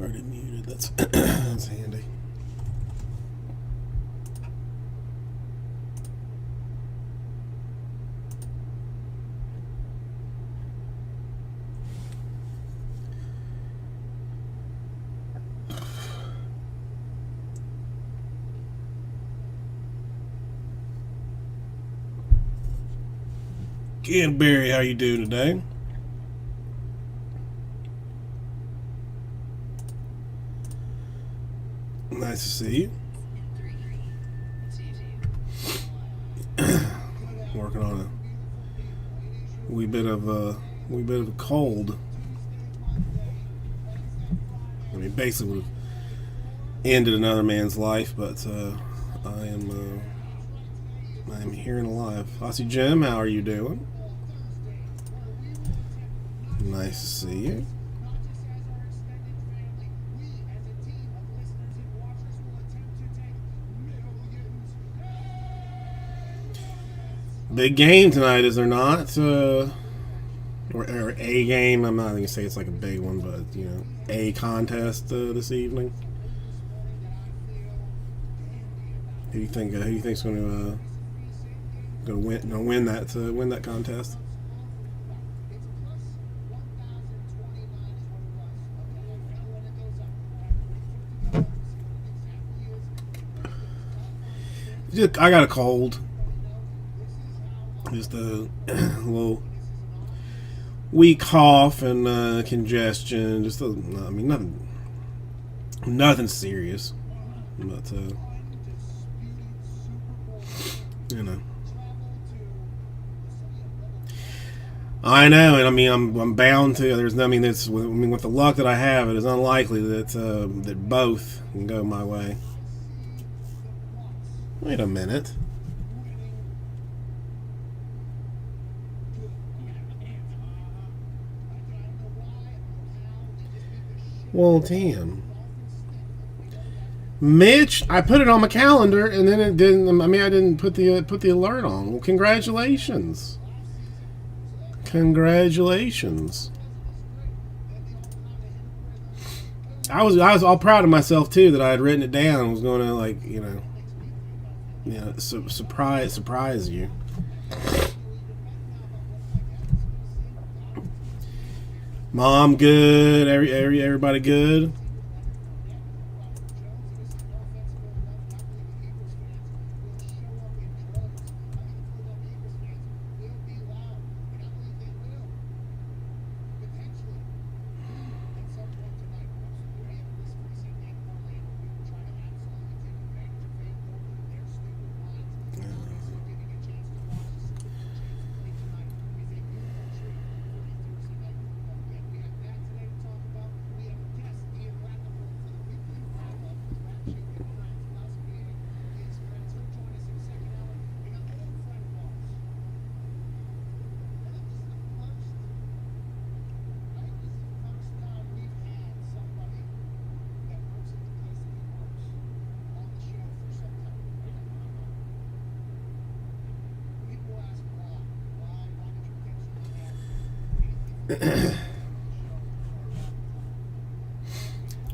already muted. That's that's handy. Ken Barry, how you doing today? Nice to see you. Working on a wee bit of a cold. I mean, basically would have ended another man's life, but I am here and alive. Aussie Jim, how are you doing? Nice to see you. Big game tonight, is there not? Or a game. I'm not going to say it's like a big one, but you know, a contest this evening. Who do you think? Who do you think's going to win that contest? I got a cold. Just a little weak cough and congestion. Just nothing serious. But you know, I know, and I mean, I'm bound to. With the luck that I have, it is unlikely that both can go my way. Wait a minute. Well, damn. Mitch, I put it on my calendar and then it didn't. I mean, I didn't put the alert on. Well, congratulations. Congratulations. I was all proud of myself too that I had written it down. I was going to surprise you. Mom good. Everybody good.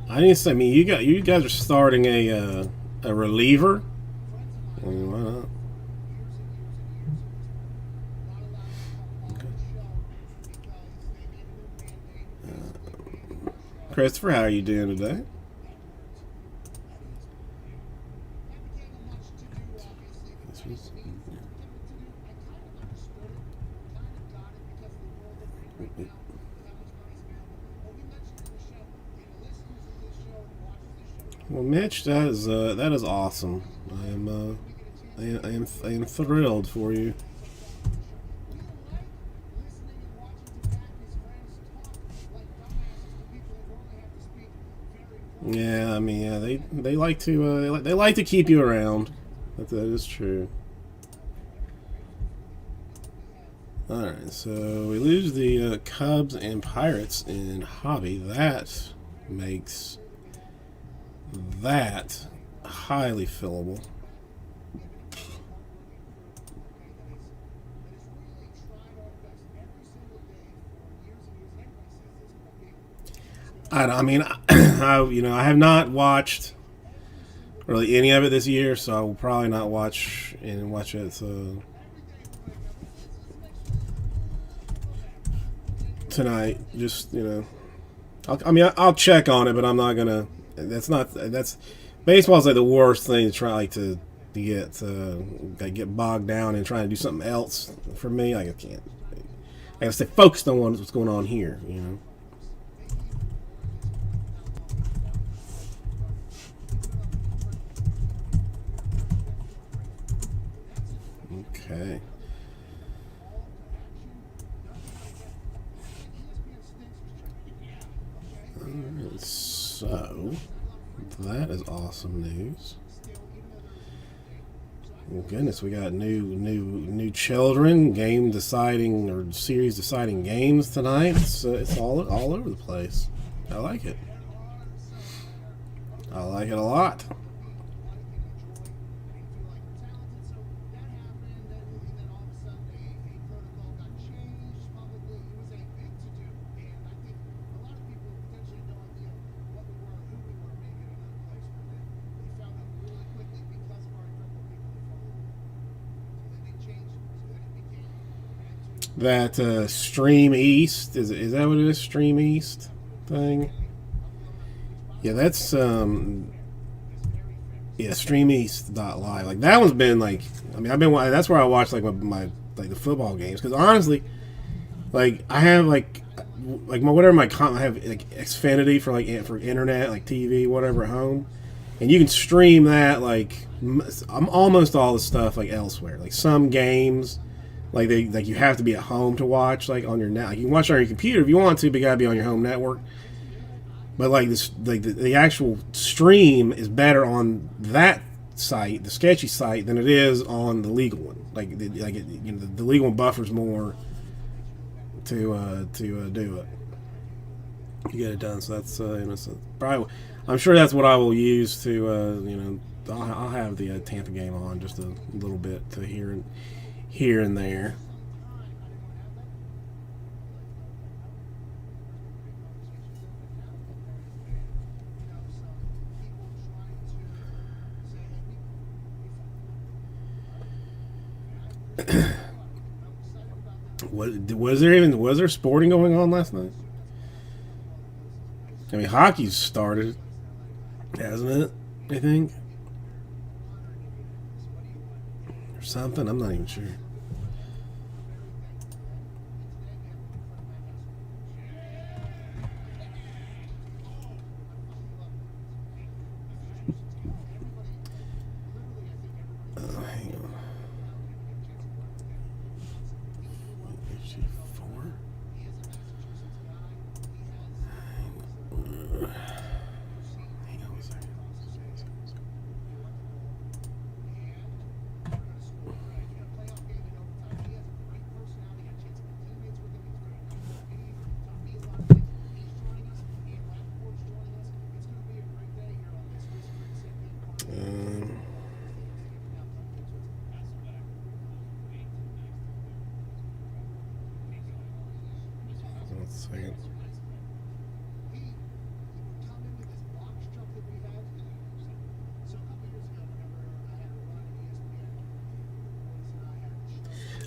I didn't say. I mean, you guys are starting a reliever. I mean, why not? Christopher, how are you doing today? Well, Mitch, that is awesome. I am thrilled for you. Yeah, I mean, yeah, they like to they like to keep you around. That is true. All right, so we lose the Cubs and Pirates in hobby. That makes that highly fillable. I mean, I have not watched really any of it this year, so I will probably not watch it tonight. Just I'll check on it, but I'm not gonna. That's baseball's like the worst thing to try to get bogged down and trying to do something else for me. Like I can't. I gotta stay focused on what's going on here. Okay. Alright, so that is awesome news. Well, goodness, we got new children, game deciding or series deciding games tonight. It's all over the place. I like it. I like it a lot. That Stream East is that what it is? Stream East thing. Yeah, that's Stream East Live. Like that one's been like, I mean, that's where I watch like my like the football games, because honestly, like I have like my I have like Xfinity for internet, like TV, whatever at home, and you can stream that like I'm almost all the stuff like elsewhere, like some games. Like you have to be at home to watch like on your net. Like you can watch on your computer if you want to, but you gotta be on your home network. But like this, like the actual stream is better on that site, the sketchy site, than it is on the legal one. The legal one buffers more to do it. You get it done. So that's so probably. I'm sure that's what I will use to I'll have the Tampa game on just a little bit to here and there. Was there sporting going on last night? I mean, hockey's started, hasn't it? I think, or something. I'm not even sure.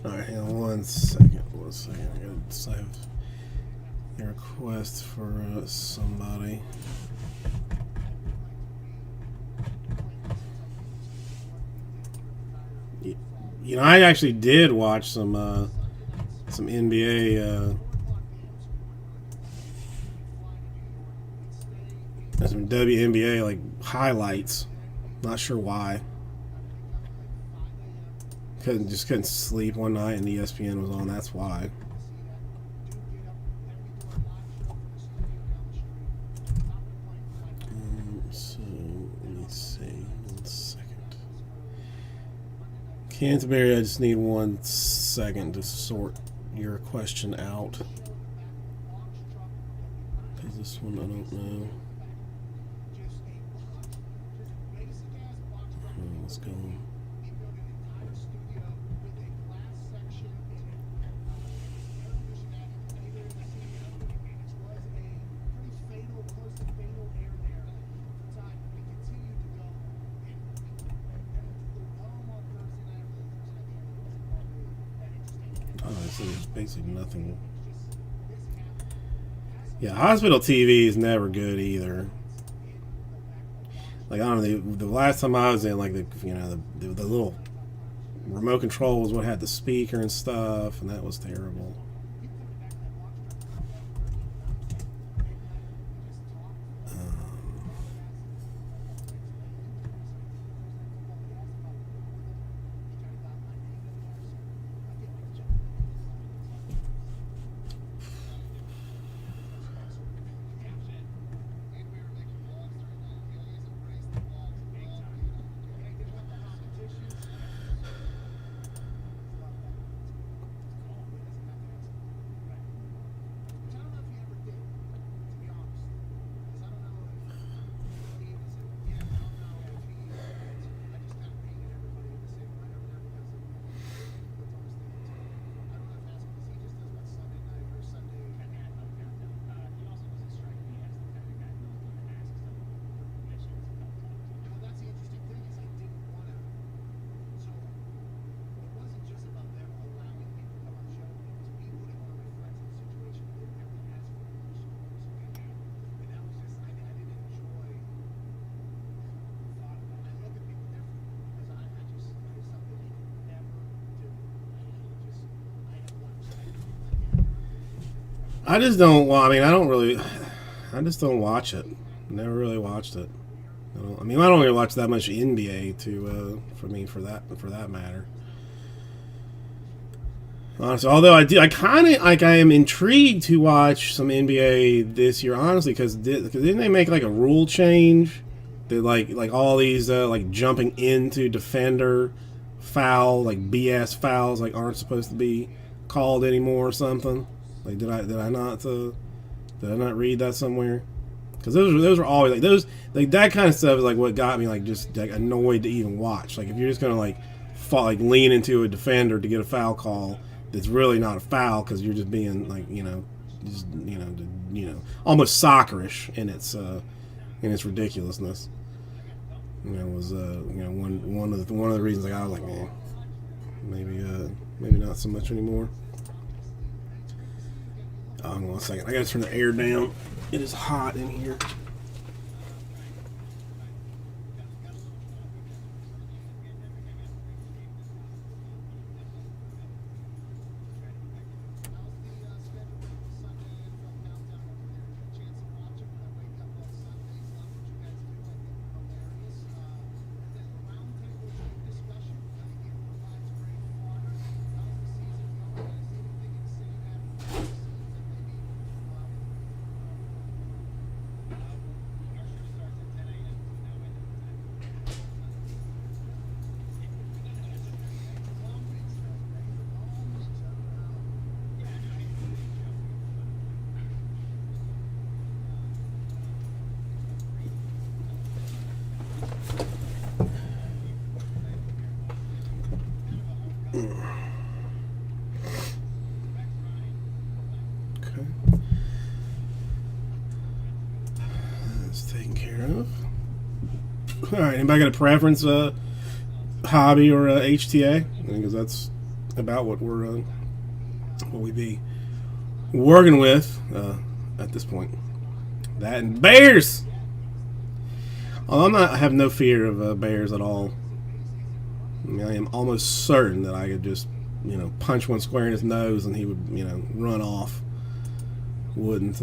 Alright, hang on one second. I gotta save a request for somebody. I actually did watch some NBA, some WNBA like highlights. Not sure why. Couldn't sleep one night and ESPN was on. That's why. So let me see. 1 second. Canterbury, I just need 1 second to sort your question out. Because this one I don't know. Let's go. basically nothing. Yeah, hospital TV is never good either. Like I don't know, the last time I was in, like the little remote control was what had the speaker and stuff, and that was terrible. I just don't. Well, I mean, I don't really. I just don't watch it. Never really watched it. I mean, I don't really watch that much NBA for that matter. Honestly, although I kind of like, I am intrigued to watch some NBA this year. Honestly, because didn't they make like a rule change that like all these like jumping into defender foul, like BS fouls, like aren't supposed to be called anymore or something? Like did I not read that somewhere? Because those were always like those, like that kind of stuff is like what got me like just like annoyed to even watch. Like if you're just gonna like lean into a defender to get a foul call that's really not a foul because you're just being like just almost soccerish in its ridiculousness. Was one of the reasons like I was like, man, maybe not so much anymore. Hold on a second. I gotta turn the air down. It is hot in here. Okay. That's taken care of. Alright, anybody got a preference, hobby or HTA? Because that's about what we be working with at this point. That and bears! I have no fear of bears at all. I mean, I am almost certain that I could just, punch one square in his nose and he would, run off. Wouldn't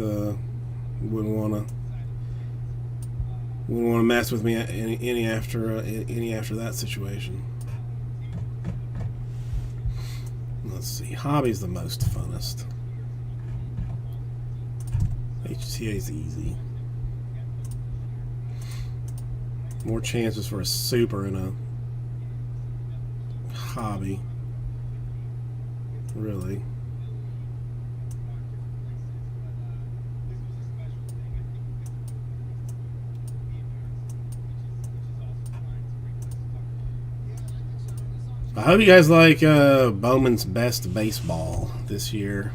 want to mess with me any after that situation. Let's see. Hobby's the most funnest. HTA's easy. More chances for a super in a hobby. Really. I hope you guys like Bowman's Best Baseball this year,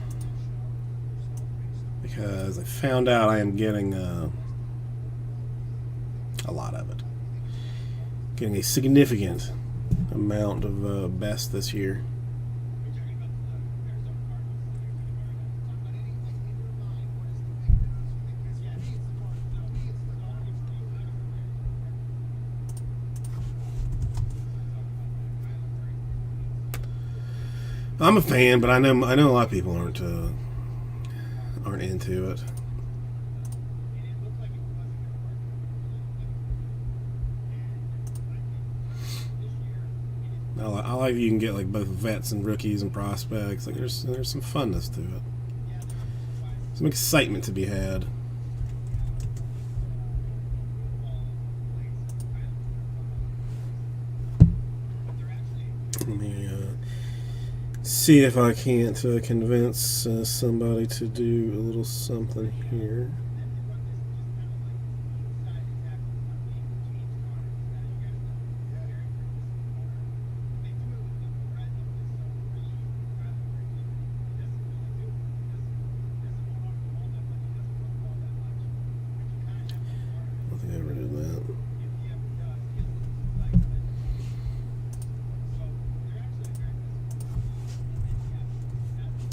because I found out I am getting a lot of it. Getting a significant amount of best this year. I'm a fan, but I know a lot of people aren't into it. I like you can get like both vets and rookies and prospects. Like there's some funness to it, some excitement to be had. Let me see if I can't convince somebody to do a little something here.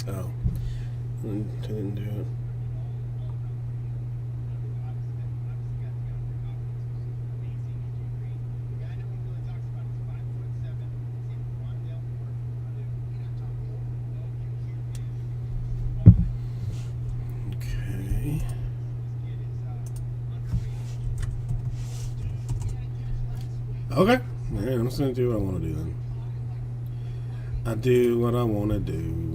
Oh, didn't do it. Okay. Okay. Yeah, I'm just gonna do what I want to do then. I do what I want to do.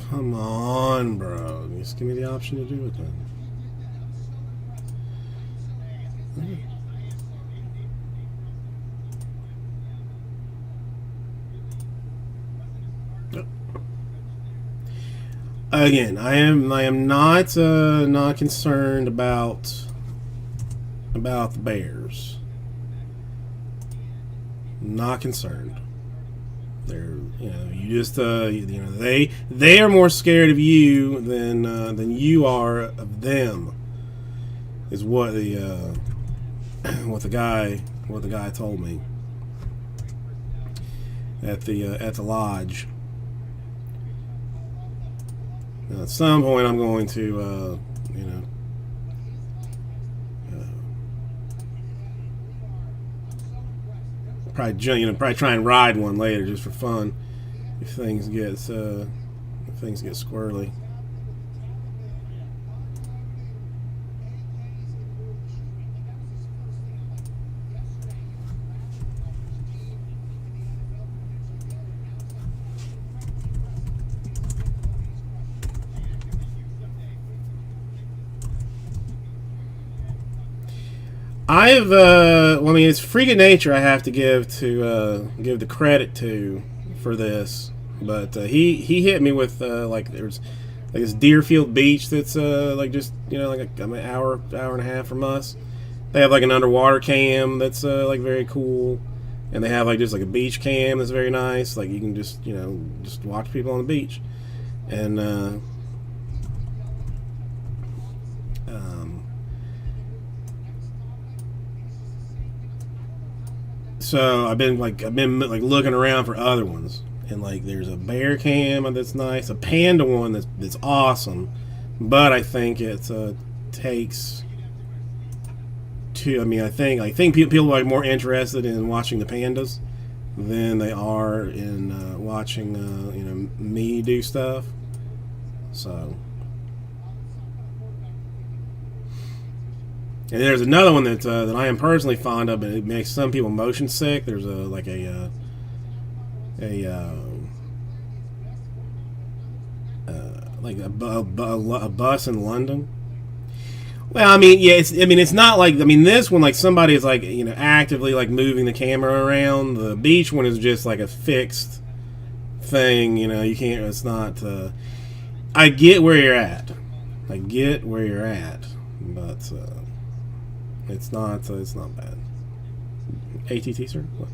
Come on, bro. Just give me the option to do it then. Again, I am not concerned about the Bears. Not concerned. They're, you just they are more scared of you than you are of them. Is what the guy told me at the lodge. Now, at some point, I'm going to probably try and ride one later just for fun if things get squirrely. It's freaking nature I have to give the credit to for this, but he hit me with there's like this Deerfield Beach that's just like an hour and a half from us. They have like an underwater cam that's very cool, and they have just like a beach cam that's very nice. Like you can just watch people on the beach, and so I've been looking around for other ones, and there's a bear cam that's nice, a panda one that's awesome, but I think it takes two. I think people are more interested in watching the pandas than they are in watching me do stuff. So. And there's another one that I am personally fond of, but it makes some people motion sick. There's a bus in London. Well, it's not like this one somebody is actively moving the camera around. The beach one is just like a fixed thing. You can't. It's not. I get where you're at. But. It's not. It's not bad. ATT, sir. What?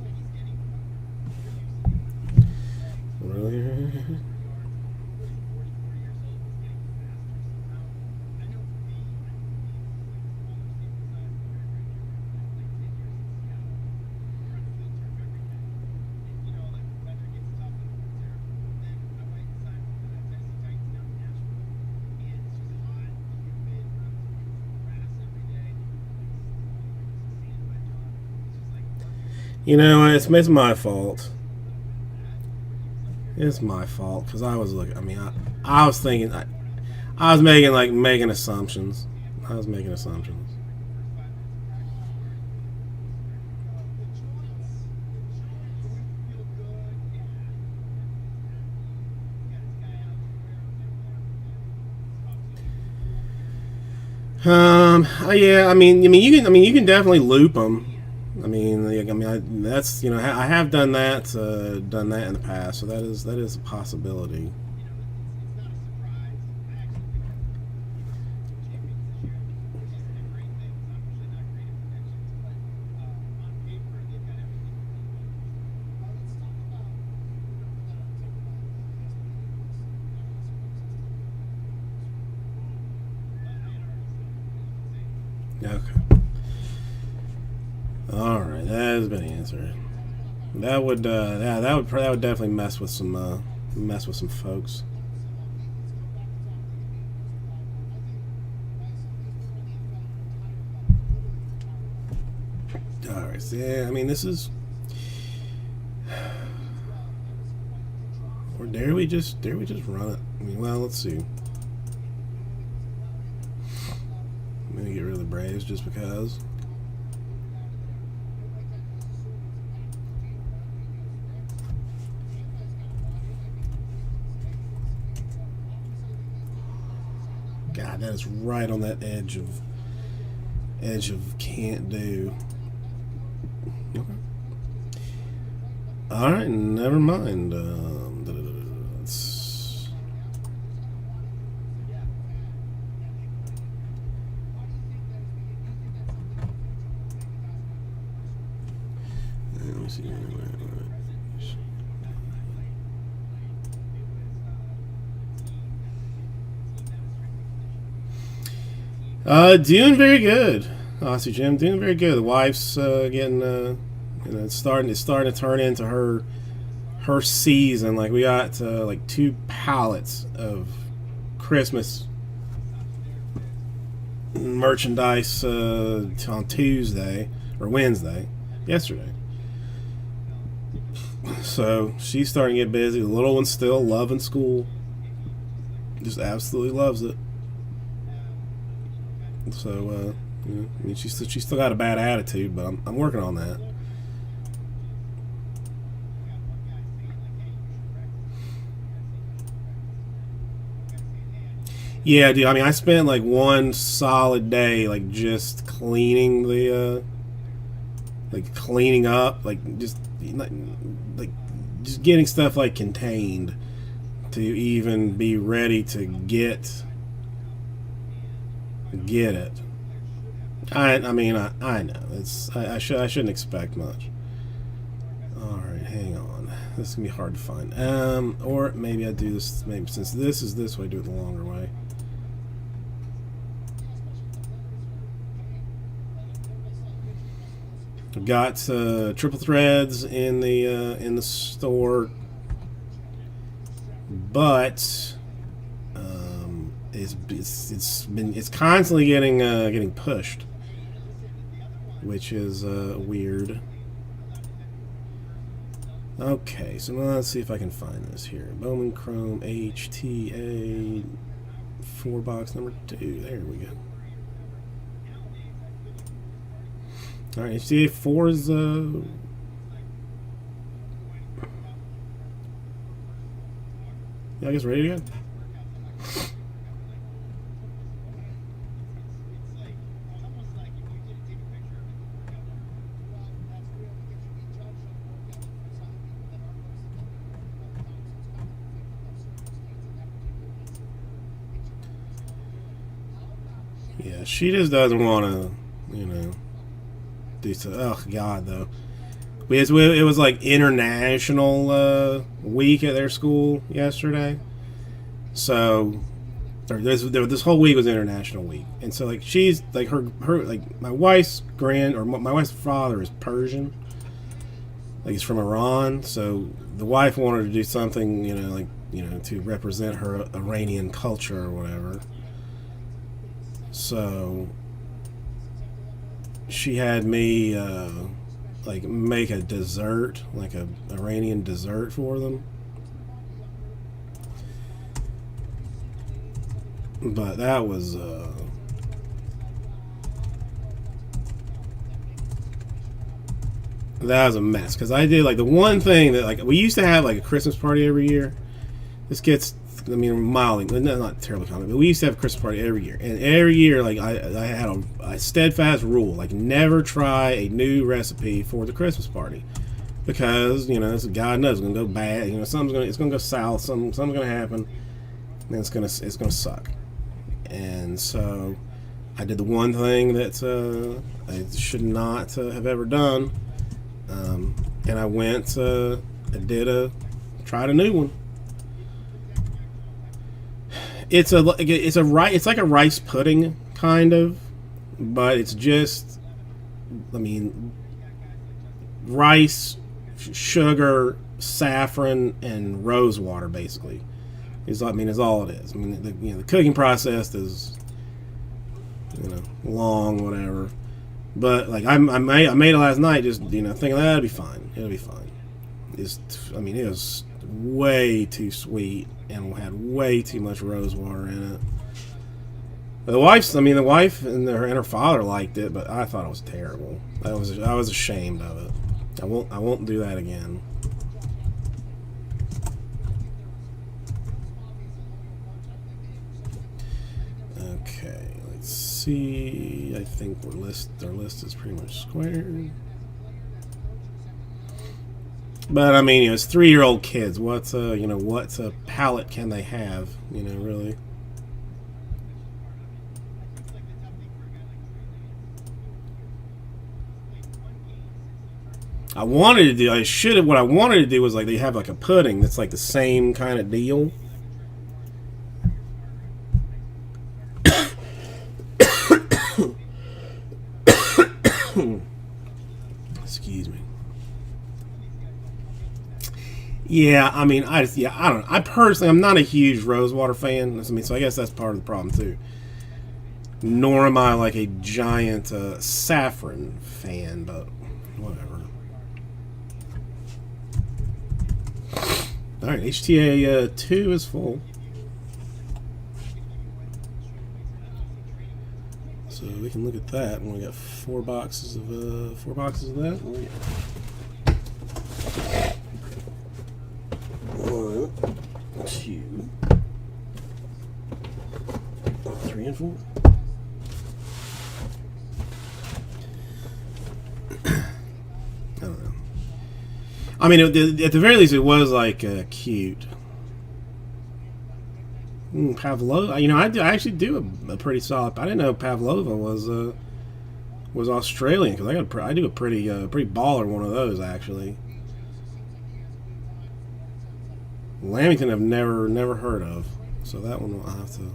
Really? You know, it's my fault. It's my fault because I was looking. I mean, I was thinking. I was making assumptions. I was making assumptions. Yeah. You can definitely loop them. That's I have done that in the past, so that is a possibility. Okay. All right, that has been answered. That would that would definitely mess with some folks. All right, so yeah, this is. Or dare we just run it? Well, let's see. I'm gonna get rid of the Braves just because. God, that is right on that edge of can't do. Okay. All right, never mind. Let me see. Doing very good. Aussie Jim, doing very good. The wife's getting, it's starting to turn into her season. Like we got like 2 pallets of Christmas merchandise on Tuesday or Wednesday, yesterday. So she's starting to get busy. The little one's still loving school. Just absolutely loves it. So, she's still got a bad attitude, but I'm working on that. Yeah, dude. I spent like one solid day, like just cleaning cleaning up, just getting stuff like contained to even be ready to get it. I know I shouldn't expect much. All right, hang on. This is gonna be hard to find. Or maybe I do this. Maybe since this is this way, do it the longer way. I've got triple threads in the store, but it's constantly getting pushed, which is weird. Okay, so now let's see if I can find this here. Bowman Chrome HTA 4 box number 2. There we go. All right, HTA 4 is yeah, I guess ready to go. Yeah, she just doesn't want to, do so. Oh God, though. It was like international week at their school yesterday, so this whole week was international week, and so like she's like her like my wife's my wife's father is Persian, like he's from Iran, so the wife wanted to do something, like to represent her Iranian culture or whatever. So she had me like make a dessert, like a Iranian dessert for them. But that was a mess, because I did like the one thing that, like, we used to have like a Christmas party every year. This gets, I mean, mildly, not terribly common, but we used to have a Christmas party every year, and every year, like, I had a steadfast rule, like, never try a new recipe for the Christmas party, because God knows it's gonna go bad. It's gonna go south. Something's gonna happen, and it's gonna suck. And so I did the one thing that I should not have ever done, and I went tried a new one. It's like a rice pudding kind of, but it's just, I mean, rice, sugar, saffron, and rose water basically. Is all it is. I mean, the cooking process is long, whatever. But like I made it last night, just thinking it'll be fine. It'll be fine. It was way too sweet and had way too much rose water in it. The wife and her father liked it, but I thought it was terrible. I was ashamed of it. I won't do that again. Okay, let's see. I think our list is pretty much squared. But I mean, it's 3-year-old kids. What's a palate can they have? Really. What I wanted to do was, like, they have like a pudding that's like the same kind of deal. Excuse me. Yeah, I mean, I don't know. I personally, I'm not a huge rosewater fan. So I guess that's part of the problem too. Nor am I like a giant saffron fan, but whatever. All right, HTA 2 is full. So we can look at that, and we got 4 boxes of that. Oh, yeah. 1, 2, 3, and 4. I don't know. I mean, at the very least, it was like cute. Pavlova, I actually do a pretty solid. I didn't know Pavlova was Australian, because I do a pretty baller one of those actually. Lamington I've never heard of, so that one I'll have to.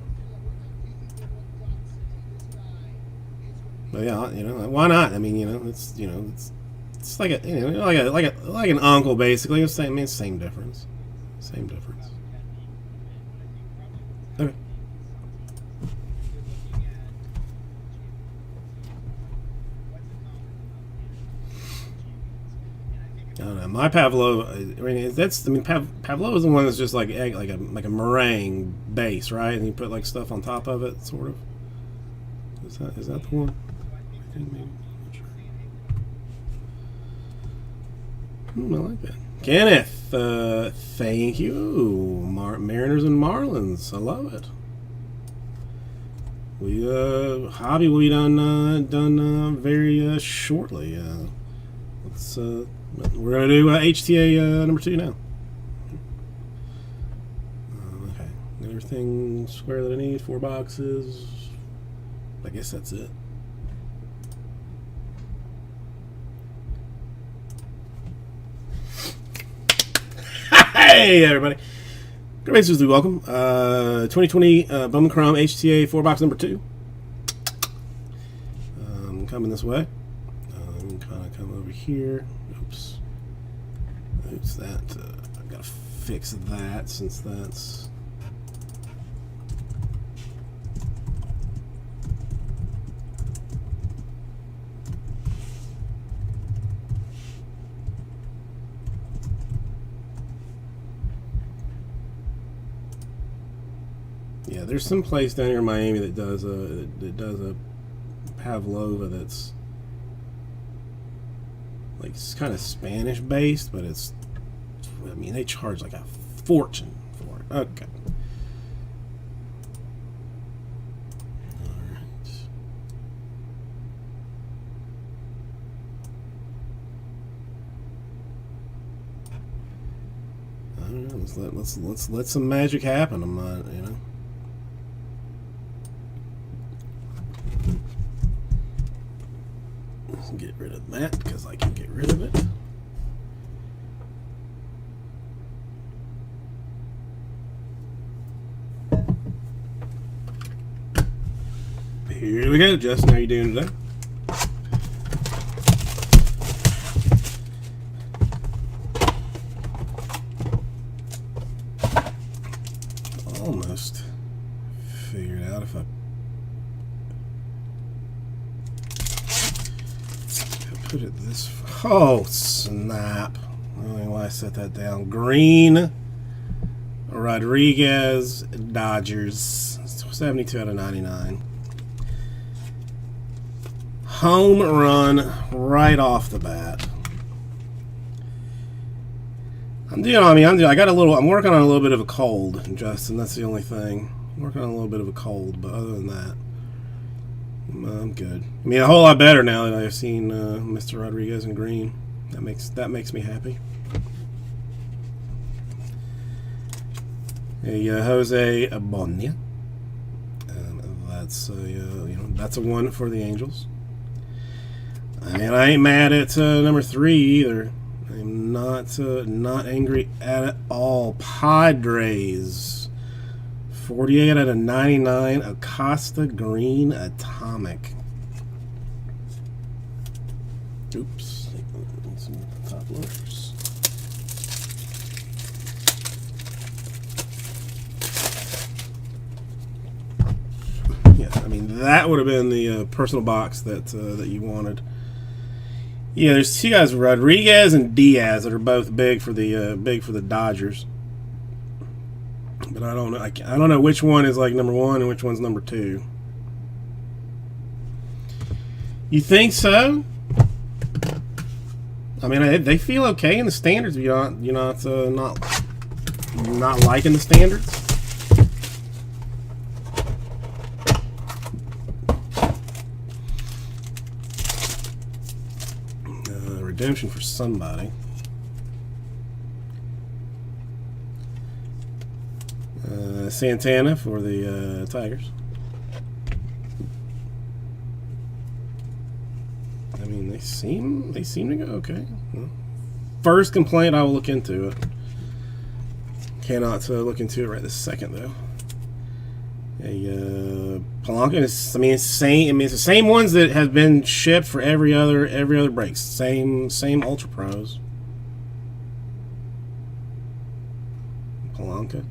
But yeah, why not? I mean, it's like like an uncle basically. Same difference. Same difference. Okay. I don't know. My Pavlova, Pavlova is the one that's just like egg, like a meringue base, right? And you put like stuff on top of it, sort of. Is that the one? I think maybe. I like that. Kenneth, thank you. Mariners and Marlins, I love it. We hobby will be done very shortly. Let's we're gonna do HTA number 2 now. Okay, everything square that I need. 4 boxes. I guess that's it. Hey, everybody. Great welcome. 2020 Bowman Chrome HTA 4-box number 2. Coming this way. Kind of come over here. Oops. Oops, that. I've got to fix that since that's... Yeah, there's some place down here in Miami that does a pavlova that's like it's kind of Spanish based, but it's, I mean, they charge like a fortune for it. Okay. All right. I don't know. Let's let some magic happen. I'm not, you know. Get rid of that because I can get rid of it. Here we go, Justin. How are you doing today? Almost figured out if I put it this. Oh snap! I don't know why I set that down. Green Rodriguez Dodgers, 72 out of 99. Home run right off the bat. I got a little. I'm working on a little bit of a cold, Justin. That's the only thing. I'm working on a little bit of a cold, but other than that, I'm good. I mean, a whole lot better now that I've seen Mr. Rodriguez in green. That makes me happy. Jose Bonilla. That's that's a 1 for the Angels. I mean, I ain't mad at number 3 either. I'm not angry at all. Padres. 48 out of 99, Acosta Green Atomic. Oops. Some top loaders. Yeah, I mean, that would have been the personal box that you wanted. Yeah, there's 2 guys, Rodriguez and Diaz, that are both big for the Dodgers. But I don't know. I don't know which one is like number 1 and which one's number 2. You think so? I mean, they feel okay in the standards. You're not liking the standards. Redemption for somebody. Santana for the Tigers. I mean, they seem to go okay. Well, first complaint, I will look into it. Cannot look into it right this second though. Polanco is, I mean, it's the same ones that have been shipped for every other break. Same Ultra Pros. Polanco.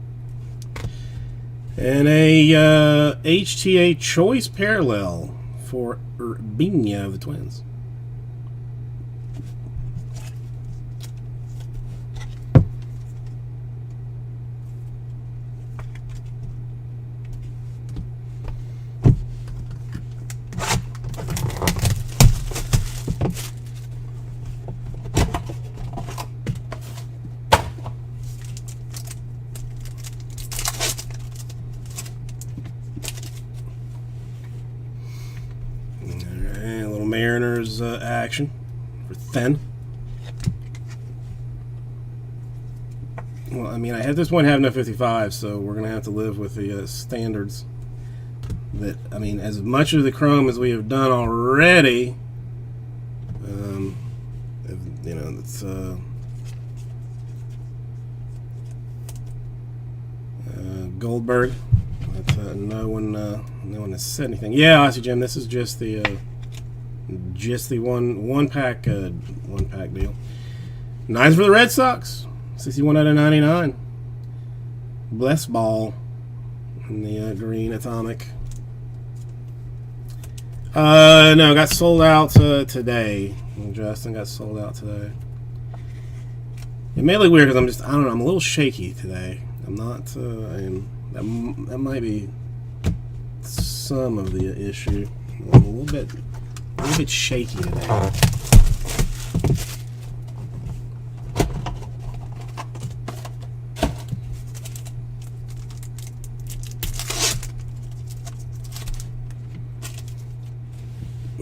And a HTA Choice Parallel for Urbina of the Twins. Mariners action for Thin. Well, I mean, I had this one have no 55, so we're going to have to live with the standards. That, I mean, as much of the Chrome as we have done already, you know, it's Goldberg. But no one has said anything. Yeah, I see, Jim. This is just the one pack deal. 9s for the Red Sox. 61 out of 99. Bless ball in the green atomic. No, got sold out today. Justin got sold out today. It may look weird because I don't know, I'm a little shaky today. I'm not, that might be some of the issue. I'm a little bit shaky today.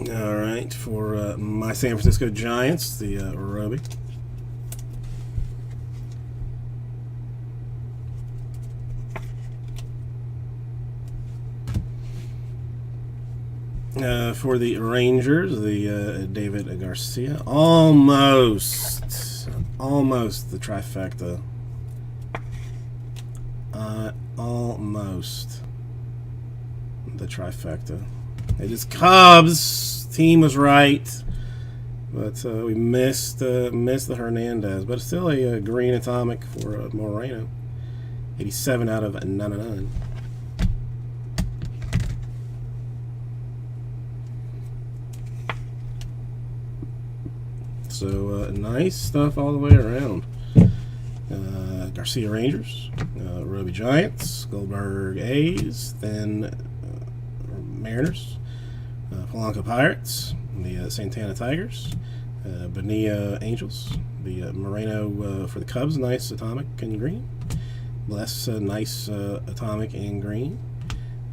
All right, for my San Francisco Giants, the Roby. For the Rangers, the David Garcia. Almost the trifecta. Almost the trifecta. It is Cubs. Team was right, but we missed the Hernandez. But it's still a green atomic for Moreno. 87 out of 99. So nice stuff all the way around. Garcia Rangers, Roby Giants, Goldberg A's, then Mariners, Polanco Pirates, the Santana Tigers, Bonilla Angels, the Moreno for the Cubs, nice atomic in green. Bless, nice atomic in green.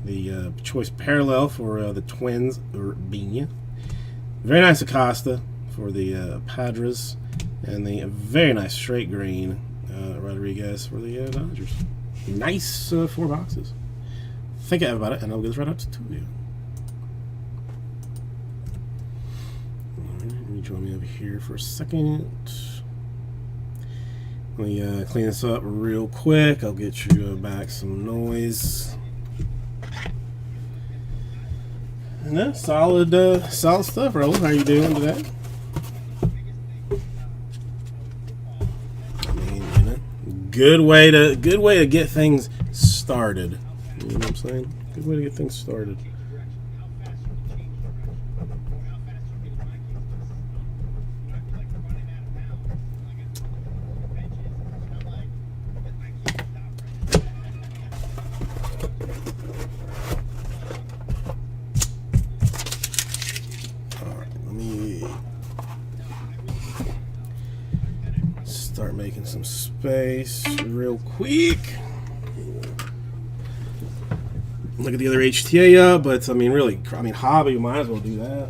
The choice parallel for the Twins, Urbina. Very nice Acosta for the Padres, and the very nice straight green Rodriguez for the Dodgers. Nice 4 boxes. Think about it, and I'll get this right out to 2 of you. Let me join me over here for a second. Let me clean this up real quick. I'll get you back some noise. No, solid stuff, Raul. How you doing today? Good way to get things started. You know what I'm saying? Good way to get things started. All right, let me start making some space real quick. Look at the other HTA, but I mean, really, hobby, might as well do that.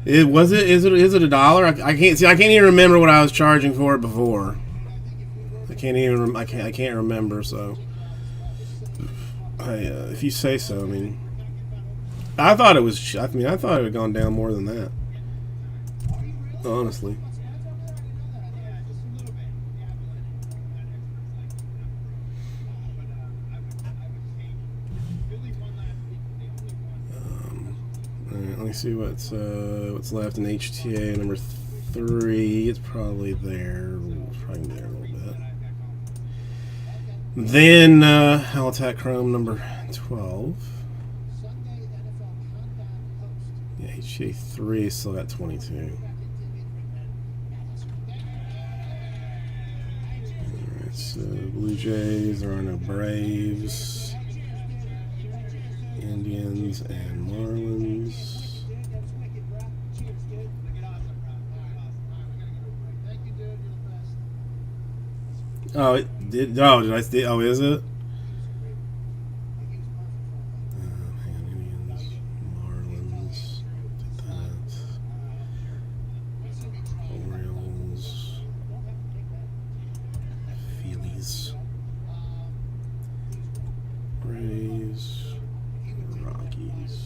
It was it. Is it $1? I can't see. I can't even remember what I was charging for it before. I can't even. I can't remember. So, if you say so. I mean, I thought it was. I mean, I thought it had gone down more than that. Honestly. Alright, let me see what's left in HTA number 3. It's probably there. It's probably there a little bit. Then Halitat Chrome number 12. Yeah, HTA 3 still got 22. Alright, so Blue Jays, there are no Braves, Indians, and Marlins. Oh, it did. Oh, did I see? Oh, is it? Hang on, Indians, Marlins, did that. Orioles, Phillies, Rays, Rockies.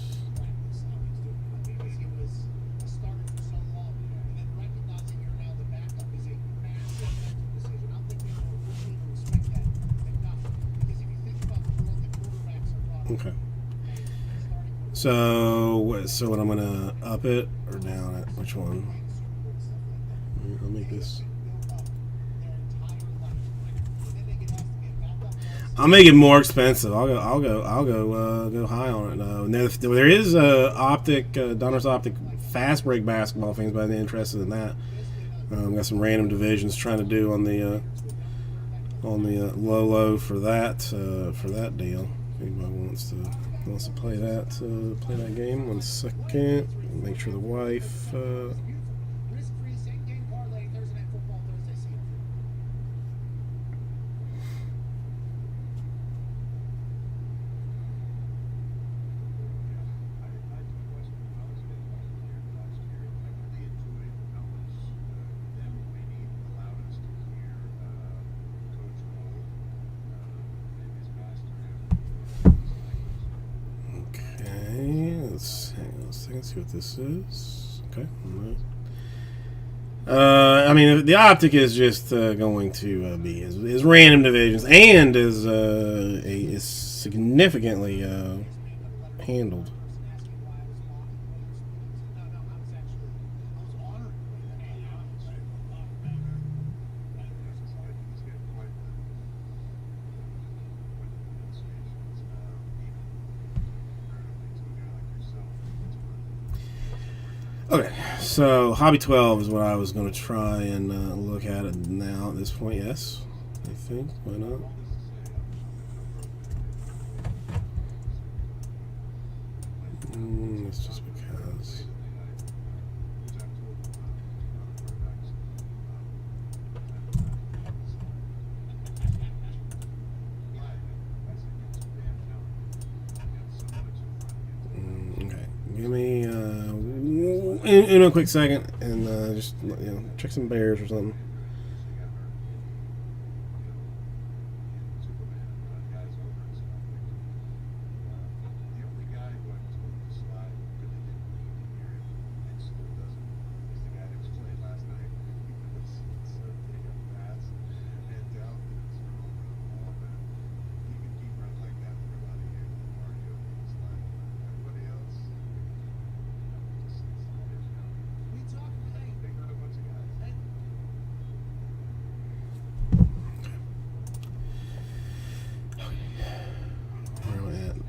Okay. So what I'm gonna up it or down it? Which one? I'll make this. I'll make it more expensive. I'll go high on it now. And there is Donruss Optic fast break basketball things, but I'm interested in that. Got some random divisions trying to do on the low for that deal. If anybody wants to play that game. 1 second. Make sure the wife. Let's see what this is. Okay. I mean, the optic is just going to be is random divisions and is significantly handled. Okay, so Hobby 12 is what I was going to try and look at it now at this point. Yes, I think. Why not? It's just because. Okay, give me in a quick second and just check some bears or something.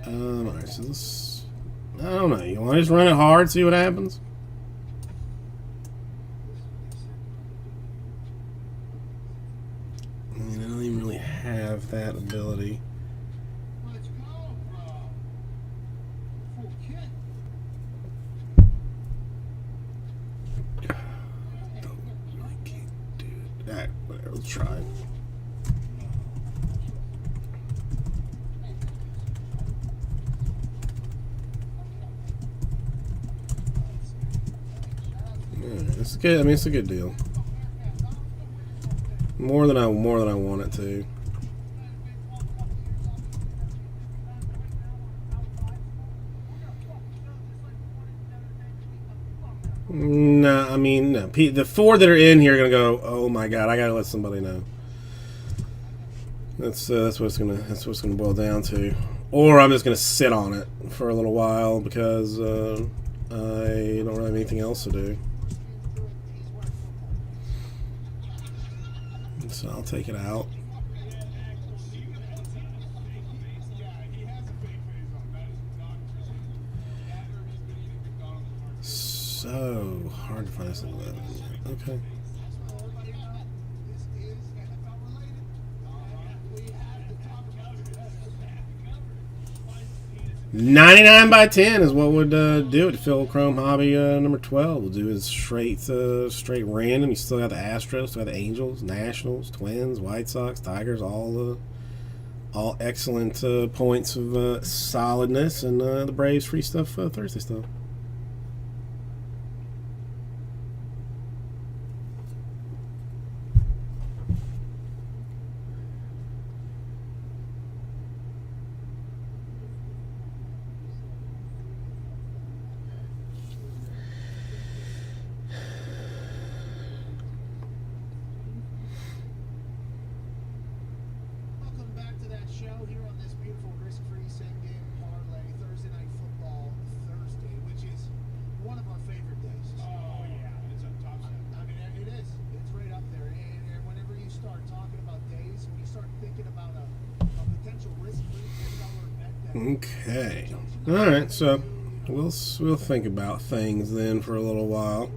Alright, so this, I don't know, you want to just run it hard, see what happens? I mean, I don't even really have that ability. Alright, whatever, let's try. It's good. I mean, it's a good deal. More than I want it to. No, I mean, no. The 4 that are in here are gonna go. Oh my god, I gotta let somebody know. That's what it's gonna boil down to. Or I'm just gonna sit on it for a little while because I don't really have anything else to do. So I'll take it out. So hard to find something like that. Okay. 99 by 10 is what would do it. Phil Chrome Hobby number 12 will do his straight random. You still got the Astros, still got the Angels, Nationals, Twins, White Sox, Tigers, all excellent points of solidness, and the Braves free stuff Thursday stuff. Okay. All right. So we'll think about things then for a little while.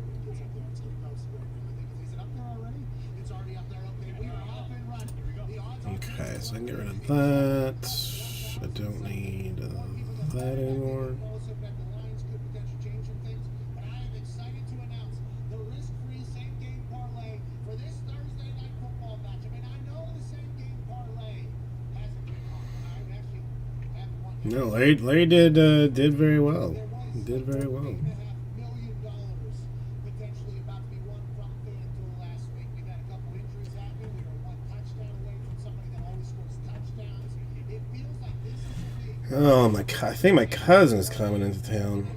Okay. So I can get rid of that. I don't need that anymore. No, Larry did very well. Did very well. Oh my! I think my cousin's coming into town.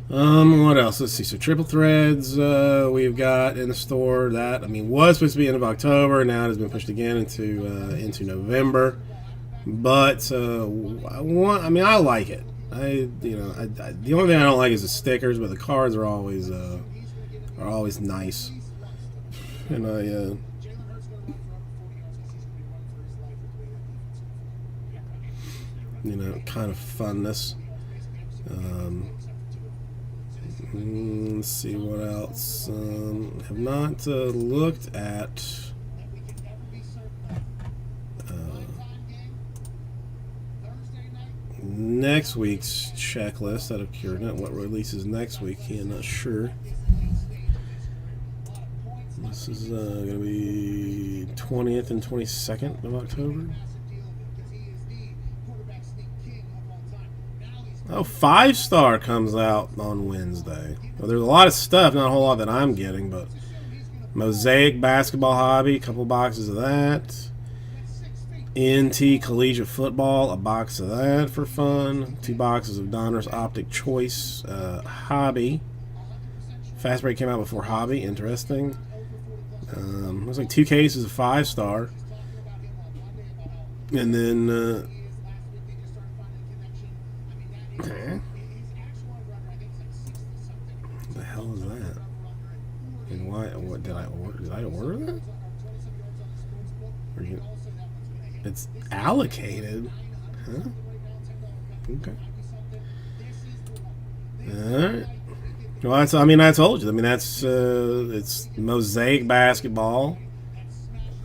What else? Let's see. So triple threads we've got in the store. That, I mean, was supposed to be end of October. Now it has been pushed again into November. But I like it. The only thing I don't like is the stickers, but the cards are always nice. And kind of funness. Let's see what else. Have not looked at next week's checklist out of curiosity. What releases next week? Yeah, not sure. This is going to be 20th and 22nd of October. Oh, 5-star comes out on Wednesday. Well, there's a lot of stuff, not a whole lot that I'm getting, but Mosaic Basketball Hobby, a couple boxes of that. NT Collegiate Football, a box of that for fun. 2 boxes of Donruss Optic Choice Hobby. Fast Break came out before Hobby, interesting. Looks like 2 cases of 5-star. And then... What the hell is that? And why? What did I order? Did I order that? It's allocated, huh? Okay. All right. Well, that's, I mean, I told you. I mean, that's it's Mosaic basketball,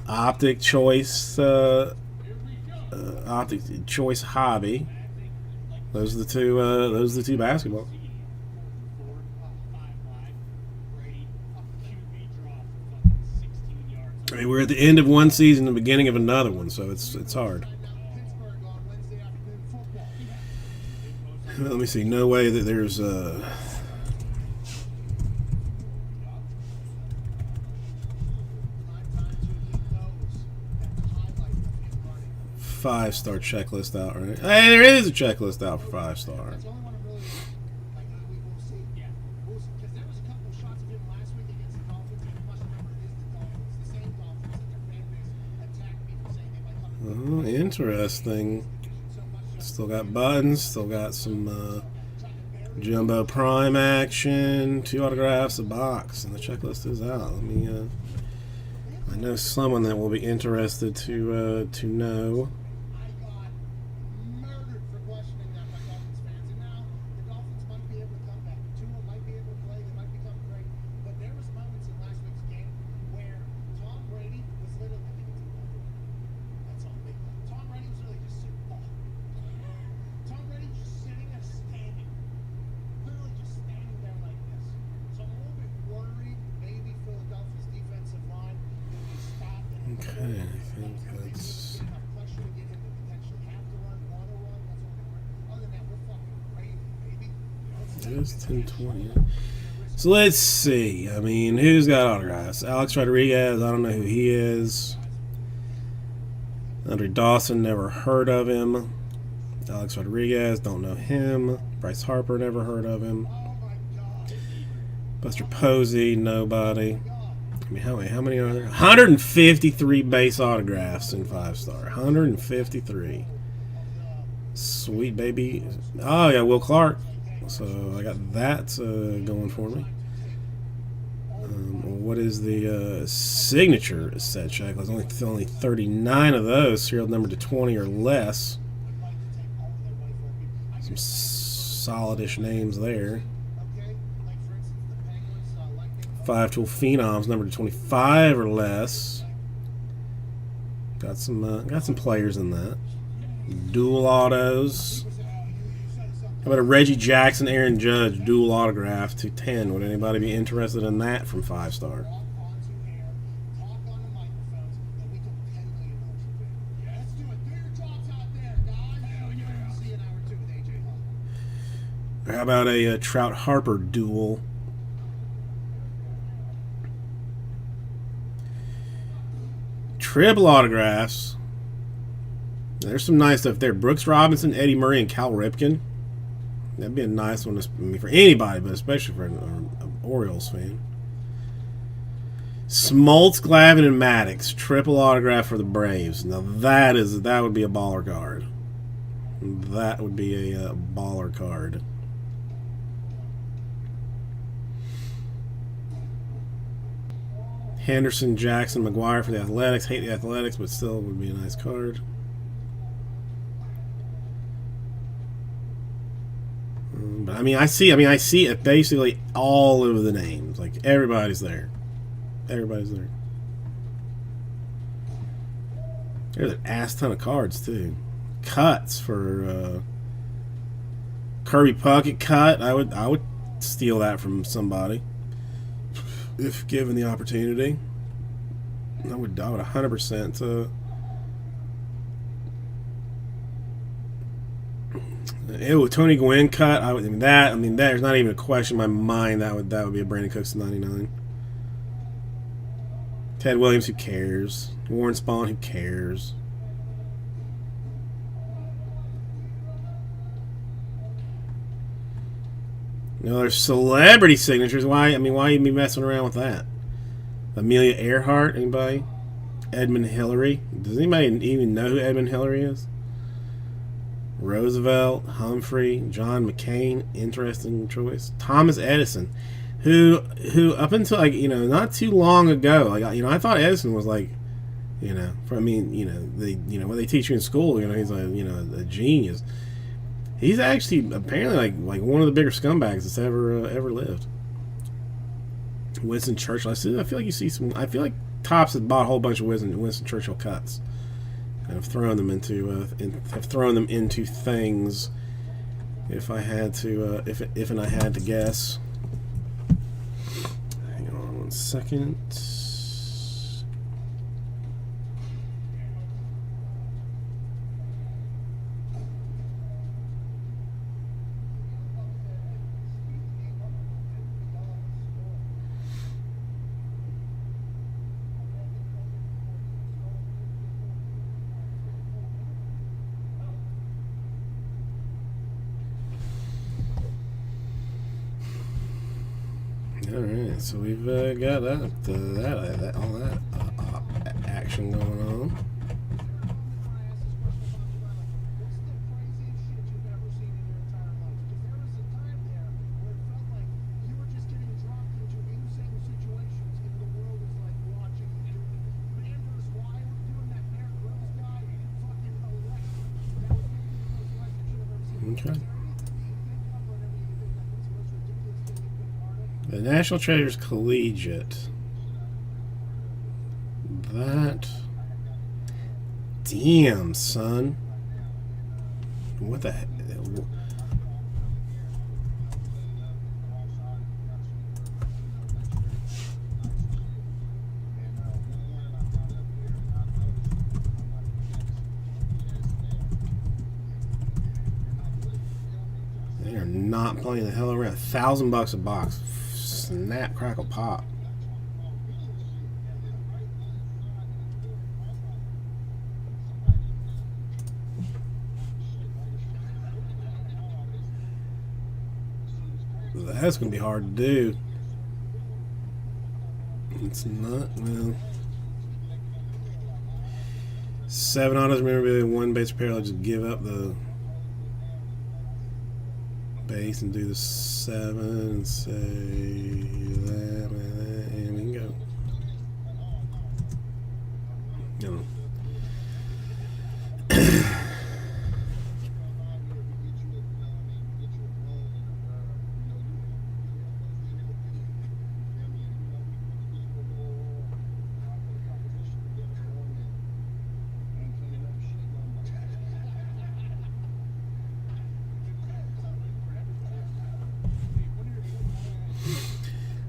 optic choice, optic choice hobby. Those are the two. Those are the two basketballs. I mean, we're at the end of one season, the beginning of another one, so it's hard. Let me see. No way that there's a. Five-star checklist out, right? Hey, there is a checklist out for 5-star. Oh, interesting. Still got buttons. Still got some jumbo prime action. 2 autographs, a box, and the checklist is out. Let me. I know someone that will be interested to know. Okay, I think that's. It is 10:20. So let's see. I mean, who's got autographs? Alex Rodriguez. I don't know who he is. Andre Dawson. Never heard of him. Alex Rodriguez. Don't know him. Bryce Harper. Never heard of him. Buster Posey. Nobody. I mean, how many are there? 153 base autographs in 5-star. 153. Sweet baby. Oh, yeah, Will Clark. So I got that going for me. What is the signature set checklist? Only 39 of those. Serial number to 20 or less. Some solid-ish names there. 5-tool phenoms, number to 25 or less. Got some players in that. Dual autos. How about a Reggie Jackson, Aaron Judge dual autograph to 10? Would anybody be interested in that from 5-star? How about a Trout Harper dual? Triple autographs. There's some nice stuff there. Brooks Robinson, Eddie Murray, and Cal Ripken. That'd be a nice one for anybody, but especially for an Orioles fan. Smoltz, Glavine, and Maddox. Triple autograph for the Braves. Now that would be a baller card. That would be a baller card. Henderson, Jackson, McGuire for the Athletics. Hate the Athletics, but still would be a nice card. But I see it basically all of the names. Like everybody's there. Everybody's there. There's an ass ton of cards too. Cuts for Kirby Puckett cut. I would steal that from somebody. If given the opportunity, I would 100%. Tony Gwynn cut. There's not even a question in my mind that would be a Brandon Cooks 99. Ted Williams, who cares? Warren Spahn, who cares? No, there's celebrity signatures. Why you be messing around with that? Amelia Earhart, anybody? Edmund Hillary. Does anybody even know who Edmund Hillary is? Roosevelt, Humphrey, John McCain. Interesting choice. Thomas Edison, who up until not too long ago, I thought Edison was what they teach you in school. He's a genius. He's actually apparently like one of the bigger scumbags that's ever lived. Winston Churchill. I feel like you see some. I feel like Topps has bought a whole bunch of Winston Churchill cuts and have thrown them into things. If I had to, if I had to guess. Hang on 1 second. All right, so we've got all that action going on. Okay. The National Treasures Collegiate. That. Damn, son. What the heck? They are not playing the hell around. $1,000 a box. Snap, crackle, pop. That's going to be hard to do. It's not, well. 7 autos, remember, one base repair. I'll just give up the base and do the 7 and say that, and we can go. You know.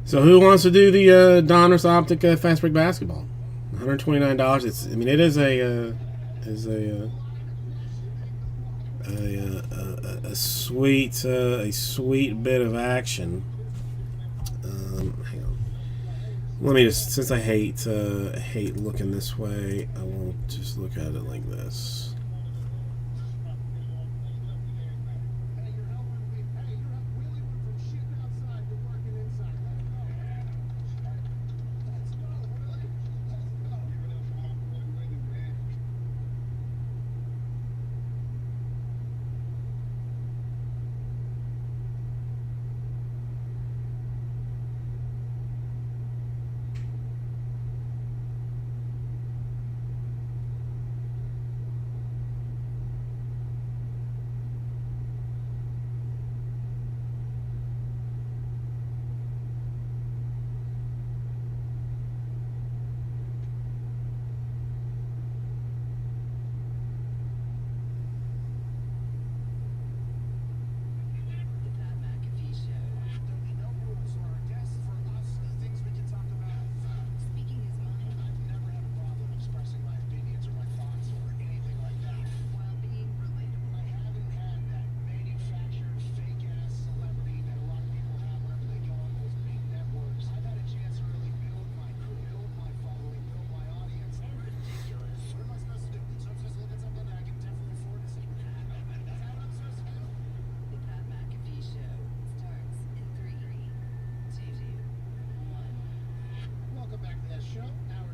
So who wants to do the Donruss Optic Fast Break Basketball? $129. It's. I mean, it is a sweet bit of action. Hang on. Let me just, since I hate looking this way, I won't just look at it like this.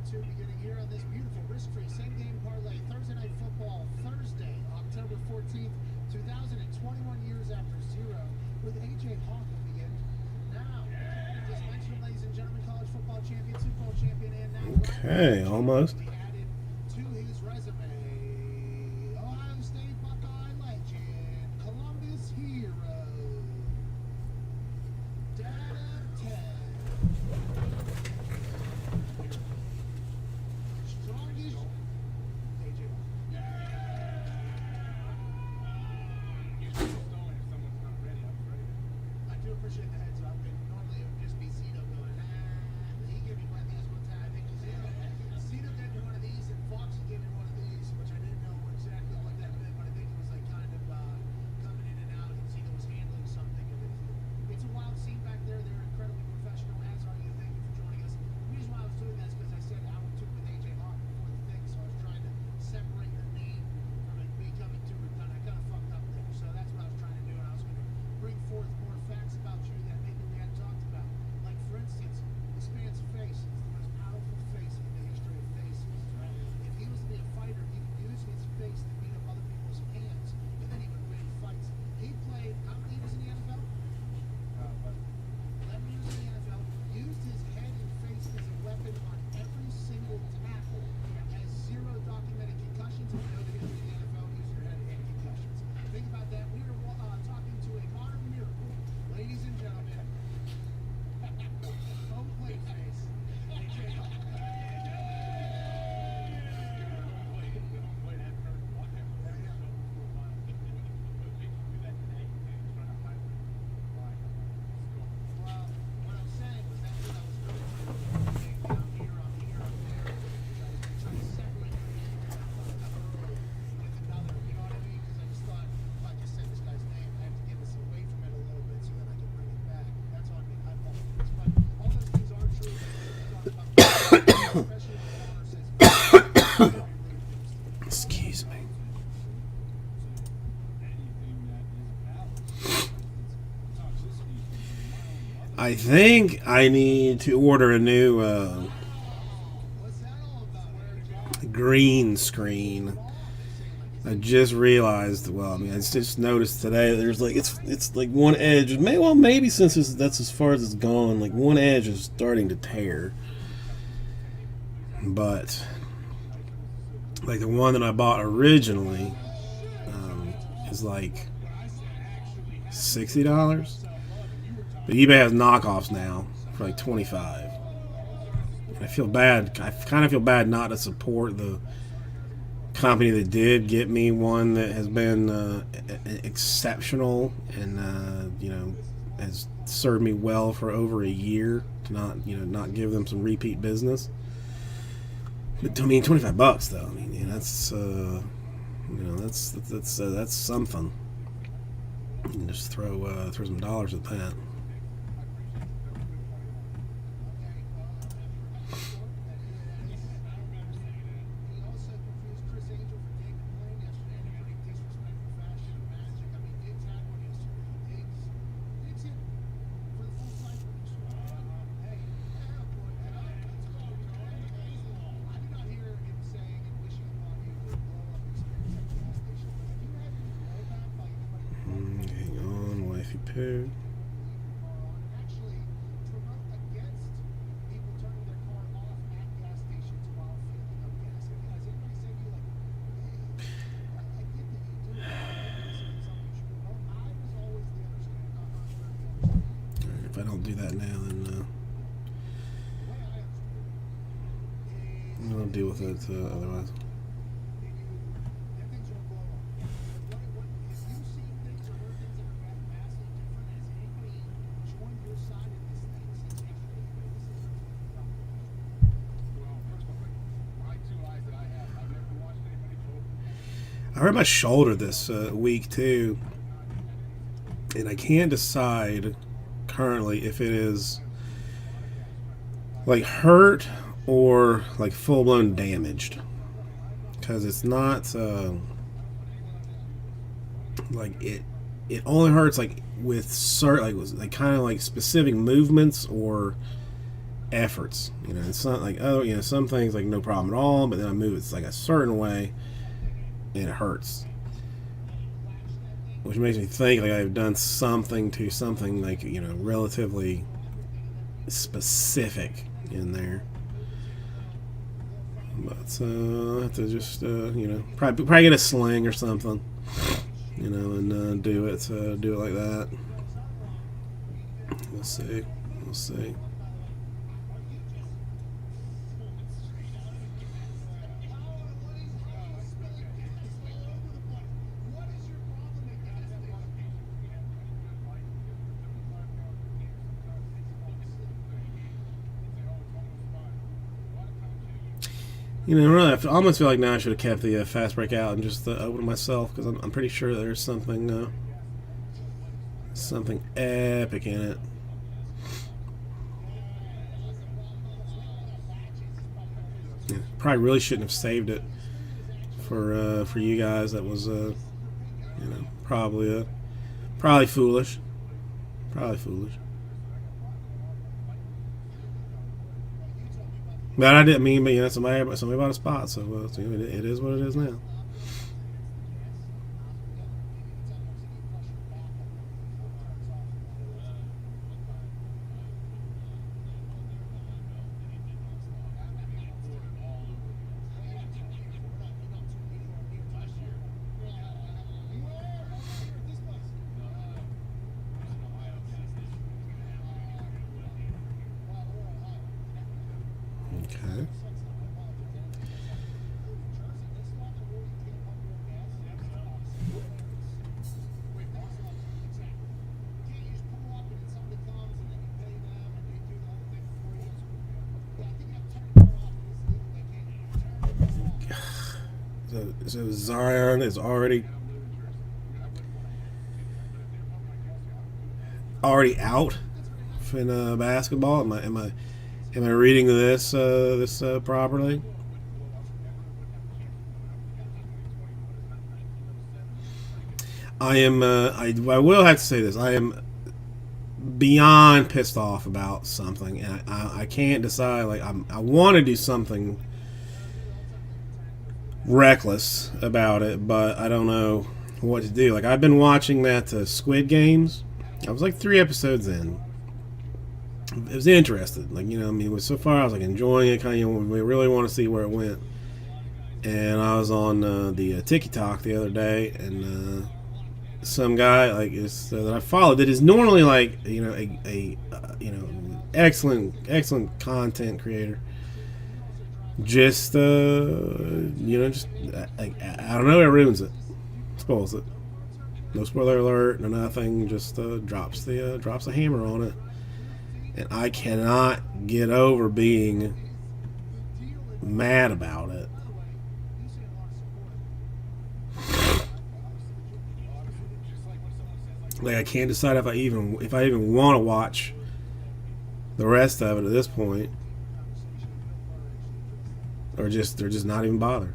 Beginning here on this beautiful risk-free same-game parlay Thursday Night Football, Thursday, October 14th, 2021 years after zero, with A.J. Hawk will begin now. Just mentioned, ladies and gentlemen, college football champion, Super Bowl champion, and now okay, almost. Added to his resume, Ohio State Buckeye legend, Columbus I think I need to order a new green screen. I just realized. Well, I mean, I just noticed today that there's like it's like one edge. Maybe since that's as far as it's gone. Like one edge is starting to tear. But like the one that I bought originally is like $60. But eBay has knockoffs now for like $25. And I feel bad. I kind of feel bad not to support the company that did get me one that has been exceptional and has served me well for over a year. To not give them some repeat business. But I mean, $25 though. I mean, that's that's something. You can just throw some dollars at that. Hang on, wifey poo. If I don't do that now, then I'll deal with it otherwise. I hurt my shoulder this week too, and I can't decide currently if it is like hurt or like full blown damaged, because it's not like it only hurts like with certain like kind of like specific movements or efforts. It's not like some things like no problem at all, but then I move it's like a certain way and it hurts, which makes me think like I've done something to something like relatively specific in there. But I have to just probably get a sling or something, and do it like that. We'll see. Really, I almost feel like now I should have kept the fast break out and just opened it myself, because I'm pretty sure there's something epic in it. Yeah, probably really shouldn't have saved it for you guys. That was probably foolish. Probably foolish. But I didn't mean, but somebody bought a spot, so it is what it is now. Okay. So Zion is already out in basketball. Am I reading this properly? I am. I will have to say this. I am beyond pissed off about something, and I can't decide. Like I want to do something reckless about it, but I don't know what to do. Like I've been watching that Squid Games. I was like 3 episodes in. I was interested. Like, you know, I mean, so far I was like enjoying it. Kind of, we really want to see where it went. And I was on the TikTok the other day, and some guy like that I followed that is normally like, you know, a you know, excellent content creator. Just you know, just I don't know, it ruins it, spoils it. No spoiler alert, no nothing. Just drops the hammer on it, and I cannot get over being mad about it. Like I can't decide if I even want to watch the rest of it at this point, or just not even bother.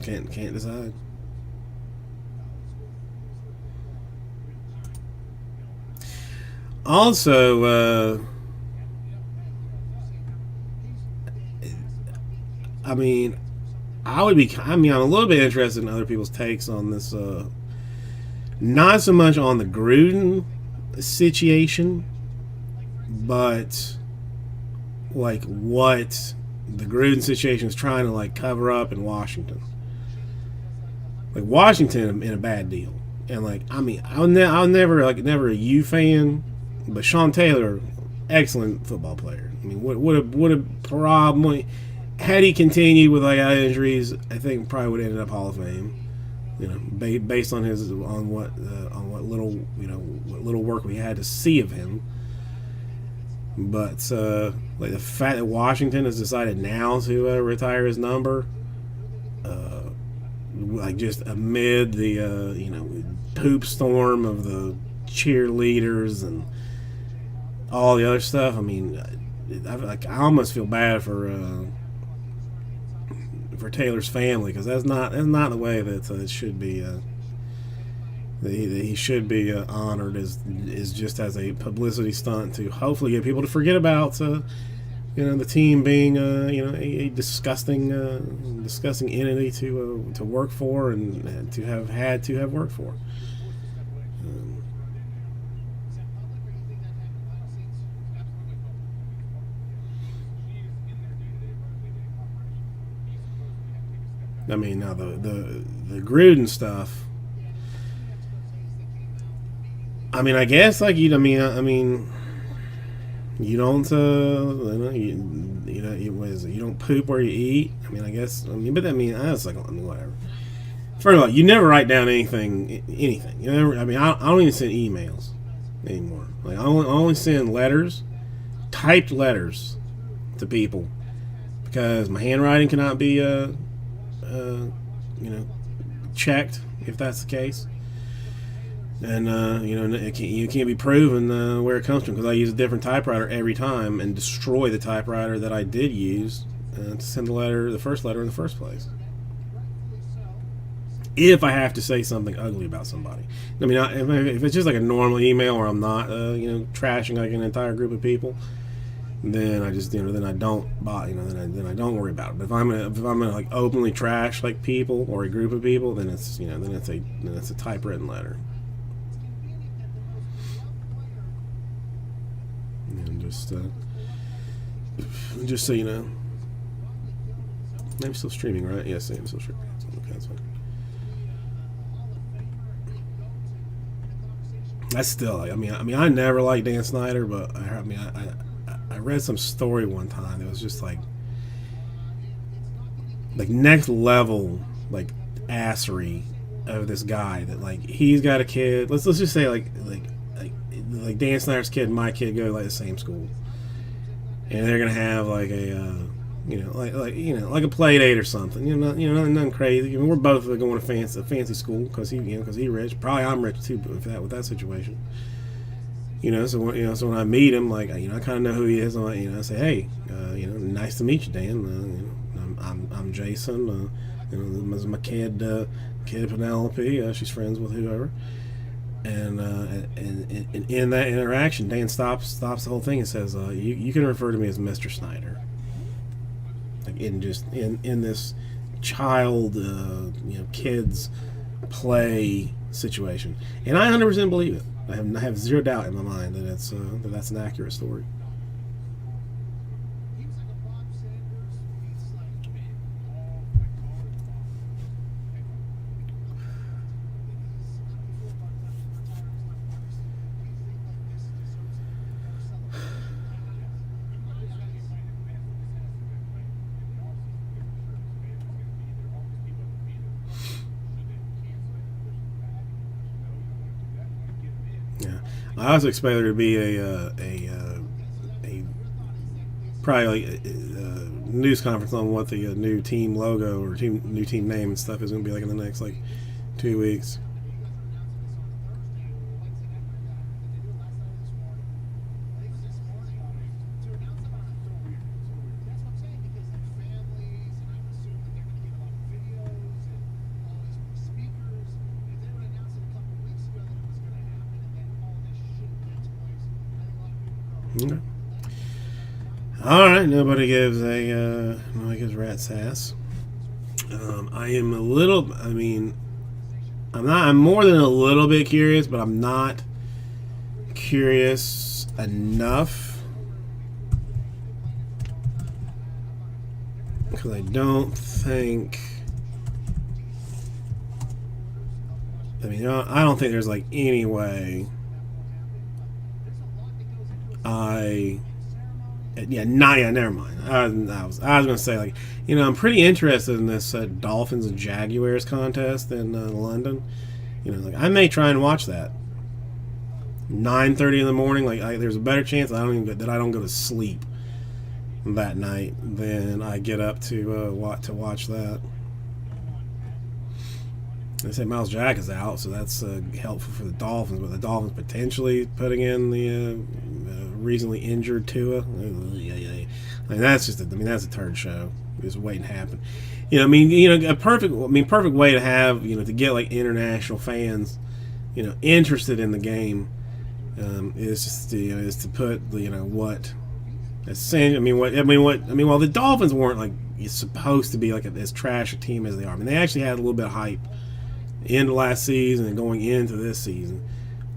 Can't decide. Also, I mean, I'm a little bit interested in other people's takes on this. Not so much on the Gruden situation, but like what the Gruden situation is trying to like cover up in Washington. Like Washington in a bad deal, and like I mean, I'll never a U fan, but Sean Taylor, excellent football player. I mean, what a problem. Had he continued with like eye injuries, I think probably would have ended up Hall of Fame. You know, based on what little work we had to see of him. But like the fact that Washington has decided now to retire his number, like just amid the you know, poop storm of the cheerleaders and all the other stuff. I mean, I almost feel bad for Taylor's family, because that's not the way that it should be. That he should be honored is just as a publicity stunt to hopefully get people to forget about you know, the team being you know, a disgusting entity to work for and to have worked for. I mean, now the Gruden stuff. I mean, I guess like you. I mean, you don't. You don't poop where you eat. I mean, I guess. I mean, but I mean, that's like, I mean, whatever. First of all, you never write down anything. You never. I mean, I don't even send emails anymore. Like I only send letters, typed letters, to people, because my handwriting cannot be you know, checked if that's the case. And you know, you can't be proven where it comes from, because I use a different typewriter every time and destroy the typewriter that I did use to send the first letter in the first place. If I have to say something ugly about somebody, I mean, if it's just like a normal email where I'm not you know, trashing like an entire group of people, then I just, you know, then I don't then I don't worry about it. But if I'm gonna like openly trash like people or a group of people, then it's, you know, then it's a typewritten letter. And just so you know, I'm still streaming, right? Yes, I'm still streaming. Okay, that's fine. I still like, I mean, I never liked Dan Snyder, but I read some story one time that was just like next level, like assery of this guy, that like he's got a kid. Let's just say like Dan Snyder's kid and my kid go to like the same school, and they're gonna have like a you know, like a play date or something. You know, nothing crazy. I mean, we're both going to fancy school because he's rich. Probably I'm rich too, but with that situation. You know, so when I meet him, like, you know, I kind of know who he is. I'm like, you know, I say, hey, you know, nice to meet you, Dan. You know, I'm Jason. You know, this is my kid kid Penelope. She's friends with whoever. And in that interaction, Dan stops the whole thing and says, "You can refer to me as Mr. Snyder." Like in this child, kids play situation, and I 100% believe it. I have zero doubt in my mind that that's an accurate story. Yeah, I also expect there to be a probably like a news conference on what the new team logo or new team name and stuff is going to be like in the next 2 weeks. Okay. All right. Nobody gives rat's ass. I am a little. I mean, I'm not. I'm more than a little bit curious, but I'm not curious enough because I don't think. I mean, I don't think there's any way. Never mind. I was gonna say I'm pretty interested in this Dolphins and Jaguars contest in London. I may try and watch that. 9:30 in the morning. There's a better chance that I don't go to sleep that night than I get up to watch that. They say Miles Jack is out, so that's helpful for the Dolphins. But the Dolphins potentially putting in the recently injured Tua. That's a turd show. Just waiting to happen. A perfect way to have to get international fans, interested in the game, is just is to put what. While the Dolphins weren't supposed to be as trash a team as they are. They actually had a little bit of hype into last season and going into this season,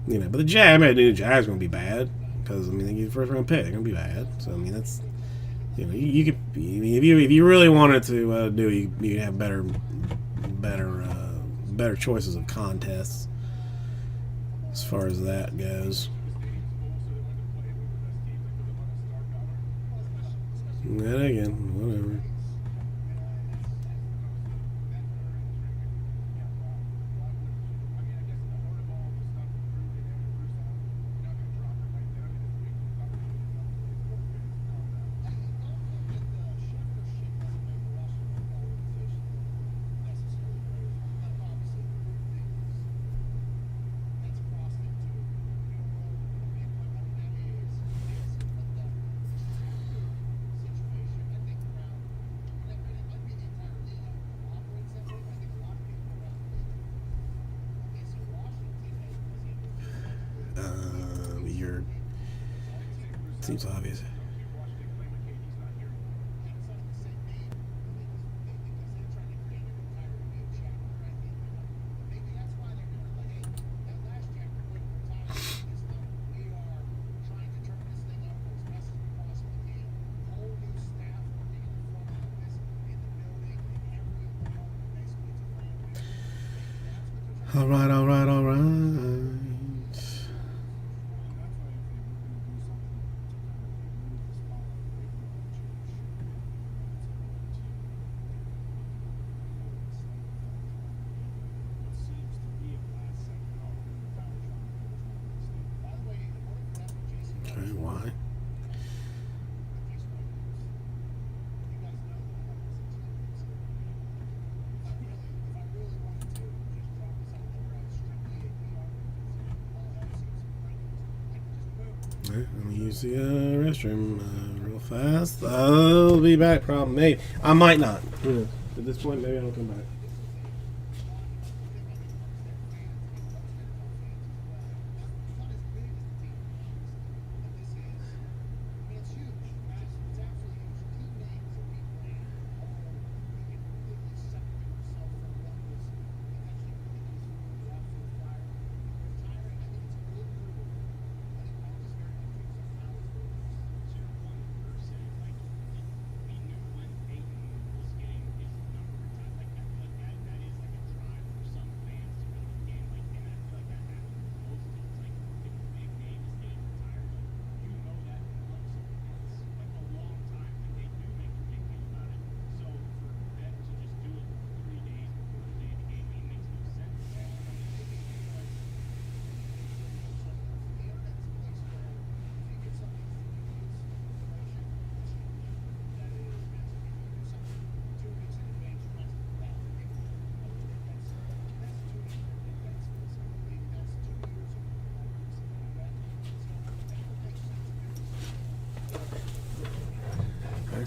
but the Jags, I knew the Jags were going to be bad because they get the first round pick, they're going to be bad. So that's you could if you really wanted to do it, you have better choices of contests as far as that goes. And again, whatever. Seems obvious. All right. Why? Let me use the restroom real fast. I'll be back. Probably. Maybe. I might not. At this point, maybe I don't come back.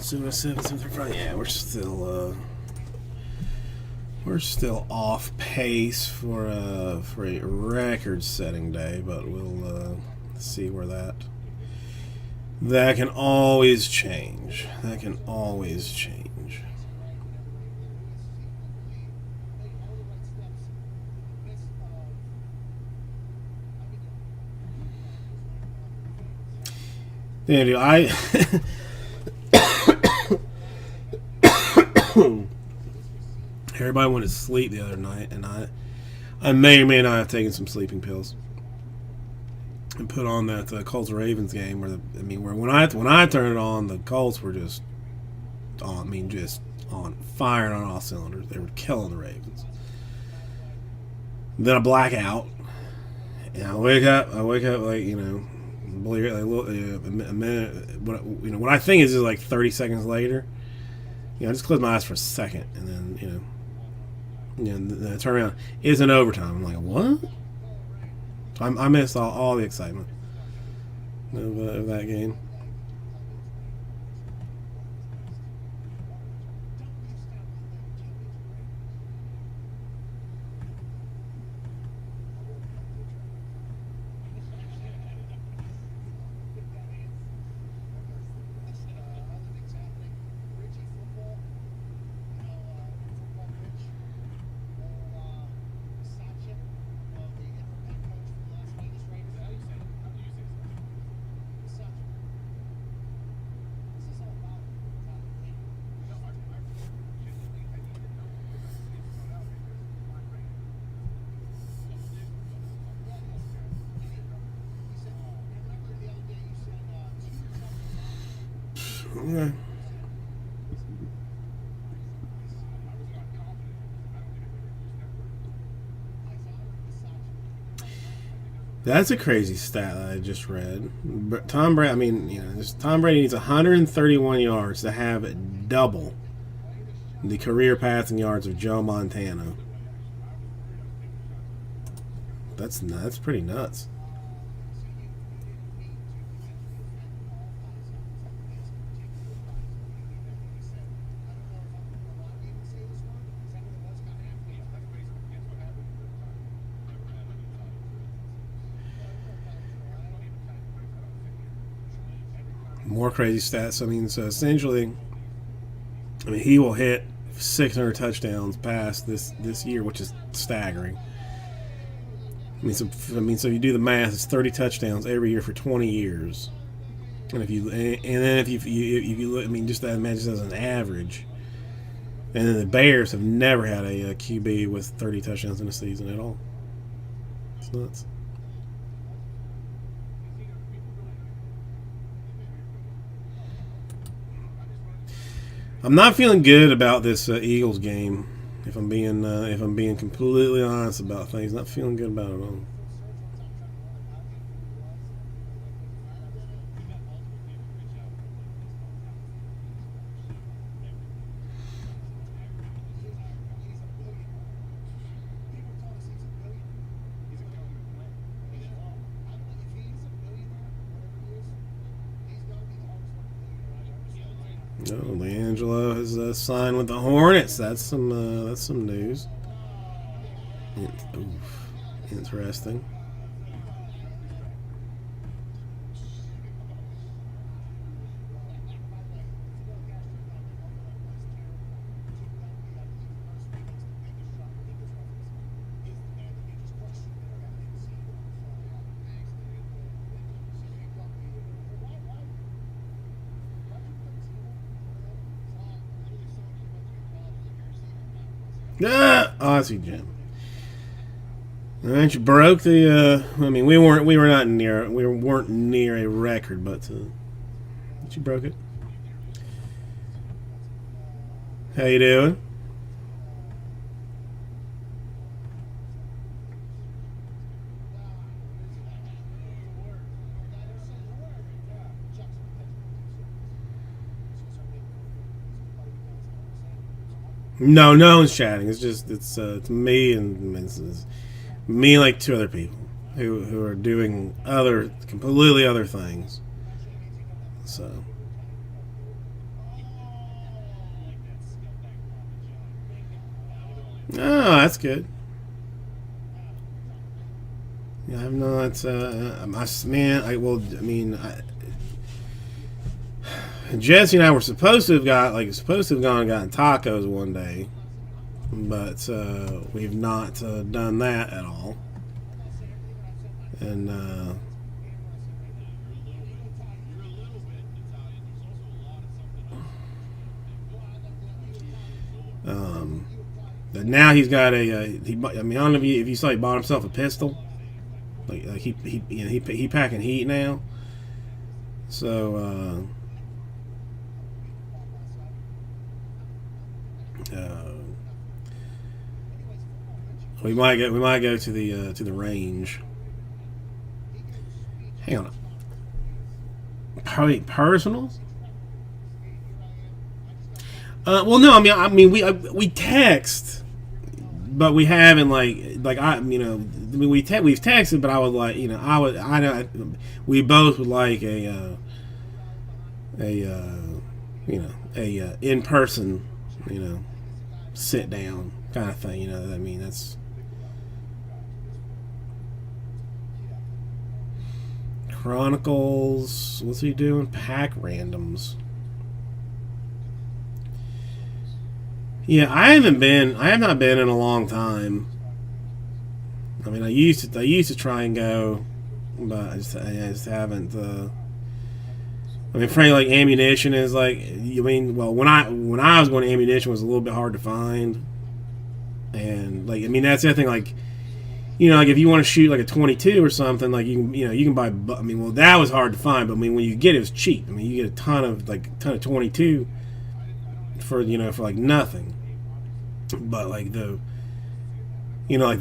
707, 735. Yeah, we're still off pace for a record-setting day, but we'll see where that can always change. That can always change. Yeah, dude, everybody went to sleep the other night, and I may or may not have taken some sleeping pills and put on that Colts Ravens game where when I turned it on, the Colts were just on. Just on firing on all cylinders. They were killing the Ravens. Then I black out, and I wake up like believe it, like a minute. What I think is just like 30 seconds later. I just close my eyes for a second, and then then I turn around. It's an overtime. I'm like, what? I missed all the excitement of that game. Okay. That's a crazy stat that I just read. But Tom Brady, Tom Brady needs 131 yards to have double the career passing yards of Joe Montana. That's pretty nuts. More crazy stats. So essentially, he will hit 600 touchdowns past this year, which is staggering. So if you do the math, it's 30 touchdowns every year for 20 years. And if you look, just that imagine just as an average. And then the Bears have never had a QB with 30 touchdowns in a season at all. It's nuts. I'm not feeling good about this Eagles game. If I'm being completely honest about things, not feeling good about it at all. Oh, LeAngelo has signed with the Hornets. That's some news. Interesting. I see, Jim. All right, you broke the. We weren't near a record, but you broke it. How you doing? No one's chatting. It's me and it's me and like two other people who are doing completely other things. So Oh, that's good. Yeah, I've not. Man, Jesse and I were supposed to have gone and gotten tacos one day, but we've not done that at all. And but now he's got a. I don't know if you saw he bought himself a pistol. Like he packing heat now. So we might go to the range. Hang on. Probably personals. Well, no. We text, but we haven't we've texted, but I would like we both would like a in person sit down kind of thing. That's Chronicles. What's he doing? Pack randoms. Yeah, I have not been in a long time. I used to try and go, but I just haven't. Frankly, like ammunition is when I was going to ammunition was a little bit hard to find, and that's the other thing. Like if you want to shoot like a 22 or something, like you can buy. That was hard to find, but when you get it was cheap. You get a ton of 22 for like nothing. But the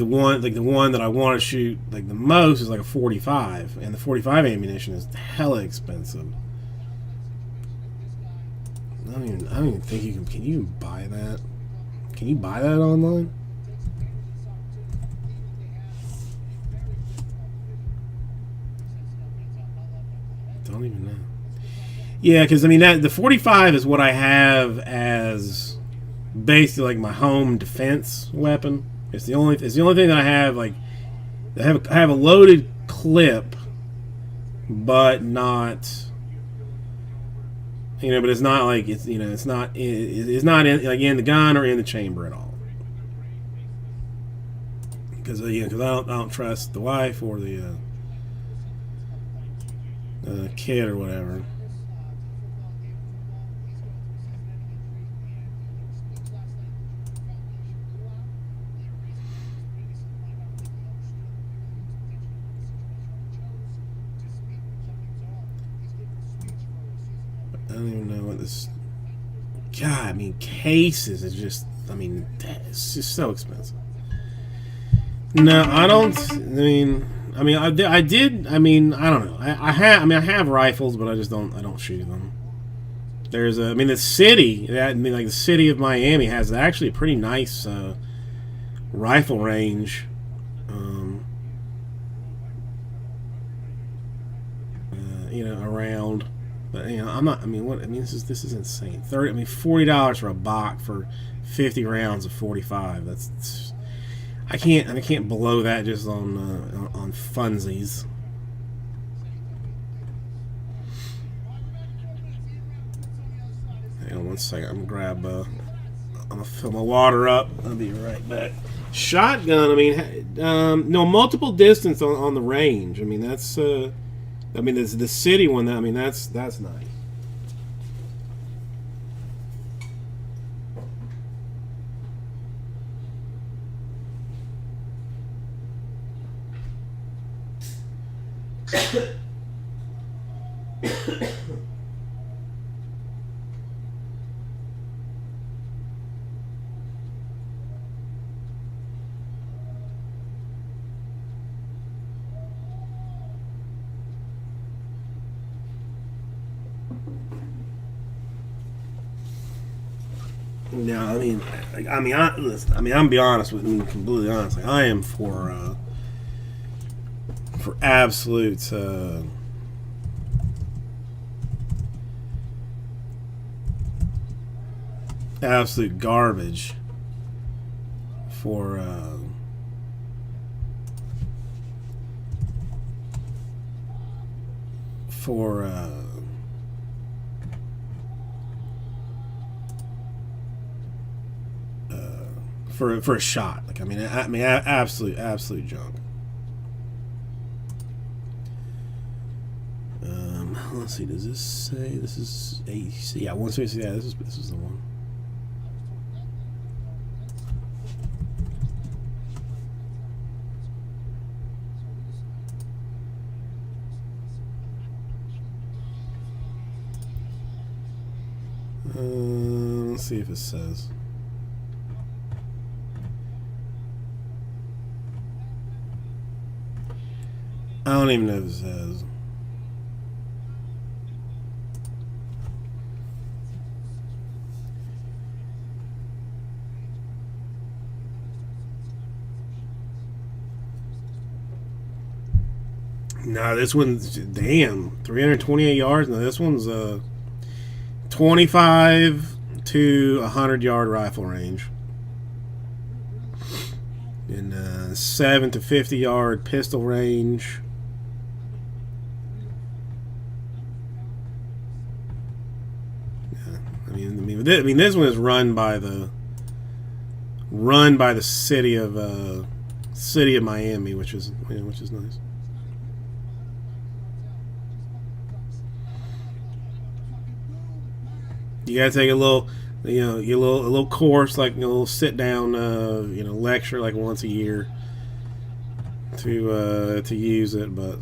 one that I want to shoot the most is like a 45, and the 45 ammunition is hella expensive. I don't even think you can. Can you buy that? Can you buy that online? Don't even know. Yeah, because that the 45 is what I have as basically like my home defense weapon. It's the only thing that I have. I have a loaded clip, but not. But it's not like it's not in the gun or in the chamber at all. Because I don't trust the wife or the kid or whatever. I don't even know what this. God, cases is just. It's just so expensive. No, I don't. I did. I don't know. I have rifles, but I don't shoot them. There's the city. The city of Miami has actually a pretty nice rifle range. Around. But I'm not. This is insane. $40 for a box for 50 rounds of 45. That's. I can't blow that just on funsies. Hang on one second. I'm gonna fill my water up. I'll be right back. Shotgun. No multiple distance on the range. That's. There's the city one. That's nice. No, listen. I'm gonna be honest with you, completely honest. I am for absolute absolute garbage for for for a shot. Like absolute junk. Let's see. Does this say this is AC? Yeah, 160. Yeah, this is the one. Let's see if it says. I don't even know if it says. No, this one's damn 328 yards. No, this one's 25 to 100-yard rifle range, and 7 to 50-yard pistol range. Yeah, I mean, this one is run by the city of Miami, which is nice. You gotta take a little, a little course, like a little sit down, lecture like once a year to use it. But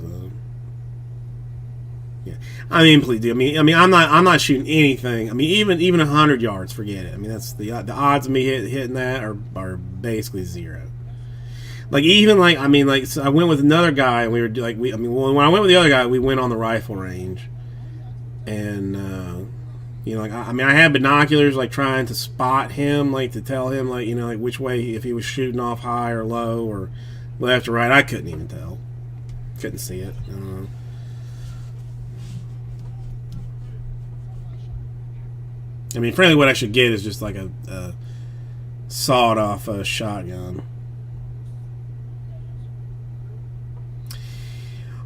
yeah, I mean, please do. I mean, I'm not shooting anything. I mean, even 100 yards, forget it. I mean, that's the odds of me hitting that are basically zero. Like even like I mean like so I went with another guy and we were like when I went with the other guy we went on the rifle range and. I had binoculars, like trying to spot him, like to tell him, like which way, if he was shooting off high or low or left or right. I couldn't even tell. Couldn't see it. I mean, frankly, what I should get is just like a sawed-off shotgun.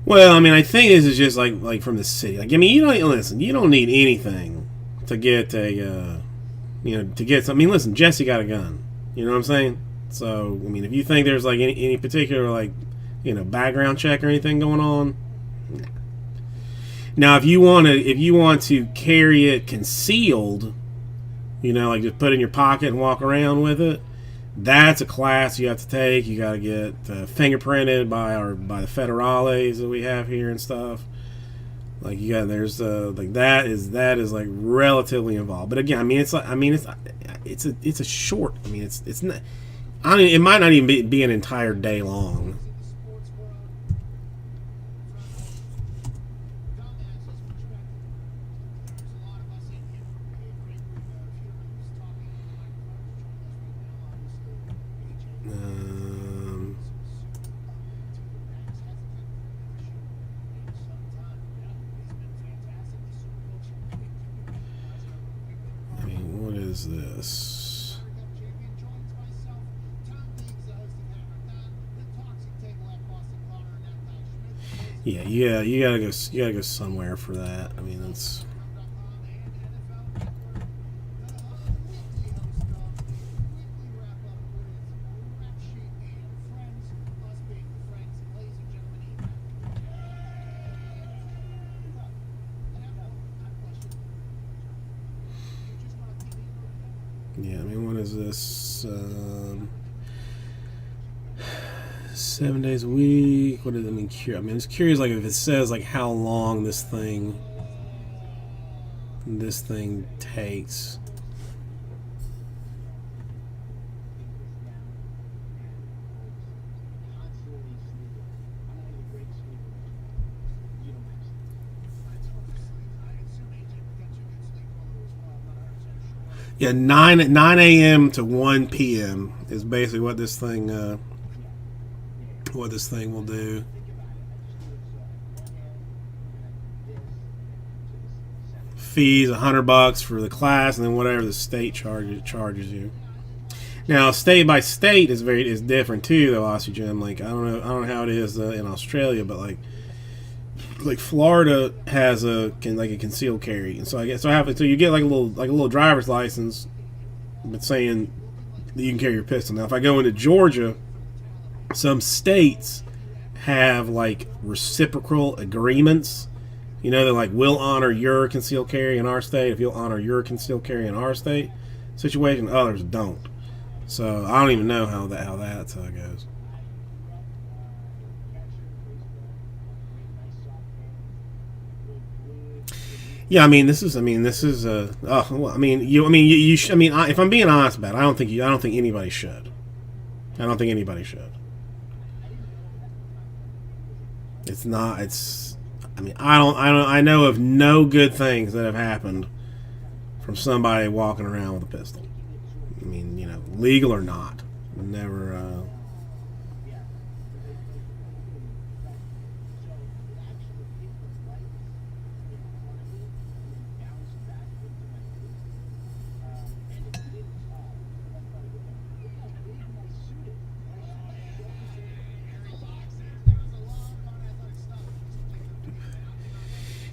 Well, I mean, I think this is just like from the city. Like, I mean, you don't need anything to get to get something. I mean, listen, Jesse got a gun. You know what I'm saying? So, I mean, if you think there's like any particular background check or anything going on, now if you want to carry it concealed, like just put it in your pocket and walk around with it, that's a class you have to take. You got to get fingerprinted by the federales that we have here and stuff. Like there's that is like relatively involved. But again, it's a short. I mean, it's not. I mean, it might not even be an entire day long. This yeah you gotta go somewhere for that. I mean, that's yeah. I mean, what is this? 7 days a week. What does it mean? I mean, it's curious. Like if it says like how long this thing takes. Yeah, 9 a.m. to 1 p.m. is basically what this thing will do. Fees $100 for the class, and then whatever the state charges you. Now, state by state is different too, though. Oxygen, like I don't know how it is in Australia, but like Florida has a concealed carry, and so you get like a little driver's license, but saying that you can carry your pistol. Now, if I go into Georgia, some states have like reciprocal agreements. You know, that like we'll honor your concealed carry in our state if you'll honor your concealed carry in our state situation. Others don't. So I don't even know how that goes. Yeah, this is if I'm being honest about it, I don't think anybody should. I don't think anybody should. It's not. I know of no good things that have happened from somebody walking around with a pistol. Legal or not, never.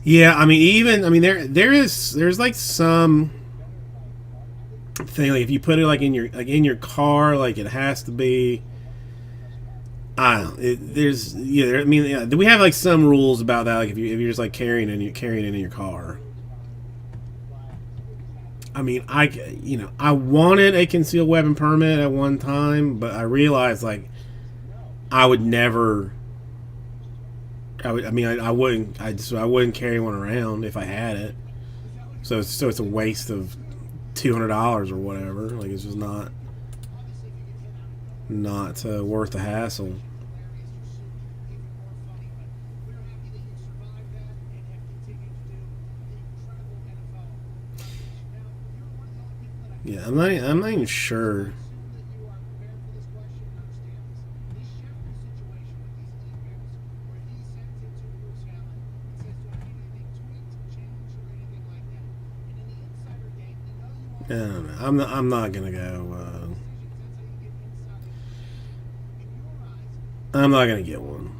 Yeah, there's like some thing, like if you put it like in your car, like it has to be. I don't know. We have like some rules about that. Like if you're just like carrying it in your car. I wanted a concealed weapon permit at one time, but I realized like I would never. I wouldn't carry one around if I had it. So it's a waste of $200 or whatever. Like it's just not worth the hassle. Yeah, I'm not even sure. I don't know. I'm not gonna go. I'm not gonna get one.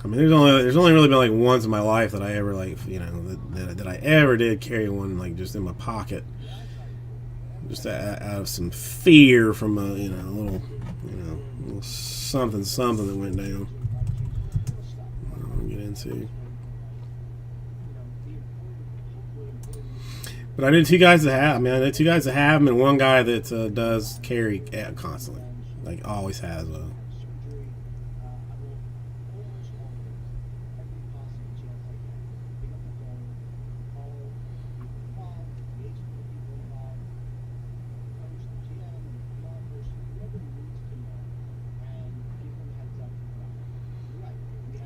There's only really been like once in my life that I ever that I ever did carry one like just in my pocket, just out of some fear from a little something that went down. I'll get into. But I know two guys that have. I know two guys that have them, and one guy that does carry constantly, like always has a.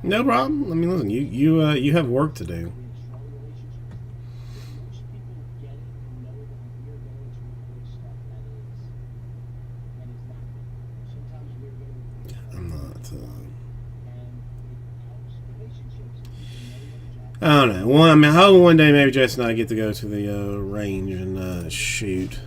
No problem. Listen, you have work to do. I don't know. I hope one day maybe Jess and I get to go to the range and shoot.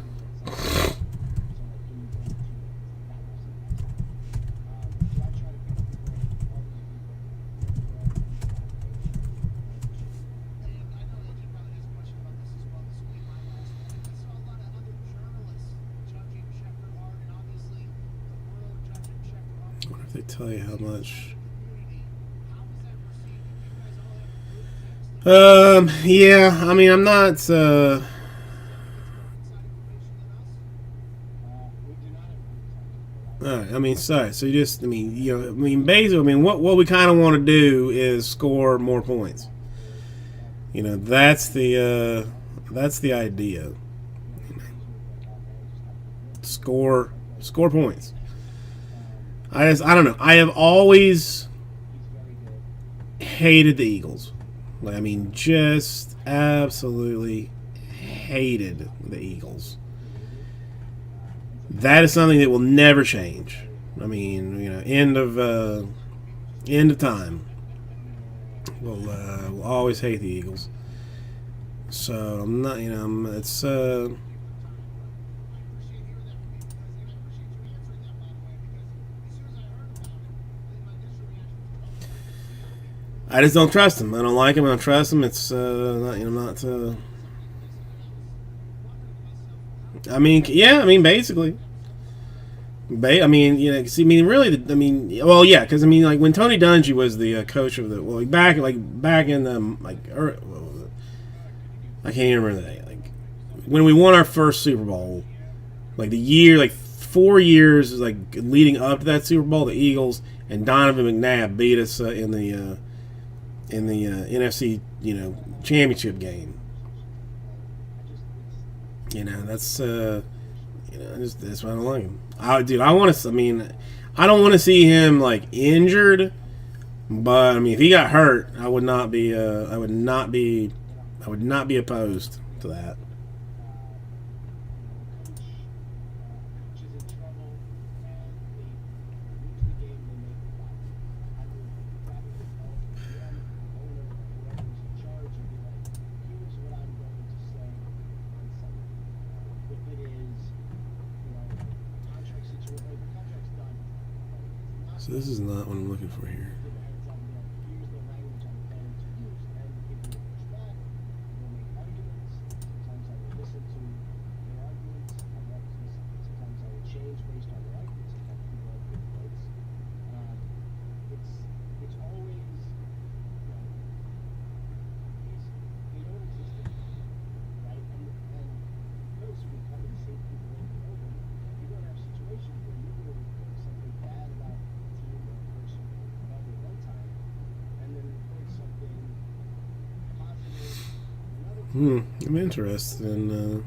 I wonder if they tell you how much. Yeah, I'm not, alright, sorry, so you just, basically, what we kind of want to do is score more points. That's the idea. Score points. I don't know, I have always hated the Eagles. Just absolutely hated the Eagles. That is something that will never change. End of time. We'll always hate the Eagles. So I'm not, it's I just don't trust him. I don't like him. I don't trust him. It's not, not. I mean, yeah. I mean, basically. I mean, see, I mean, really, I mean, well, yeah, because I mean, like when Tony Dungy was the coach of the, well, back in the what was it? I can't even remember that. Like when we won our first Super Bowl, like the year, like 4 years, like leading up to that Super Bowl, the Eagles and Donovan McNabb beat us in the NFC, championship game. That's that's why I don't like him. I want to. I mean, I don't want to see him like injured, but I mean, if he got hurt, I would not be. I would not be opposed to that. So this is not what I'm looking for here. I'm interested in.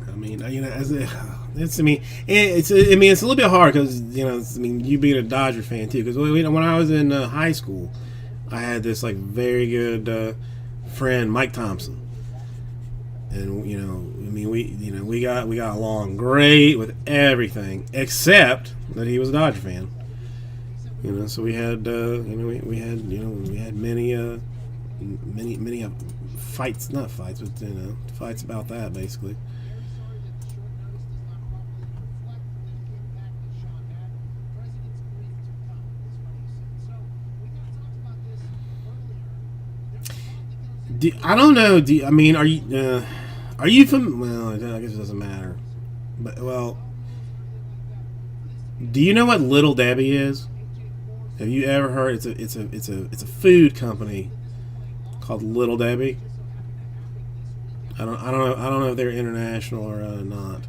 I mean, it's. I mean, it's. I mean, it's a little bit hard because I mean, you being a Dodger fan too. Because when I was in high school, I had this like very good friend, Mike Thompson, and I mean, we got along great with everything except that he was a Dodger fan. So we had we had many fights, not fights, but fights about that basically. I don't know. I mean, are you from? Well, I guess it doesn't matter. But do you know what Little Debbie is? Have you ever heard? It's a food company called Little Debbie. I don't know if they're international or not.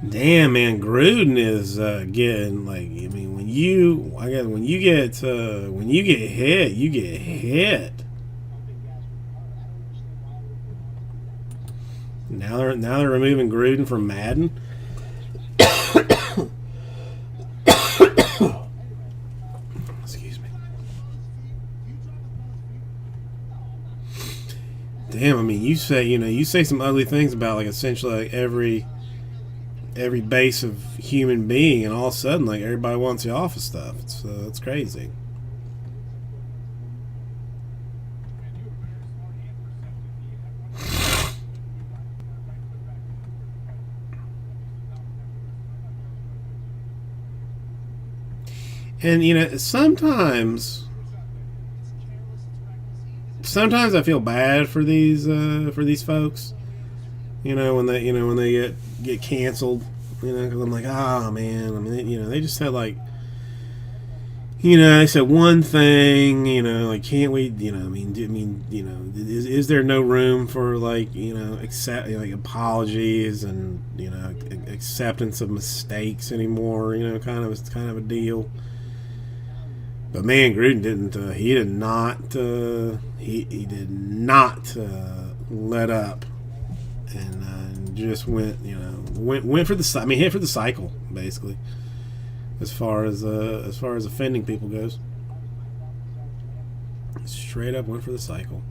Damn, man, Gruden is getting like. I mean, when you get hit, you get hit. Now they're removing Gruden from Madden. Excuse me. Damn, I mean, you say some ugly things about like essentially like every base of human being, and all of a sudden, like everybody wants you off of stuff. It's crazy. And sometimes I feel bad for these folks. When they get canceled, because I'm like, man. I mean, they just had like, They said one thing, like, can't we, is there no room for, like, accept, like, apologies and, acceptance of mistakes anymore, kind of a deal. But man, Gruden didn't, he did not, he did not let up, and just went, went for the, hit for the cycle, basically. As far as offending people goes, straight up went for the cycle.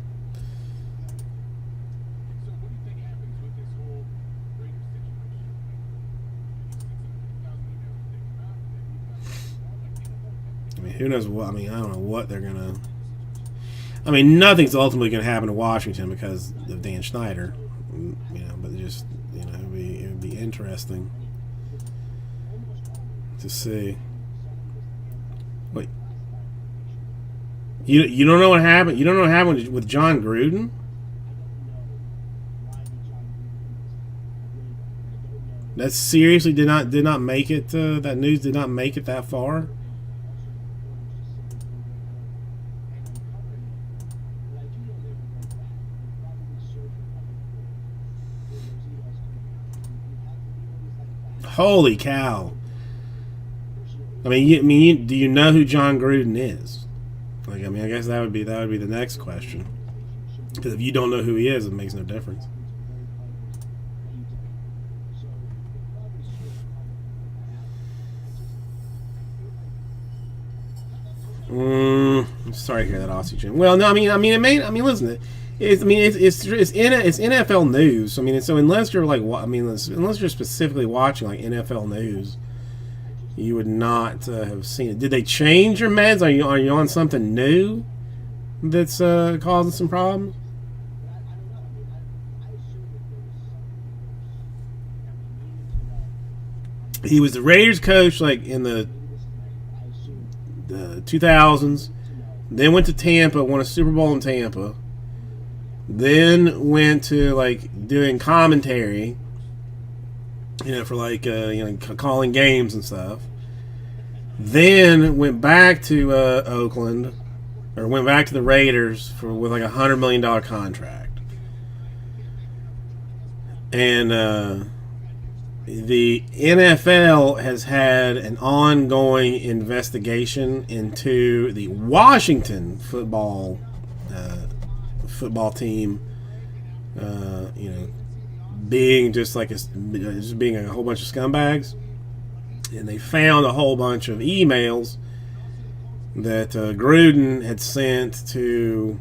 Who knows what? I don't know what they're gonna. Nothing's ultimately gonna happen to Washington because of Dan Snyder, But just it would be interesting to see. Wait, you don't know what happened? You don't know what happened with John Gruden? That seriously did not make it. That news did not make it that far. Holy cow! Do you know who John Gruden is? Like, I guess that would be the next question. Because if you don't know who he is, it makes no difference. Sorry to hear that, Aussie Jim. Well, no, listen, it's NFL news. So unless you're like, unless you're specifically watching like NFL news, you would not have seen it. Did they change your meds? Are you on something new that's causing some problems? He was the Raiders coach like in the 2000s. Then went to Tampa, won a Super Bowl in Tampa. Then went to like doing commentary, for like calling games and stuff. Then went back to Oakland, or went back to the Raiders with like $100 million contract. And the NFL has had an ongoing investigation into the Washington football team, being just being a whole bunch of scumbags, and they found a whole bunch of emails that Gruden had sent to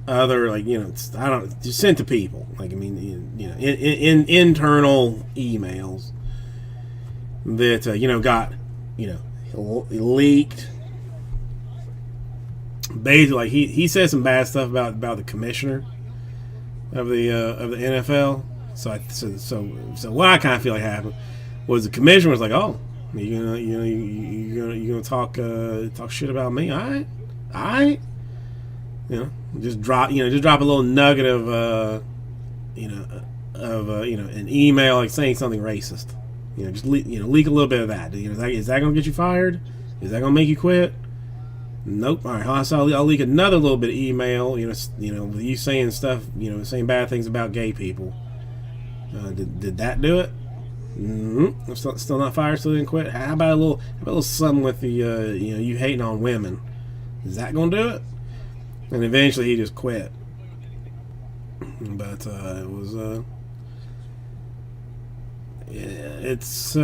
other, just sent to people, in internal emails that got leaked. Basically, like he said some bad stuff about the commissioner of the NFL. So what I kind of feel like happened was the commissioner was like, "Oh, you gonna talk shit about me? All right, just drop a little nugget of an email like saying something racist. Just leak a little bit of that. Is that gonna get you fired? Is that gonna make you quit? Nope. All right, so I'll leak another little bit of email. With you saying stuff. Saying bad things about gay people. Did that do it? I'm still not fired. Still didn't quit. How about a little something with the you hating on women? Is that gonna do it? And eventually he just quit. But it was it's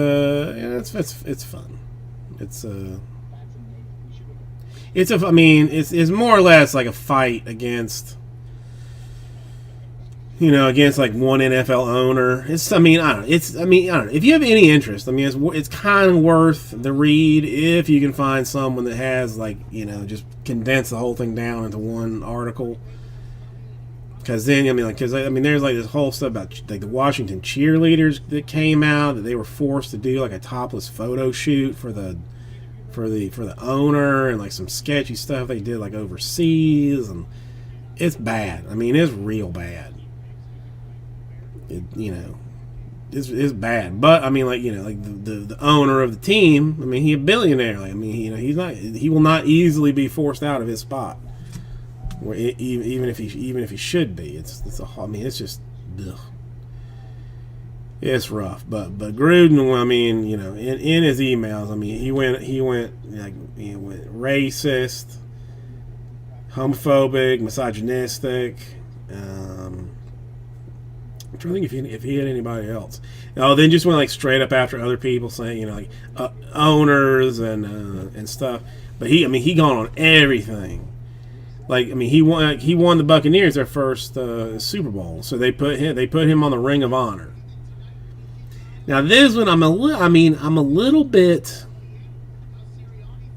fun. It's more or less like a fight against like one NFL owner. I don't know. If you have any interest, it's kind of worth the read if you can find someone that has just condense the whole thing down into one article. Because then there's like this whole stuff about like the Washington cheerleaders that came out that they were forced to do like a topless photo shoot for the owner, and like some sketchy stuff they did like overseas, and it's bad. It's real bad. is bad. But I mean, like, you know, like the owner of the team. I mean, he's a billionaire. Like, I mean, you know, he will not easily be forced out of his spot. Where even if he should be, I mean, it's just, ugh. It's rough. But Gruden, I mean, you know, in his emails, I mean, he went racist, homophobic, misogynistic. I'm trying to think if he had anybody else. Oh, then just went like straight up after other people, saying, you know, like owners and stuff. But he gone on everything. Like, I mean, he won the Buccaneers their first Super Bowl, so they put him on the Ring of Honor. Now this one, I'm a little bit.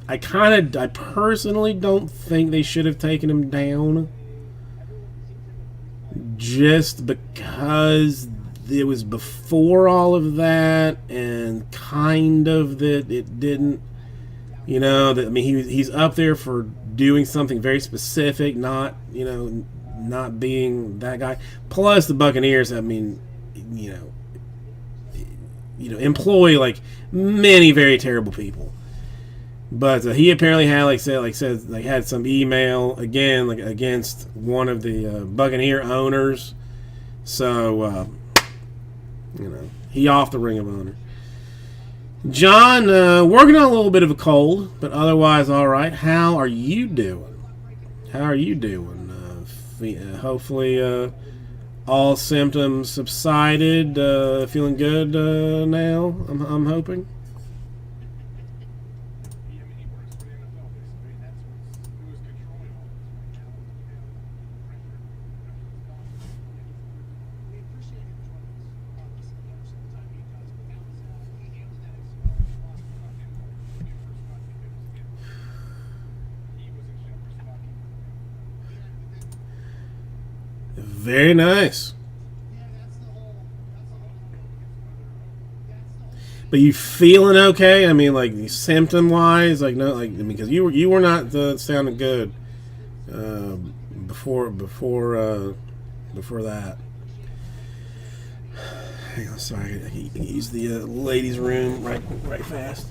I personally don't think they should have taken him down, just because it was before all of that, and kind of that it didn't. You know, I mean, he's up there for doing something very specific, not being that guy. Plus, the Buccaneers, I mean, you know, employ like many very terrible people. But he apparently had had some email again, like against one of the Buccaneer owners. So you know, he off the Ring of Honor. John, working on a little bit of a cold, but otherwise all right. How are you doing? Hopefully all symptoms subsided. Feeling good now, I'm hoping. Very nice. But you feeling okay? I mean, like symptom wise, like no, like because you were not sounding good before that. Hang on, sorry, I can use the ladies' room right fast.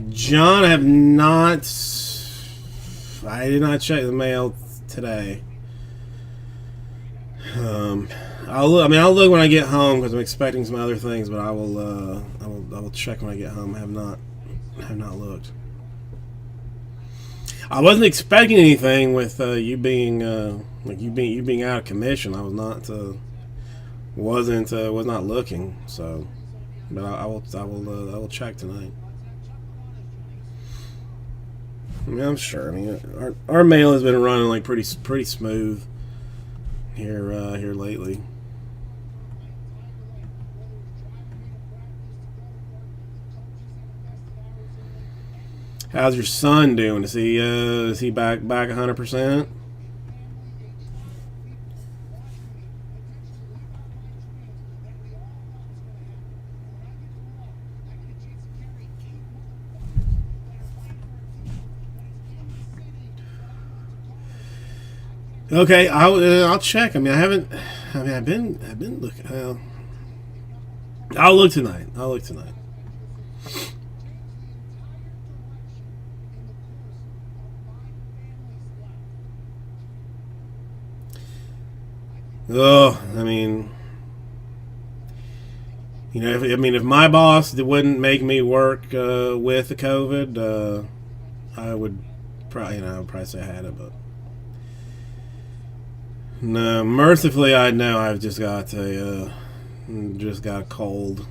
John, I did not check the mail today. I'll look when I get home because I'm expecting some other things, but I will check when I get home. I have not looked. I wasn't expecting anything with you being out of commission. I was not looking. So, but I will check tonight. I mean, I'm sure. I mean, our mail has been running like pretty smooth here lately. How's your son doing? Is he back 100%? Okay, I'll check. I mean, I haven't. I mean, I've been looking. I'll look tonight. Oh, I mean, if my boss wouldn't make me work with the COVID, I would probably say I had it, but no. Mercifully, I know I've just got a cold.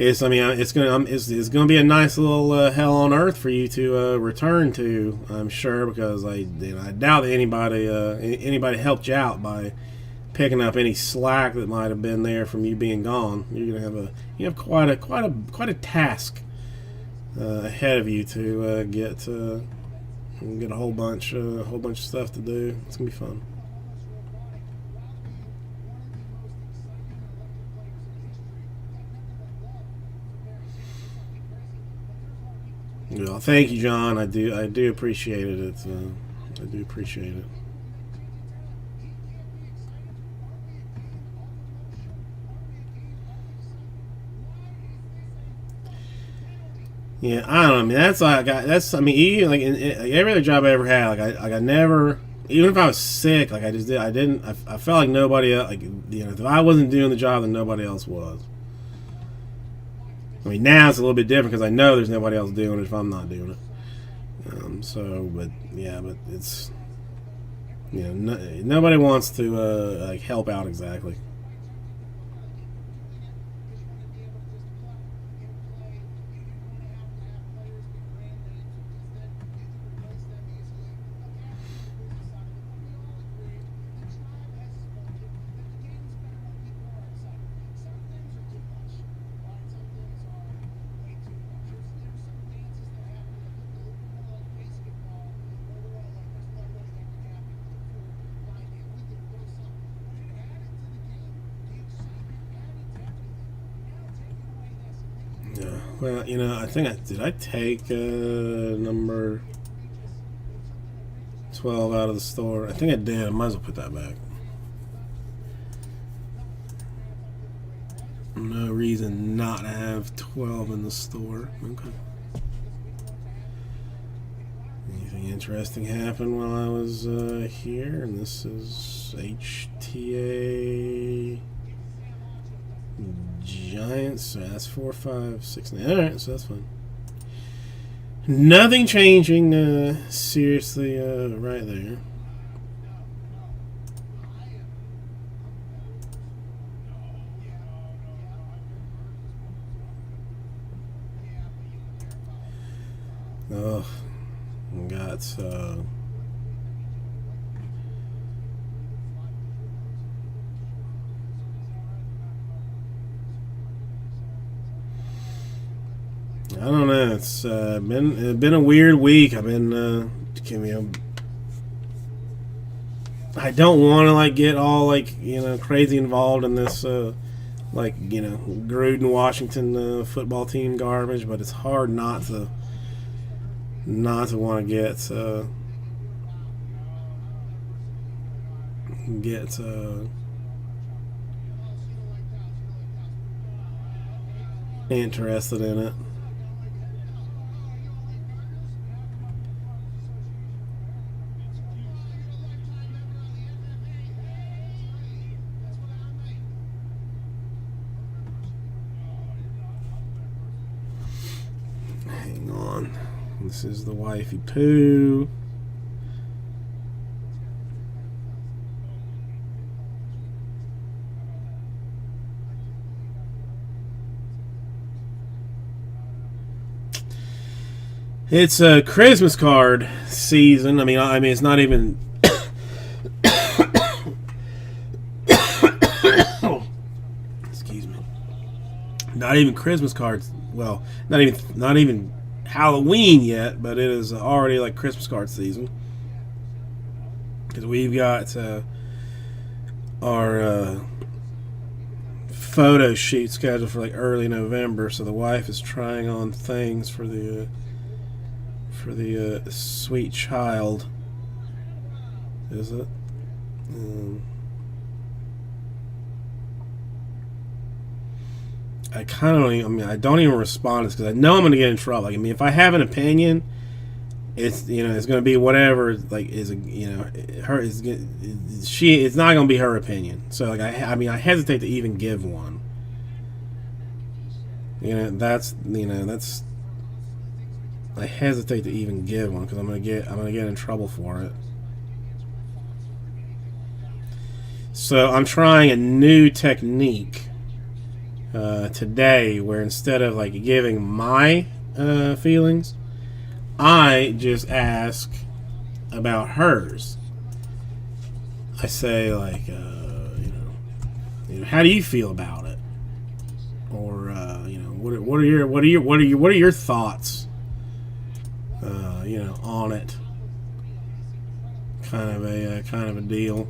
It's gonna be a nice little hell on earth for you to return to. I'm sure, because I doubt that anybody helped you out by picking up any slack that might have been there from you being gone. You're gonna have quite a task ahead of you to get a whole bunch of stuff to do. It's gonna be fun. Well, thank you, John. I do appreciate it. I do appreciate it. Yeah, I don't know. I mean, I mean, even like in every other job I ever had, I never, even if I was sick, like I didn't. I felt like nobody else, like if I wasn't doing the job, then nobody else was. I mean, now it's a little bit different because I know there's nobody else doing it if I'm not doing it. But it's nobody wants to like help out exactly. Well, I think I take number 12 out of the store. I think I did. I might as well put that back. No reason not to have 12 in the store. Okay. Anything interesting happened while I was here? And this is HTA Giants. So that's 4, 5, 6, 9. All right, so that's fine. Nothing changing seriously right there. Oh, got I don't know. It's been a weird week. I've been I don't want to like get all like crazy involved in this Gruden Washington football team garbage, but it's hard not to want to get interested in it. Hang on. This is the wifey poo. It's a Christmas card season. I mean, it's not even. Excuse me. Not even Christmas cards. Well, not even Halloween yet, but it is already like Christmas card season because we've got our photo shoot scheduled for like early November. So the wife is trying on things for the sweet child. Is it? I kind of don't even, I mean, I don't even respond to this because I know I'm going to get in trouble. Like, I mean, if I have an opinion, it's it's going to be whatever. Like, is her is she? It's not going to be her opinion. So like, I mean, I hesitate to even give one. That's I hesitate to even give one because I'm gonna get in trouble for it. So I'm trying a new technique today, where instead of like giving my feelings, I just ask about hers. I say like, how do you feel about it, or what are your thoughts? On it, kind of a deal.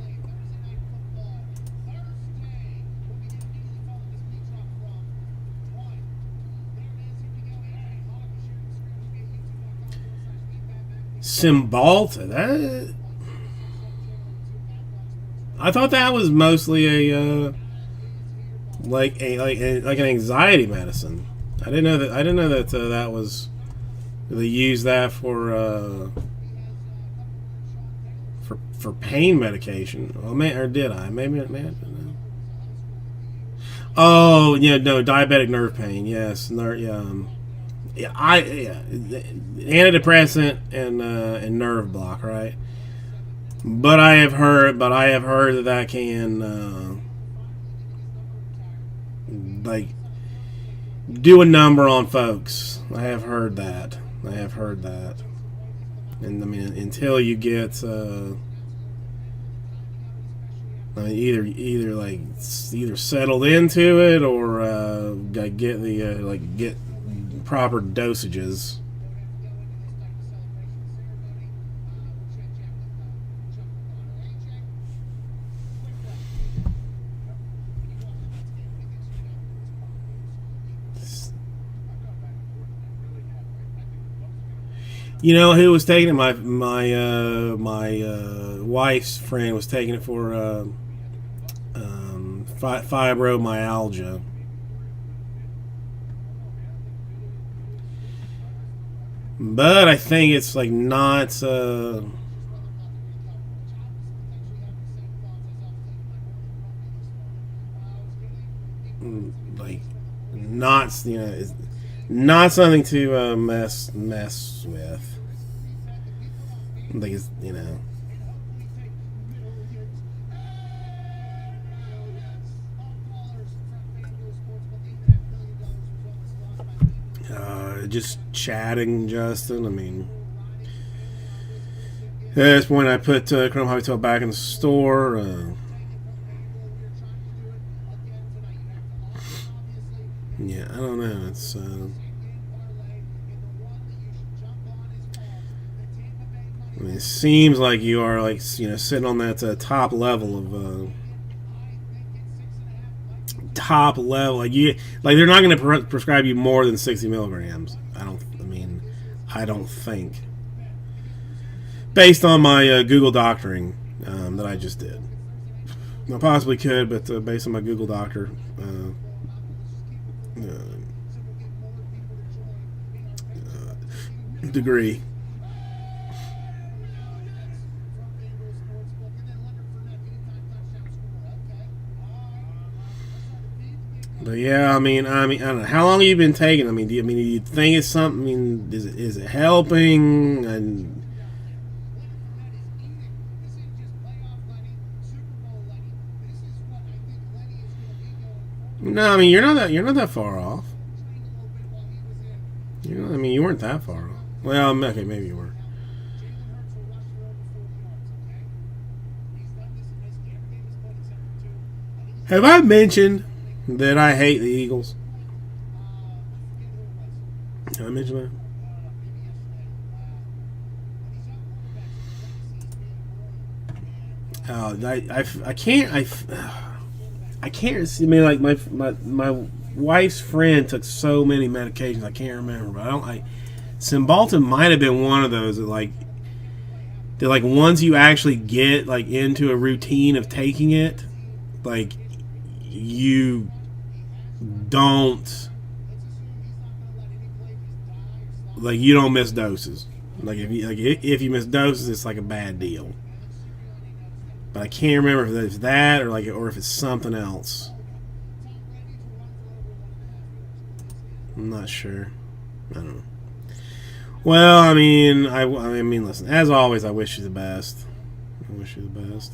Cymbalta, that I thought that was mostly a like an anxiety medicine. I didn't know that that was. They use that for pain medication. Oh, or did I? Maybe I didn't know. Oh yeah, no, diabetic nerve pain. Yes, antidepressant and nerve block, right? But I have heard that can like do a number on folks. I have heard that. And I mean, until you get, either settled into it or get proper dosages. You know who was taking it? My wife's friend was taking it for fibromyalgia. But I think it's like not like not it's not something to mess with. Like just chatting, Justin. I mean, at this point, I put Chrome Hobby Tool back in the store. Yeah, I don't know. It's I mean, it seems like you are like sitting on that top level of like they're not going to prescribe you more than 60 milligrams. I don't think, based on my Google doctoring that I just did. I possibly could, but based on my Google doctor degree. But yeah, I mean, I don't know. How long have you been taking? I mean, do you think it's something? I mean, is it helping? And no, I mean, you're not that far off. I mean, you weren't that far off. Well, okay, maybe you were. Jalen Hurts will rush for over 40 yards, okay? He's done this in his every game he's played except for two. I think he's Have I mentioned that I hate the Eagles? I forget who it was. Have I mentioned that? Maybe yesterday. But these young quarterbacks, you don't see it early. I can't. I can't see. I mean, like my wife's friend took so many medications. I can't remember, but I don't like. Cymbalta might have been one of those that like once you actually get like into a routine of taking it, like you don't like you don't miss doses. Like if you miss doses, it's like a bad deal. But I can't remember if it's that or if it's something else. I'm not sure. I don't know. Well, I mean, I mean, listen. As always, I wish you the best. I wish you the best.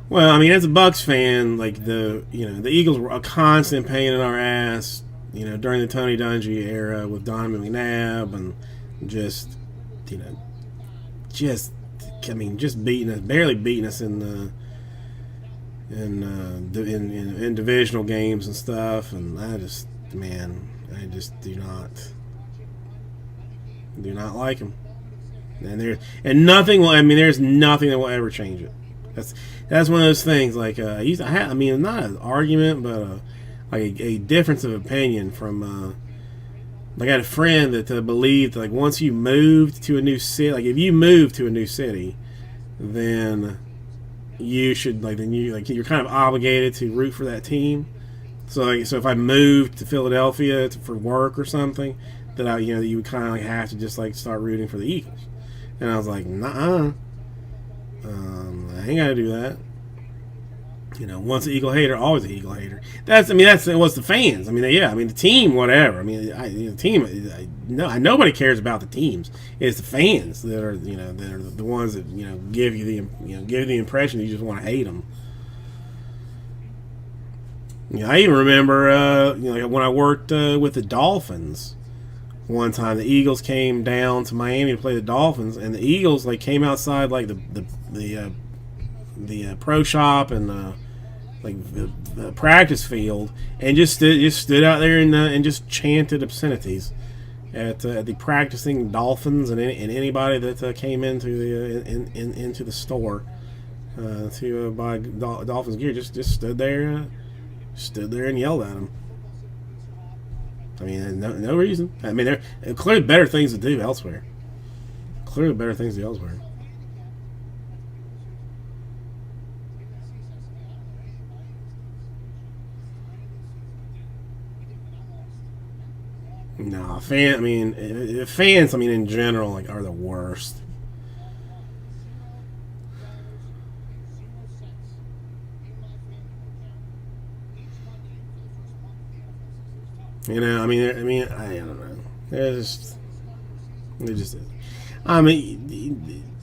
Well, I mean, as a Bucks fan, like the Eagles were a constant pain in our ass. During the Tony Dungy era with Donovan McNabb and just beating us, barely beating us in divisional games and stuff. And I just do not like him. And nothing will. I mean, there's nothing that will ever change it. That's one of those things. Like not an argument, but like a difference of opinion from. I got a friend that believed like once you moved to a new city, like if you move to a new city, then you should you're kind of obligated to root for that team. So if I moved to Philadelphia for work or something, that you would kind of have to just like start rooting for the Eagles. And I was like, nah, I ain't got to do that. Once an Eagle hater, always an Eagle hater. That's what's the fans. I mean, yeah, I mean the team, whatever. I mean, the team. Nobody cares about the teams. It's the fans that are the ones that give you the impression that you just want to hate them. I even remember when I worked with the Dolphins. One time the Eagles came down to Miami to play the Dolphins, and the Eagles came outside the pro shop and the practice field and just stood out there and just chanted obscenities at the practicing Dolphins and anybody that came into the store to buy Dolphins gear. Just stood there and yelled at them. I mean, no reason. I mean, there are clearly better things to do elsewhere. No, fans in general are the worst. I don't know. They're just. I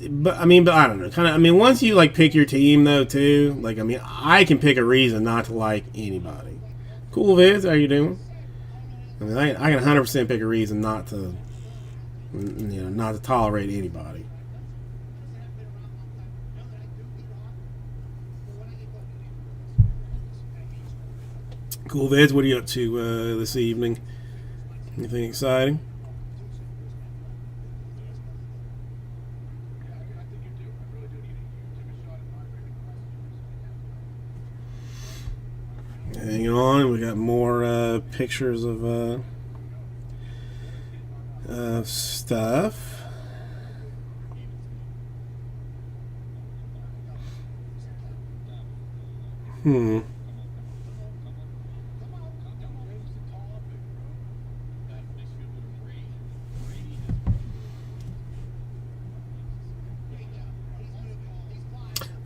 but I don't know. Kind of. Once you pick your team though too. I can pick a reason not to like anybody. Cool Viz, how you doing? I can 100% pick a reason not to, not to tolerate anybody. Cool Vids, what are you up to this evening? Anything exciting? Hang on, we got more pictures of stuff.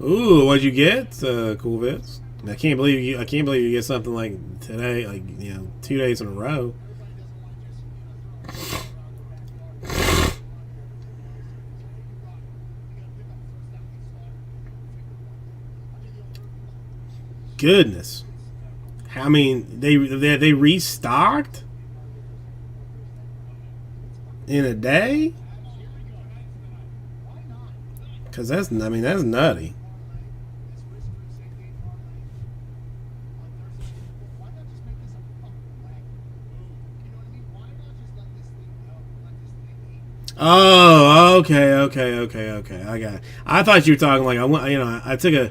Ooh, what'd you get, Cool Bits? I can't believe you get something like today, 2 days in a row. Goodness, they restocked. in a day? Because that's nutty. Oh, okay. I got it. I thought you were talking like I took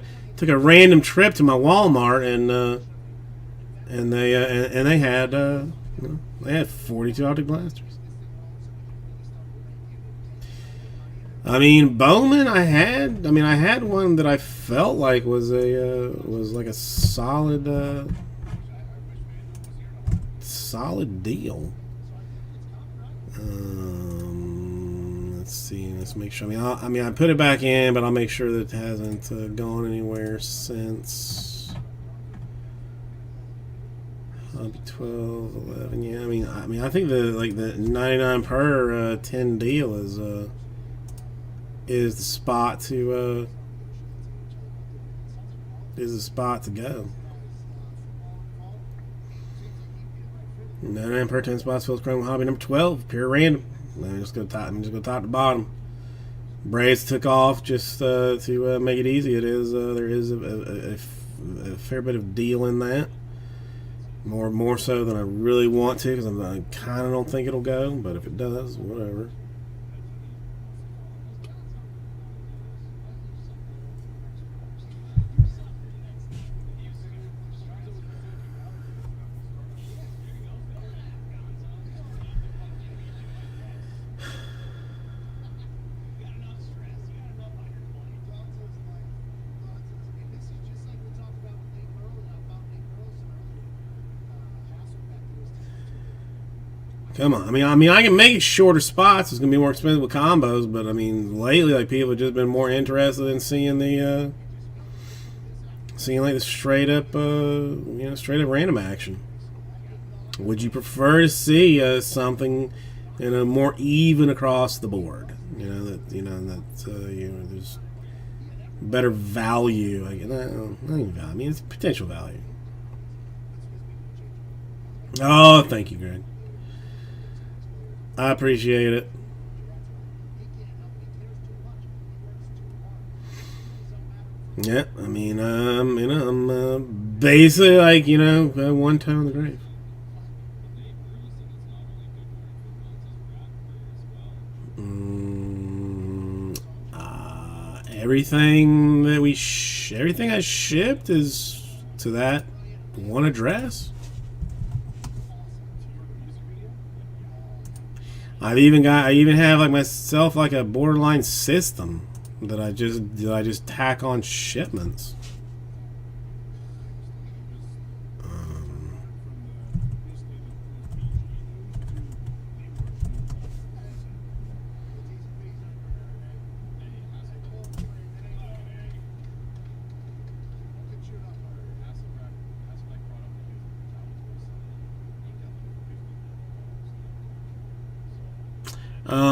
a random trip to my Walmart and they had they had 42 Optic blasters. I mean, Bowman. I had one that I felt like was like a solid deal. Let's see. Let's make sure. I put it back in, but I'll make sure that it hasn't gone anywhere since. 12, 11. Yeah. I think the 99 per 10 deal is the spot to go. 99 per 10 spots. Phil's Chrome Hobby number 12. Pure random. I'm just gonna top to bottom. Braves took off just to make it easy. There is a fair bit of deal in that. More so than I really want to, because I kind of don't think it'll go. But if it does, whatever. Come on. I can make shorter spots. It's gonna be more expensive with combos, but lately, like, people have just been more interested in seeing the straight up random action. Would you prefer to see something more even across the board? There's better value. Not even value. It's potential value. Oh, thank you, Greg. I appreciate it. Yeah, I'm basically like, one toe in the grave. Everything I shipped is to that one address. I even have like myself like a borderline system that I just tack on shipments.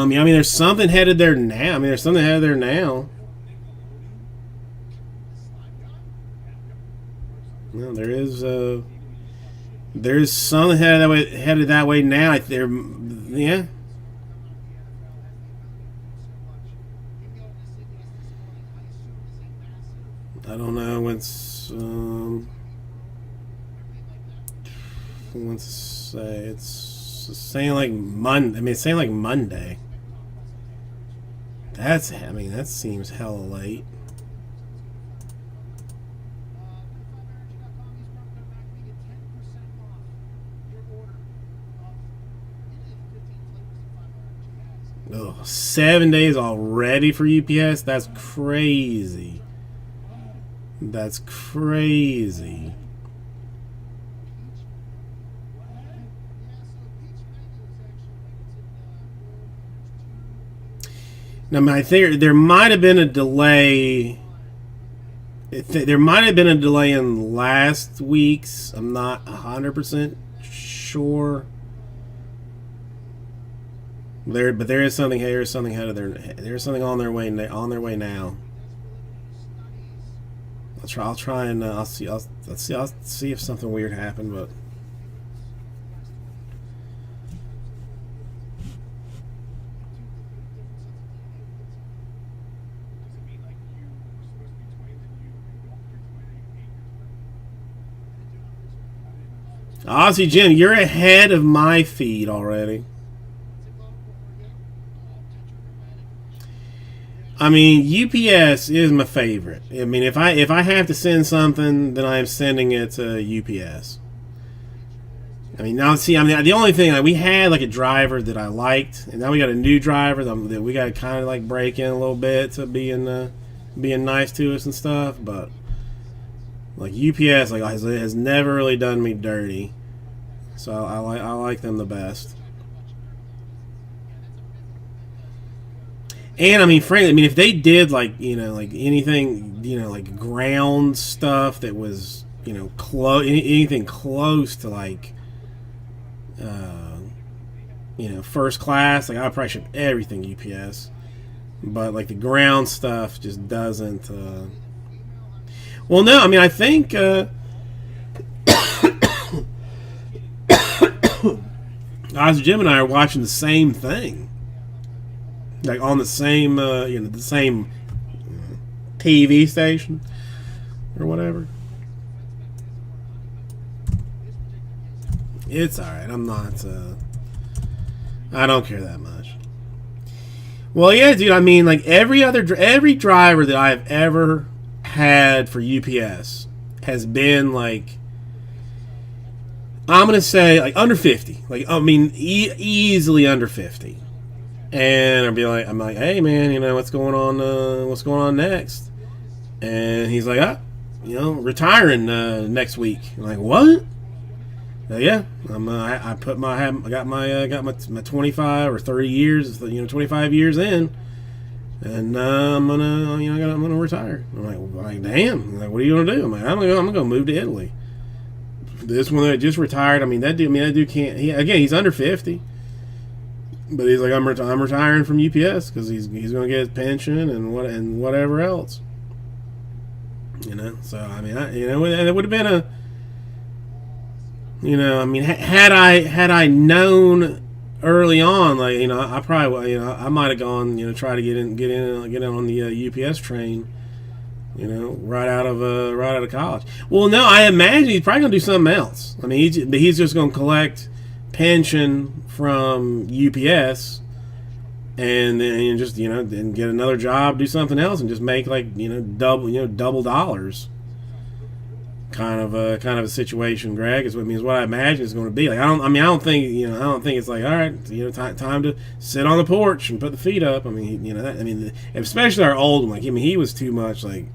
There's something headed there now. No, there's something headed that way now. Yeah. I don't know what's say it's saying like Monday. It's saying like Monday. That seems hella late. Oh, 7 days already for UPS? That's crazy. That's crazy. Now, I think there might have been a delay. There might have been a delay in last week's. I'm not 100% sure. But there is something here. Something headed there. There's something on their way now. I'll try and I'll see if something weird happened, but. Aussie Jim, you're ahead of my feed already. I mean, UPS is my favorite. I mean, if I have to send something, then I'm sending it to UPS. I mean, now see, I mean, the only thing, like, we had like a driver that I liked, and now we got a new driver that we got to kind of like break in a little bit to being nice to us and stuff. But like UPS, like has never really done me dirty, so I like them the best. And I mean, frankly, I mean, if they did like like anything like ground stuff that was anything close to like first class, like I probably ship everything UPS, but like the ground stuff just doesn't. Well, no, I mean I think Jim and I are watching the same thing. Like on the same, the same TV station or whatever. It's all right. I'm not. I don't care that much. Well, yeah, dude. I mean, like every driver that I've ever had for UPS has been like, I'm gonna say like under 50. Like I mean, easily under 50. And I'm like, hey man, what's going on? What's going on next? And he's like, retiring next week. I'm like, what? Yeah, I got my 25 or 30 years, 25 years in, and I'm gonna retire. I'm like damn. I'm like, what are you gonna do? I'm like, I'm gonna move to Italy. This one that just retired. I mean, that dude can't. He's under 50. But he's like, I'm retiring from UPS because he's going to get his pension and whatever else. So I mean, it would have been I mean, had I known early on, like I probably I might have gone try to get in on the UPS train, right out of college. Well, no, I imagine he's probably going to do something else. I mean, he's just going to collect pension from UPS and then just then get another job, do something else, and just make like double dollars. Kind of a situation, Greg, is what I imagine is going to be. Like I don't think it's like, all right, time to sit on the porch and put the feet up. I mean, especially our old one. Like he was too much. Like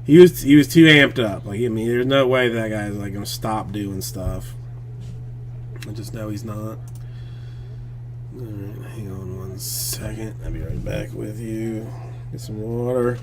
he was too amped up. Like there's no way that guy's like going to stop doing stuff. I just know he's not. Alright, hang on one second. I'll be right back with you. Get some water.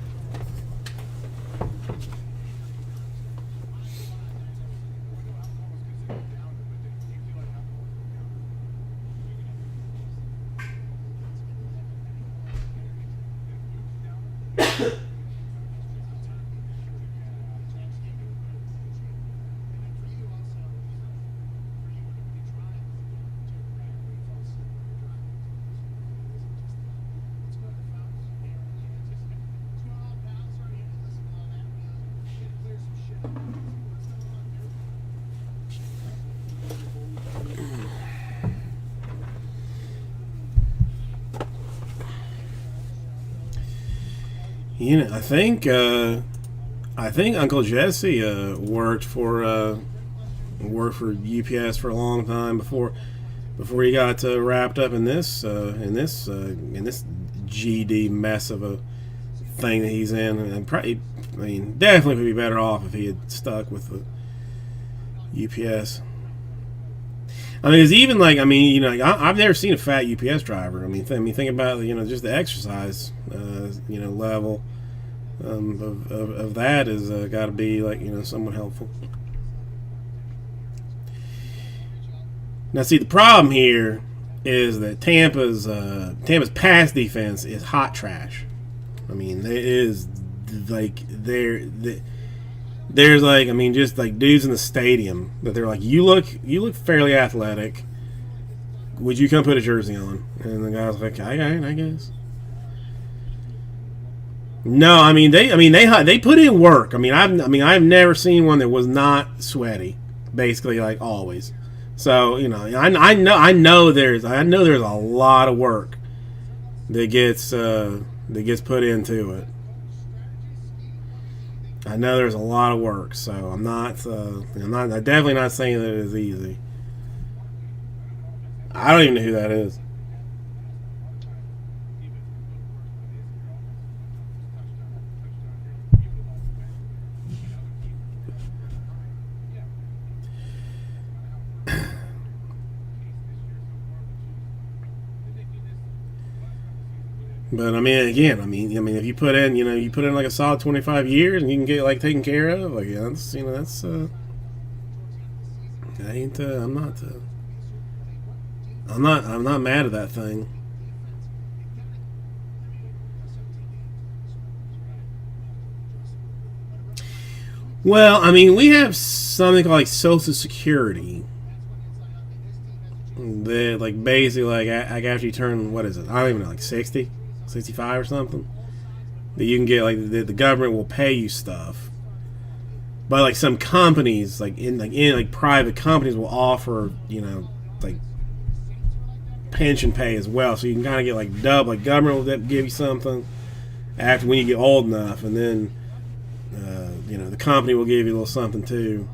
I think Uncle Jesse worked for UPS for a long time before he got wrapped up in this GD mess of a thing that he's in. And probably, definitely would be better off if he had stuck with the UPS. It's even like I've never seen a fat UPS driver. Think about just the exercise level of that is got to be like somewhat helpful. Now, see, the problem here is that Tampa's pass defense is hot trash. It is like there's like just like dudes in the stadium that they're like, you look fairly athletic. Would you come put a jersey on? And the guy's like, I guess. No, they put in work. I've never seen one that was not sweaty. basically like always. So I know there's a lot of work that gets put into it. I know there's a lot of work, so I'm definitely not saying that it is easy. I don't even know who that is. But I mean, again, if you put in like a solid 25 years and you can get like taken care of, like that's I ain't I'm not mad at that thing. Well, I mean, we have something called like Social Security. That like basically like after you turn, what is it? I don't even know, like 60, 65 or something. That you can get like the government will pay you stuff. But like some companies, like in private companies, will offer like pension pay as well, so you can kind of get like double. Like government will give you something after when you get old enough, and then the company will give you a little something too.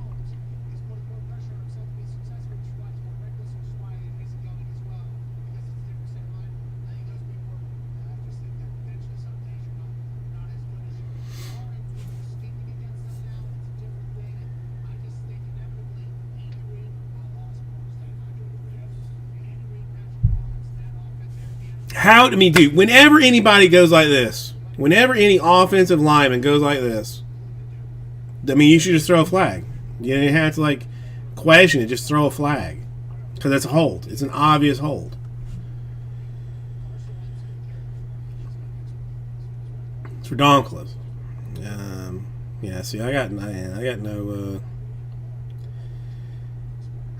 Dude, whenever anybody goes like this, whenever any offensive lineman goes like this, I mean, you should just throw a flag. You don't have to like question it. Just throw a flag because it's a hold. It's an obvious hold. It's redonkulous. Yeah. See, I got no.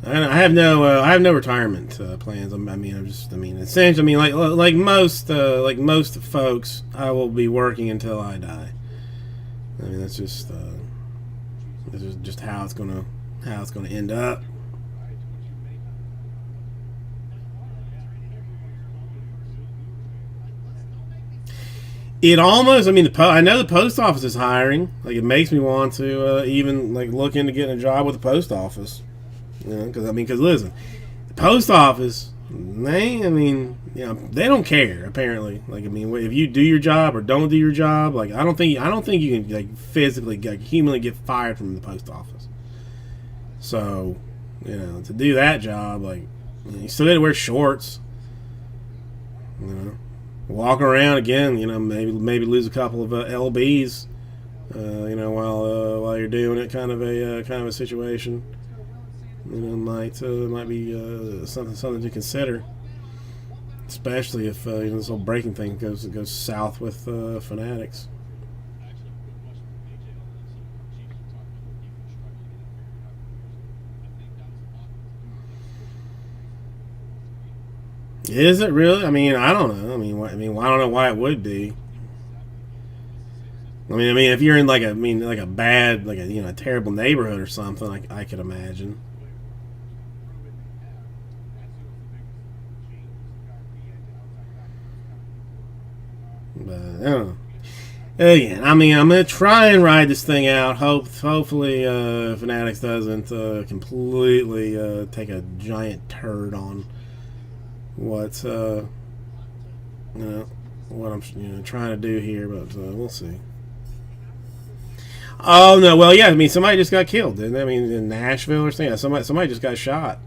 I have no retirement plans. Essentially, like most folks, I will be working until I die. I mean, that's just how it's gonna end up. It almost. I mean, I know the post office is hiring. Like, it makes me want to even like look into getting a job with the post office. Because listen, the post office, they don't care apparently. Like, I mean, if you do your job or don't do your job, like I don't think you can like physically, like humanly get fired from the post office. So, to do that job, like you still got to wear shorts. Walk around again. Maybe lose a couple of lbs. While you're doing it, kind of a situation. Might be something to consider, especially if this whole breaking thing goes south with Fanatics. Is it really? I mean, I don't know. I don't know why it would be. I mean, if you're in like a bad, like a terrible neighborhood or something, I could imagine. But I don't know. Again, I'm gonna try and ride this thing out. Hopefully, Fanatics doesn't completely take a giant turd on what I'm trying to do here. But we'll see. Oh no! Well, yeah. I mean, somebody just got killed, didn't they? I mean, in Nashville or something. Somebody just got shot.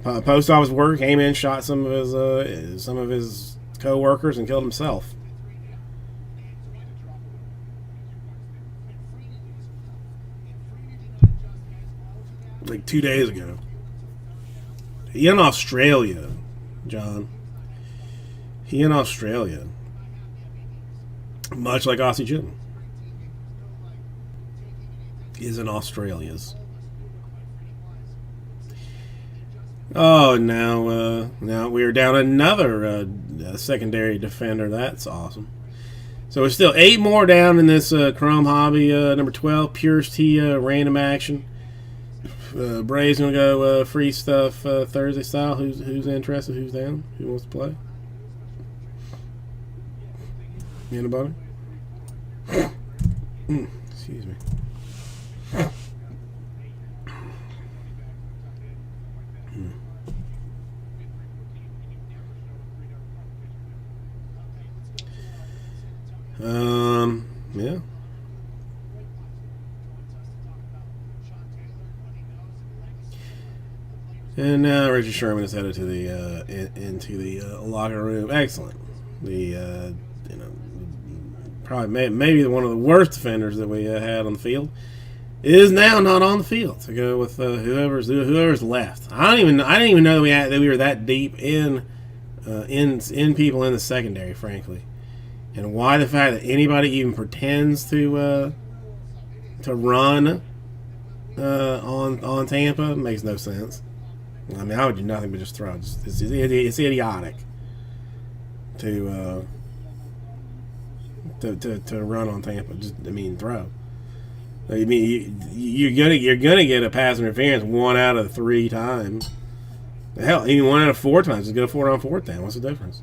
Post office worker came in, shot some of his co-workers, and killed himself. Like 2 days ago. He in Australia, John. He in Australia. Much like Aussie Jim. Is in Australia's. Oh, now we are down another secondary defender. That's awesome. So there's still 8 more down in this Chrome Hobby number 12 Purist T random action. Braves gonna go free stuff Thursday style. Who's interested? Who's down? Who wants to play? Anybody? Excuse me. Yeah. And now Richard Sherman is headed to the into the locker room. Excellent. The probably maybe one of the worst defenders that we had on the field is now not on the field to go with whoever's left. I didn't even know that we were that deep in people in the secondary, frankly. And why the fact that anybody even pretends to run on Tampa makes no sense. I mean, I would do nothing but just throw. It's idiotic to run on Tampa. Throw. I mean, you're gonna get a pass interference 1 out of 3 times. Hell, even 1 out of 4 times. Just go for it on 4th down. What's the difference?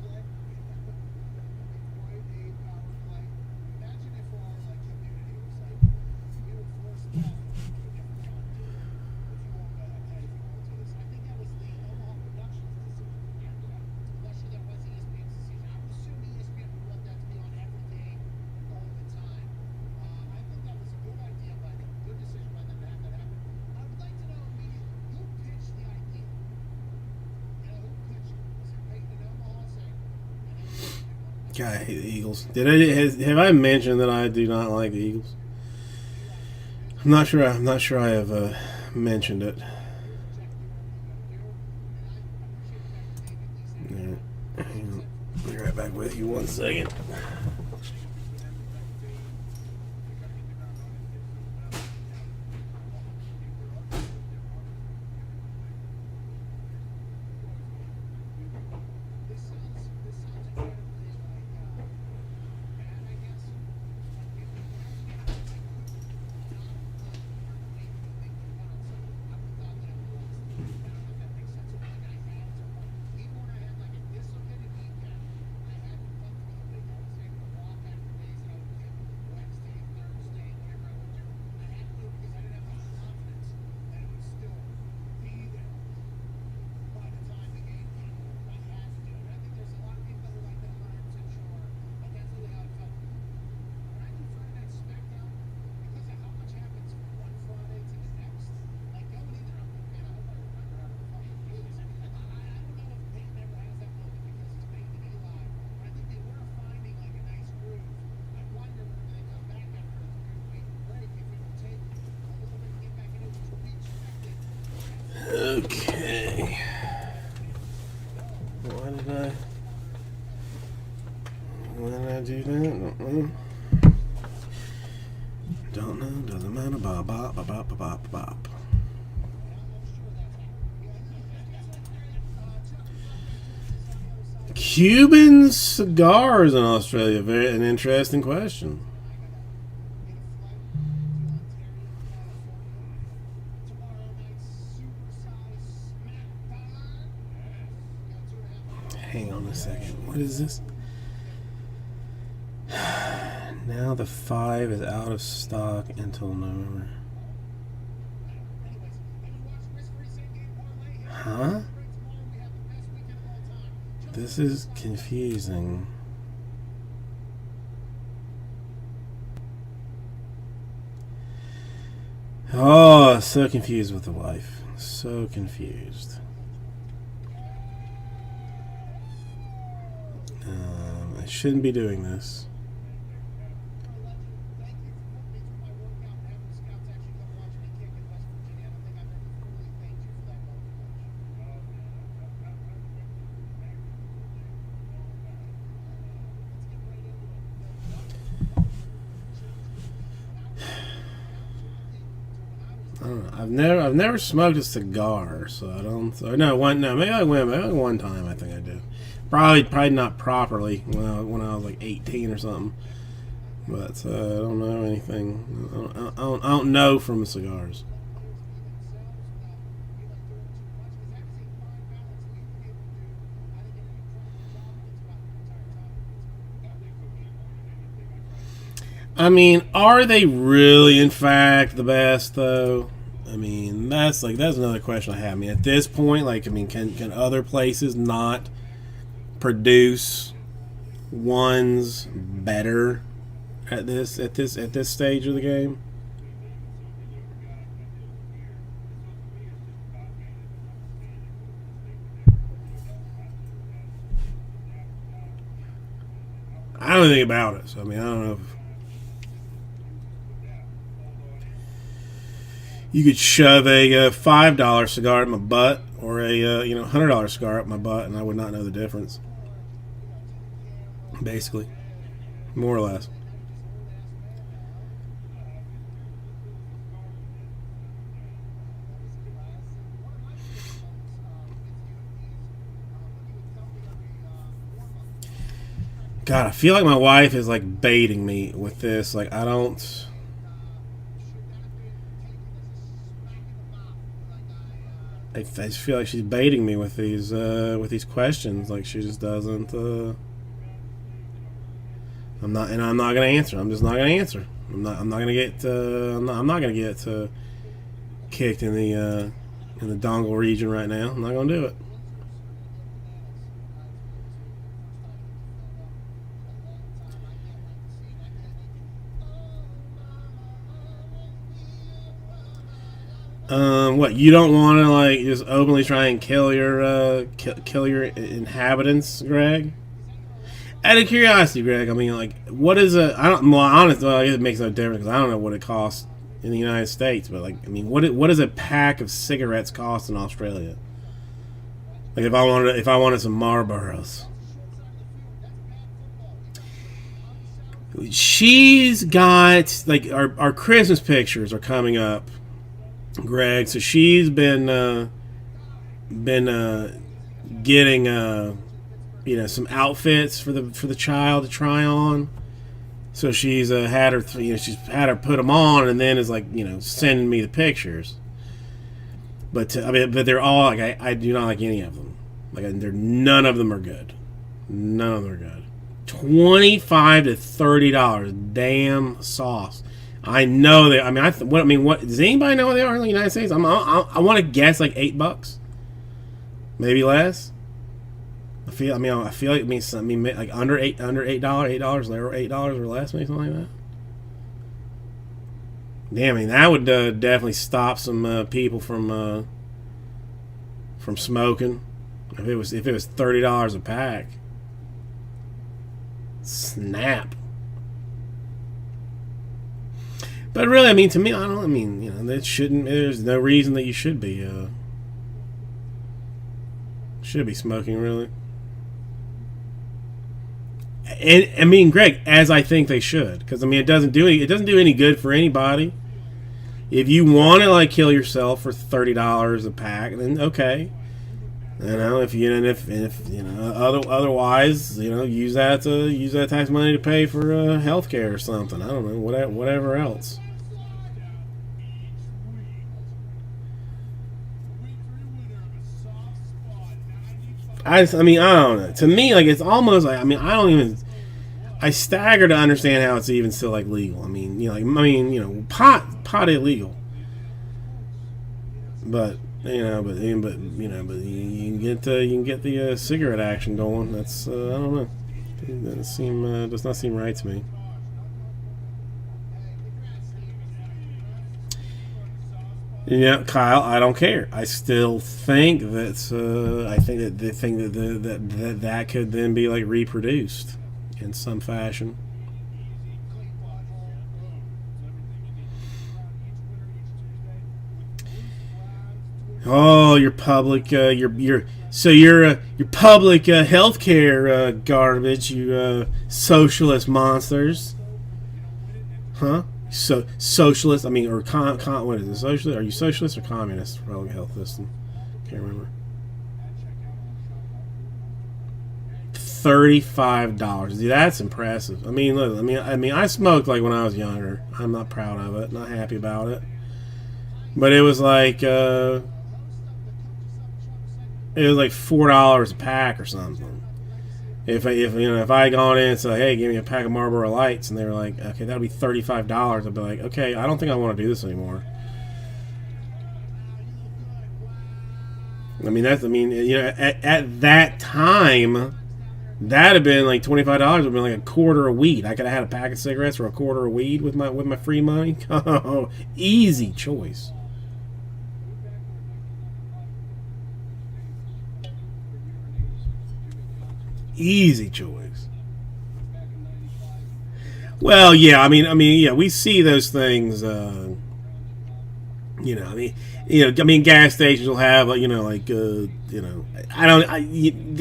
God, I hate the Eagles. Have I mentioned that I do not like the Eagles? I'm not sure I have mentioned it. Right. Hang on. I'll be right back with you 1 second. Okay. Why did I do that? Don't know. Doesn't matter. Bop, bop, bop, bop, bop, bop. Cuban cigars in Australia. An interesting question. Hang on a second. What is this? Now the 5 is out of stock until November. Huh? This is confusing. Oh, so confused with the wife. So confused. I shouldn't be doing this. I don't know. I've never smoked a cigar, so I don't. So maybe I went. Maybe one time I think I did. Probably not properly when I was like 18 or something. But I don't know anything. I don't know from cigars. I mean, are they really, in fact, the best though? I mean, that's another question I have. I mean, at this point, like, I mean, can other places not produce ones better at this stage of the game? I don't know anything about it, so I mean, I don't know if you could shove a $5 cigar up my butt or a $100 cigar up my butt, and I would not know the difference. Basically, more or less. God, I feel like my wife is like baiting me with this. Like, I don't. I just feel like she's baiting me with these questions. Like, she just doesn't. I'm not gonna answer. I'm just not gonna answer. I'm not gonna get. I'm not gonna get kicked in the dongle region right now. I'm not gonna do it. What, you don't want to like just openly try and kill your inhabitants, Greg? Out of curiosity, Greg, I mean, like, what is a? I don't. Well, honestly, well, I guess it makes no difference because I don't know what it costs in the United States. But like, I mean, what does a pack of cigarettes cost in Australia? Like, if I wanted some Marlboros, she's got like our Christmas pictures are coming up, Greg. So she's been getting some outfits for the child to try on. So she's had her she's had her put them on, and then is like sending me the pictures. But but they're all like I do not like any of them. Like, none of them are good. None of them are good. $25 to $30, damn sauce. I know they. I mean, what does anybody know what they are in the United States? I want to guess like $8, maybe less. I feel like it means something like under $8, $8 or $8 or less, maybe something like that. Damn, I mean, that would definitely stop some people from smoking. If it was $30 a pack, snap. But really, I mean, to me, I don't. I mean, that shouldn't. There's no reason that you should be smoking, really. And I mean, Greg, as I think they should, because I mean, it doesn't do any good for anybody. If you want to like kill yourself for $30 a pack, then okay. If otherwise, use that tax money to pay for healthcare or something. I don't know, whatever else. I don't know. To me, like, it's almost like, I stagger to understand how it's even still like legal. Pot illegal, but you can get the cigarette action going. That's I don't know. It does not seem right to me. Yeah, Kyle, I don't care. I still think that that could then be like reproduced in some fashion. Oh, your public, your public healthcare garbage, you socialist monsters, huh? So socialist, or what is it? Socialist? Are you socialist or communist? For public health system, can't remember. $35, dude, that's impressive. I mean, look, I smoked like when I was younger. I'm not proud of it, not happy about it, but it was like. It was like $4 a pack or something. If I had gone in and said, hey, give me a pack of Marlboro Lights, and they were like, okay, that'll be $35, I'd be like, okay, I don't think I want to do this anymore. At that time, that'd have been like $25 would have been like a quarter of weed. I could have had a pack of cigarettes for a quarter of weed with my free money. Oh, easy choice. Easy choice. Well, yeah, yeah, we see those things. Gas stations will have,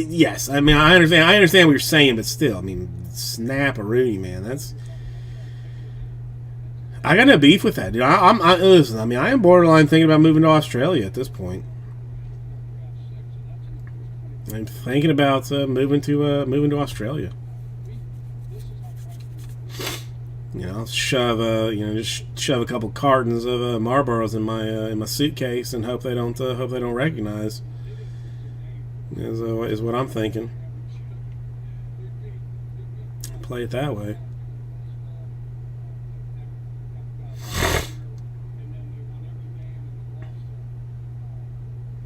yes, I understand what you're saying, but still, snap-a-rooney, man, I got no beef with that, dude. Listen, I am borderline thinking about moving to Australia at this point. I'm thinking about moving to Australia. Just shove a couple cartons of Marlboros in my suitcase and hope they don't recognize. Is what I'm thinking. Play it that way.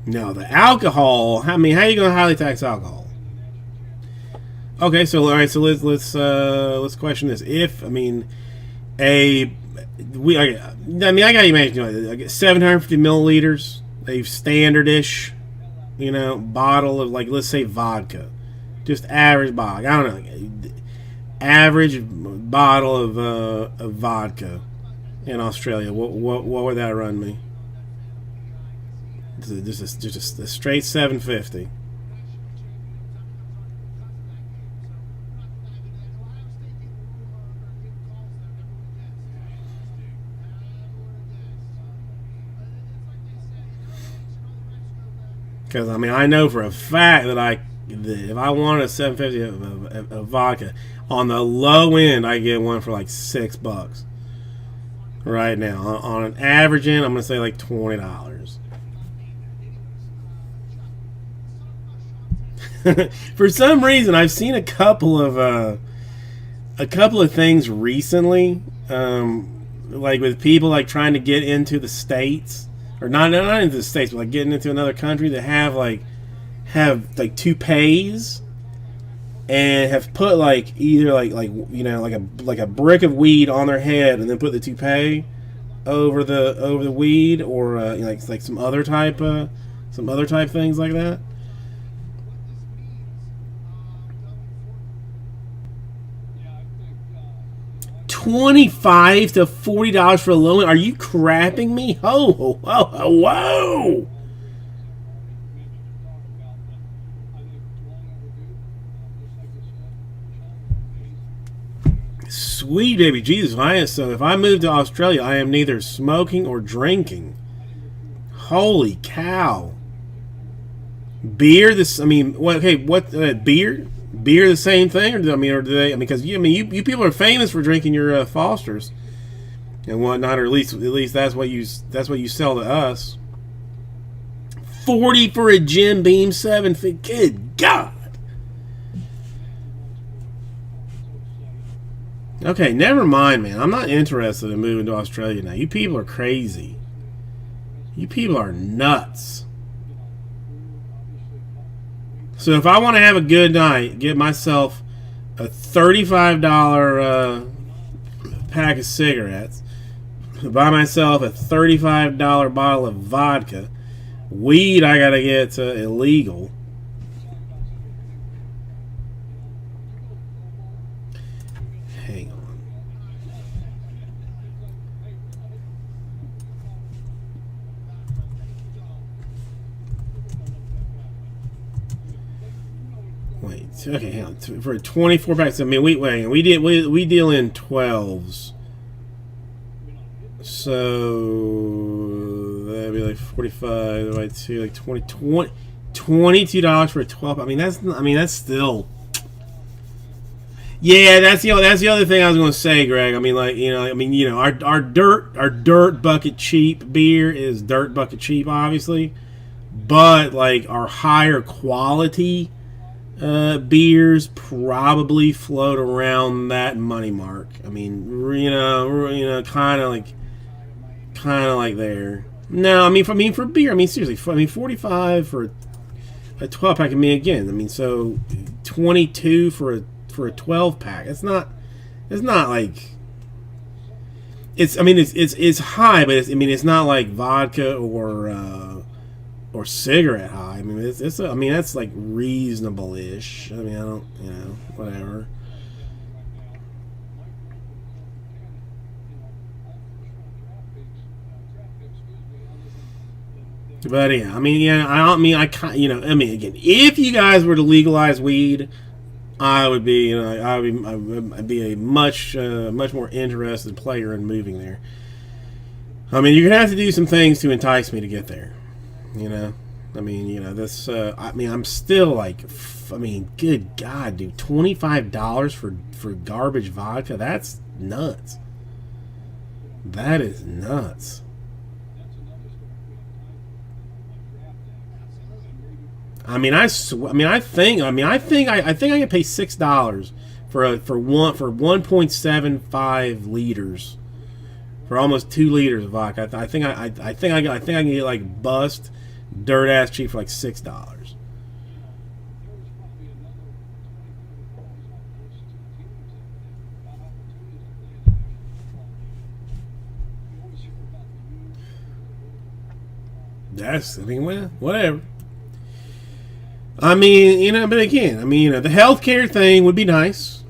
No, the alcohol. How are you going to highly tax alcohol? Okay, so all right, so let's question this. If I got to imagine 750 milliliters, a standardish, bottle of, like, let's say vodka, just average bottle. I don't know, average bottle of vodka in Australia. What would that run me? Just a straight 750. Because I know for a fact that if I wanted a 750 of vodka, on the low end I get one for like $6 right now. On an average end, I'm gonna say like $20. For some reason, I've seen a couple of things recently, like with people like trying to get into the States, or not into the States, but like getting into another country that have toupees and have put like either like a brick of weed on their head and then put the toupee over the weed, or like some other type things like that. $25 to $40 for a loan? Are you crapping me? Whoa! Sweet baby Jesus! So if I move to Australia, I am neither smoking or drinking. Holy cow! Beer? Beer? Beer the same thing, or do they? Because you people are famous for drinking your Fosters and whatnot, or at least that's what you sell to us. 40 for a Jim Beam 750. Good God. Okay, never mind, man. I'm not interested in moving to Australia now. You people are crazy. You people are nuts. So if I want to have a good night, get myself a $35 pack of cigarettes, buy myself a $35 bottle of vodka, weed I gotta get illegal. Hang on. Wait, okay, hang on. For 24 packs, we deal in 12s. So that'd be like 45 divided by 2, like $22 for a 12. That's still. Yeah, that's the other thing I was going to say, Greg. Our dirt bucket cheap beer is dirt bucket cheap, obviously, but like our higher quality Beers probably float around that money mark. I mean, kind of like there. No, I mean for beer. I mean seriously. I mean 45 for a 12 pack. I mean again. I mean so 22 for a 12 pack. It's not like it's. I mean it's high, but it's not like vodka or cigarette high. I mean I mean that's like reasonable-ish. I mean I don't whatever. But yeah, I mean again, if you guys were to legalize weed, I would be I'd be a much more interested player in moving there. I mean you're gonna have to do some things to entice me to get there. I mean this. I mean I'm still like, I mean good God, dude, $25 for garbage vodka. That's nuts. That is nuts. I mean, I think I can pay $6 for 1.75 liters, for almost 2 liters of vodka. I think I can get like bust dirt ass cheap for like $6. Well, whatever. I mean, but again, I mean, the healthcare thing would be nice.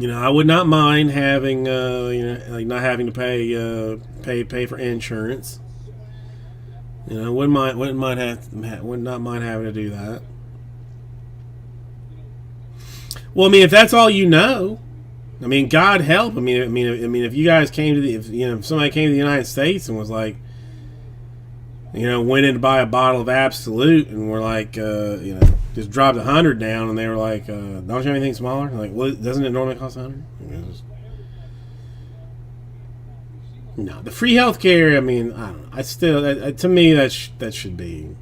I would not mind having, like not having to pay for insurance. Would not mind having to do that. Well, I mean, if that's all I mean, God help. I mean, if you guys came to if somebody came to the United States and was like, went in to buy a bottle of Absolute and we're like, just dropped 100 down, and they were like, don't you have anything smaller? Like, well, doesn't it normally cost 100? No, the free healthcare. I mean, I don't know. I still, to me, that should be.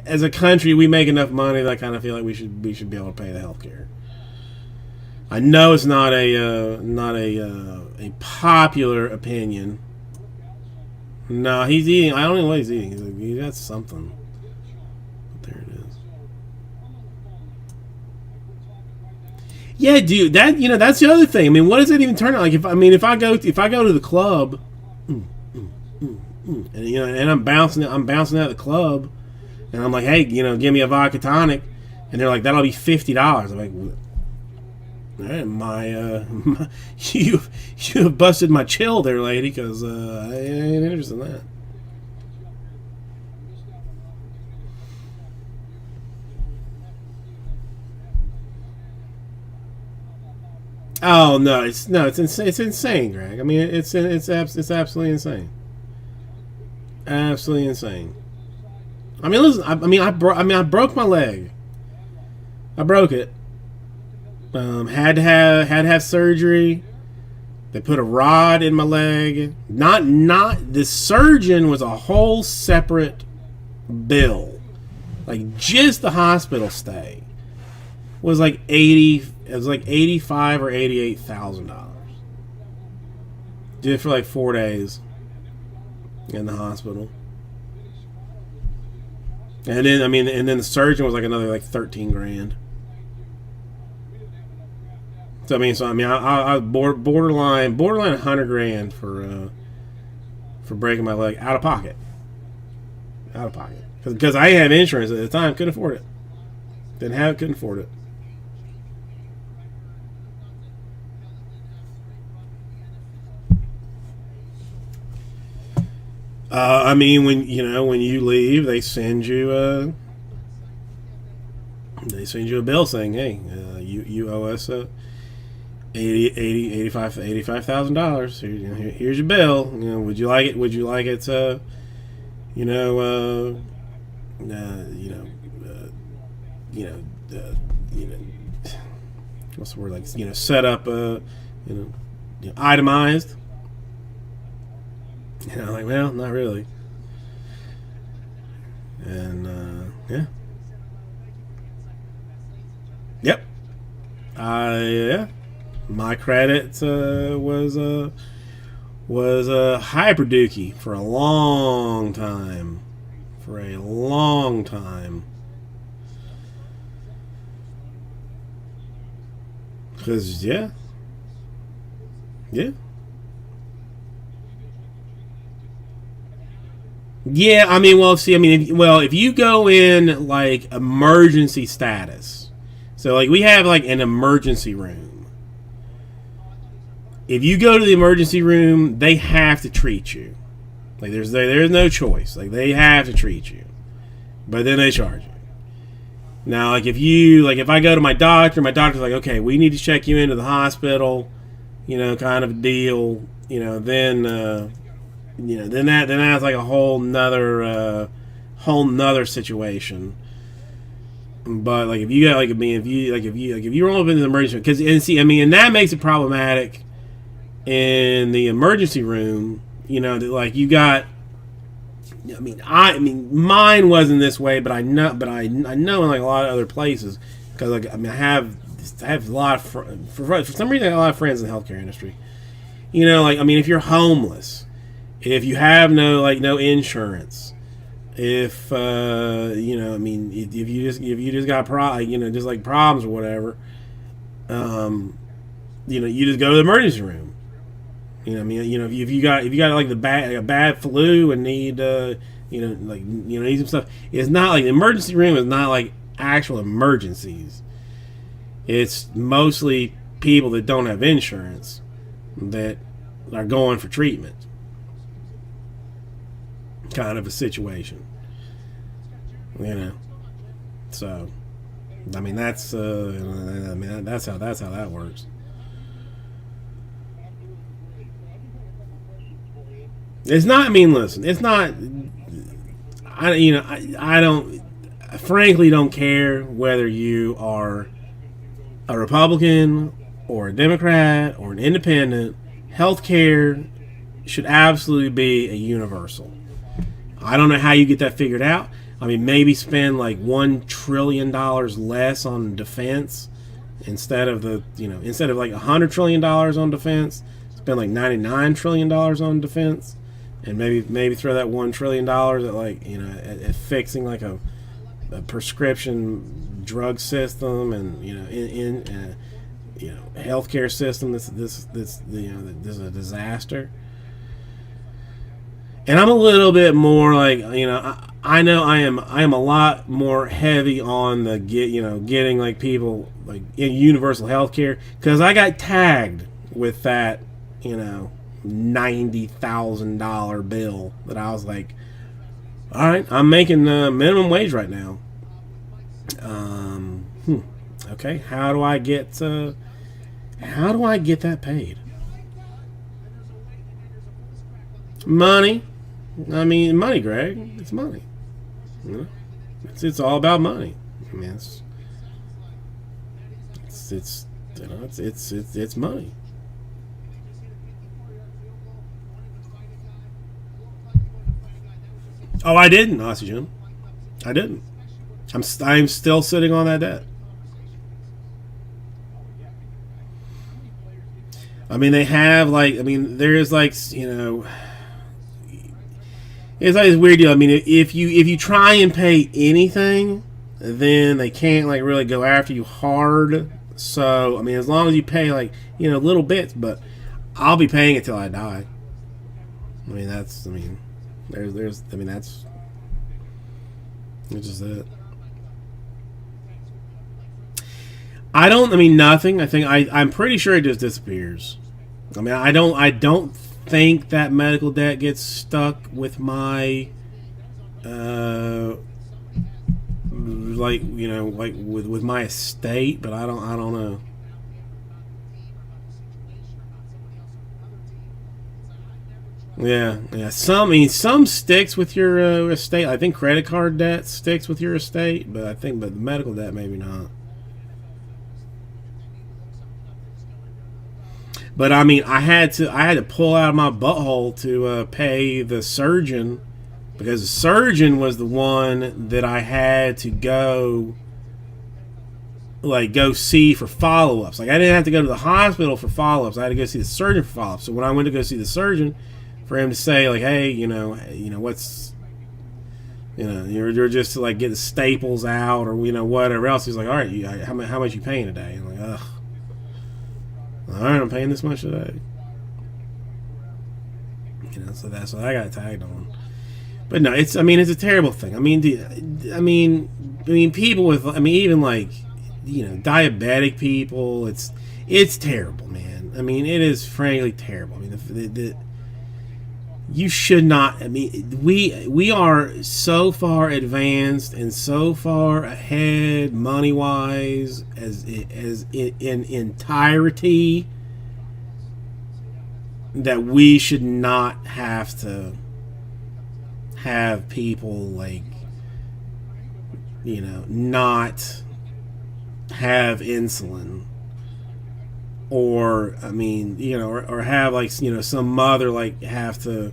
As a country, we make enough money that I kind of feel like we should be able to pay the healthcare. I know it's not a popular opinion. No, he's eating. I don't know what he's eating. He got something. But there it is. Yeah, dude. That's the other thing. I mean, what does it even turn out? Like, if I go to the club, and I'm bouncing out of the club, and I'm like, hey, give me a vodka tonic, and they're like, that'll be $50. I'm like, all right, you have busted my chill there, lady, because I ain't interested in that. Oh no, it's insane. It's insane, Greg. I mean, it's absolutely insane. Absolutely insane. I mean, listen. I broke my leg. I broke it. Had to have surgery. They put a rod in my leg. Not the surgeon was a whole separate bill. Like just the hospital stay was like $85,000 or $88,000. Did it for like 4 days in the hospital. And then the surgeon was like another like 13 grand. So I borderline 100 grand for breaking my leg out of pocket. Because I didn't have insurance at the time, couldn't afford it. Couldn't afford it. I mean, when you leave, they send you a bill saying, hey, you owe us $85,000. Here's your bill. Would you like it? Would you like it to, what's the word, like, set up, itemized. Like, well, not really. And yeah. Yep. Yeah. My credit was hyper dookie for a long time. For a long time. Because, yeah. Yeah. Yeah, I mean, well, see, I mean, if you go in, like, emergency status, so, like, we have, like, an emergency room. If you go to the emergency room, they have to treat you. Like, there's no choice. Like, they have to treat you. But then they charge you. Now, like, if I go to my doctor's like, okay, we need to check you into the hospital, kind of deal, then, then that's like a whole nother situation. But like if you got if you roll up in the emergency, and that makes it problematic in the emergency room. Like you got. Mine wasn't this way, but I know in like a lot of other places because I have a lot of for some reason I have a lot of friends in the healthcare industry. If you're homeless. If you have no insurance, if if you just got just like problems or whatever, you just go to the emergency room. If you got like a bad flu and need need some stuff. It's not like the emergency room is not like actual emergencies. It's mostly people that don't have insurance that are going for treatment. Kind of a situation, So, that's that's how that works. It's not. Listen. It's not. I don't. I frankly don't care whether you are a Republican or a Democrat or an independent. Healthcare should absolutely be a universal. I don't know how you get that figured out. Maybe spend like $1 trillion less on defense instead of like $100 trillion on defense. Spend like $99 trillion on defense, and maybe throw that $1 trillion at at fixing like a prescription drug system and healthcare system. This is a disaster. And I'm a little bit more like I know I am a lot more heavy on the getting like people like in universal health care because I got tagged with that $90,000 bill that I was like, all right, I'm making minimum wage right now. Okay, how do I get that paid? Money. Money, Greg. It's money. It's all about money. It's money. Oh, I didn't, Oxygen. I didn't. I'm still sitting on that debt. They have there's it's like this weird deal. If you try and pay anything, then they can't really go after you hard. So as long as you pay little bits, but I'll be paying it till I die. That's just it. I don't. Nothing. I'm pretty sure it just disappears. I don't think that medical debt gets stuck with my with my estate, but I don't know. Yeah. Some sticks with your estate. I think credit card debt sticks with your estate, but the medical debt maybe not. But I had to pull out of my butthole to pay the surgeon, because the surgeon was the one that I had to go like go see for follow-ups. Like I didn't have to go to the hospital for follow-ups. I had to go see the surgeon for follow-ups. So when I went to go see the surgeon, for him to say like, hey, what's, you're just to like get the staples out or whatever else. He's like, all right, how much you paying today? I'm like, ugh, all right, I'm paying this much today. So I got tagged on. But no, it's a terrible thing. People with, even like, diabetic people, it's terrible, man. It is frankly terrible. You should not. We are so far advanced and so far ahead money wise as in entirety that we should not have to have people like not have insulin or or have like some mother like have to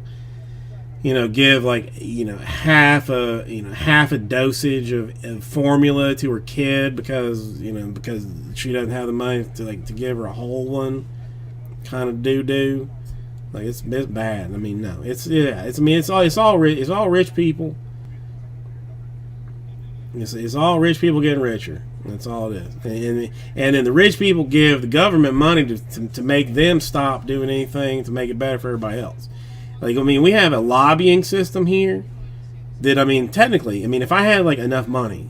give like half a dosage of formula to her kid because she doesn't have the money to give her a whole one kind of doo. Like it's bad. No, it's all rich people. It's all rich people getting richer. That's all it is. And then the rich people give the government money to make them stop doing anything to make it better for everybody else. We have a lobbying system here that technically, if I had like enough money,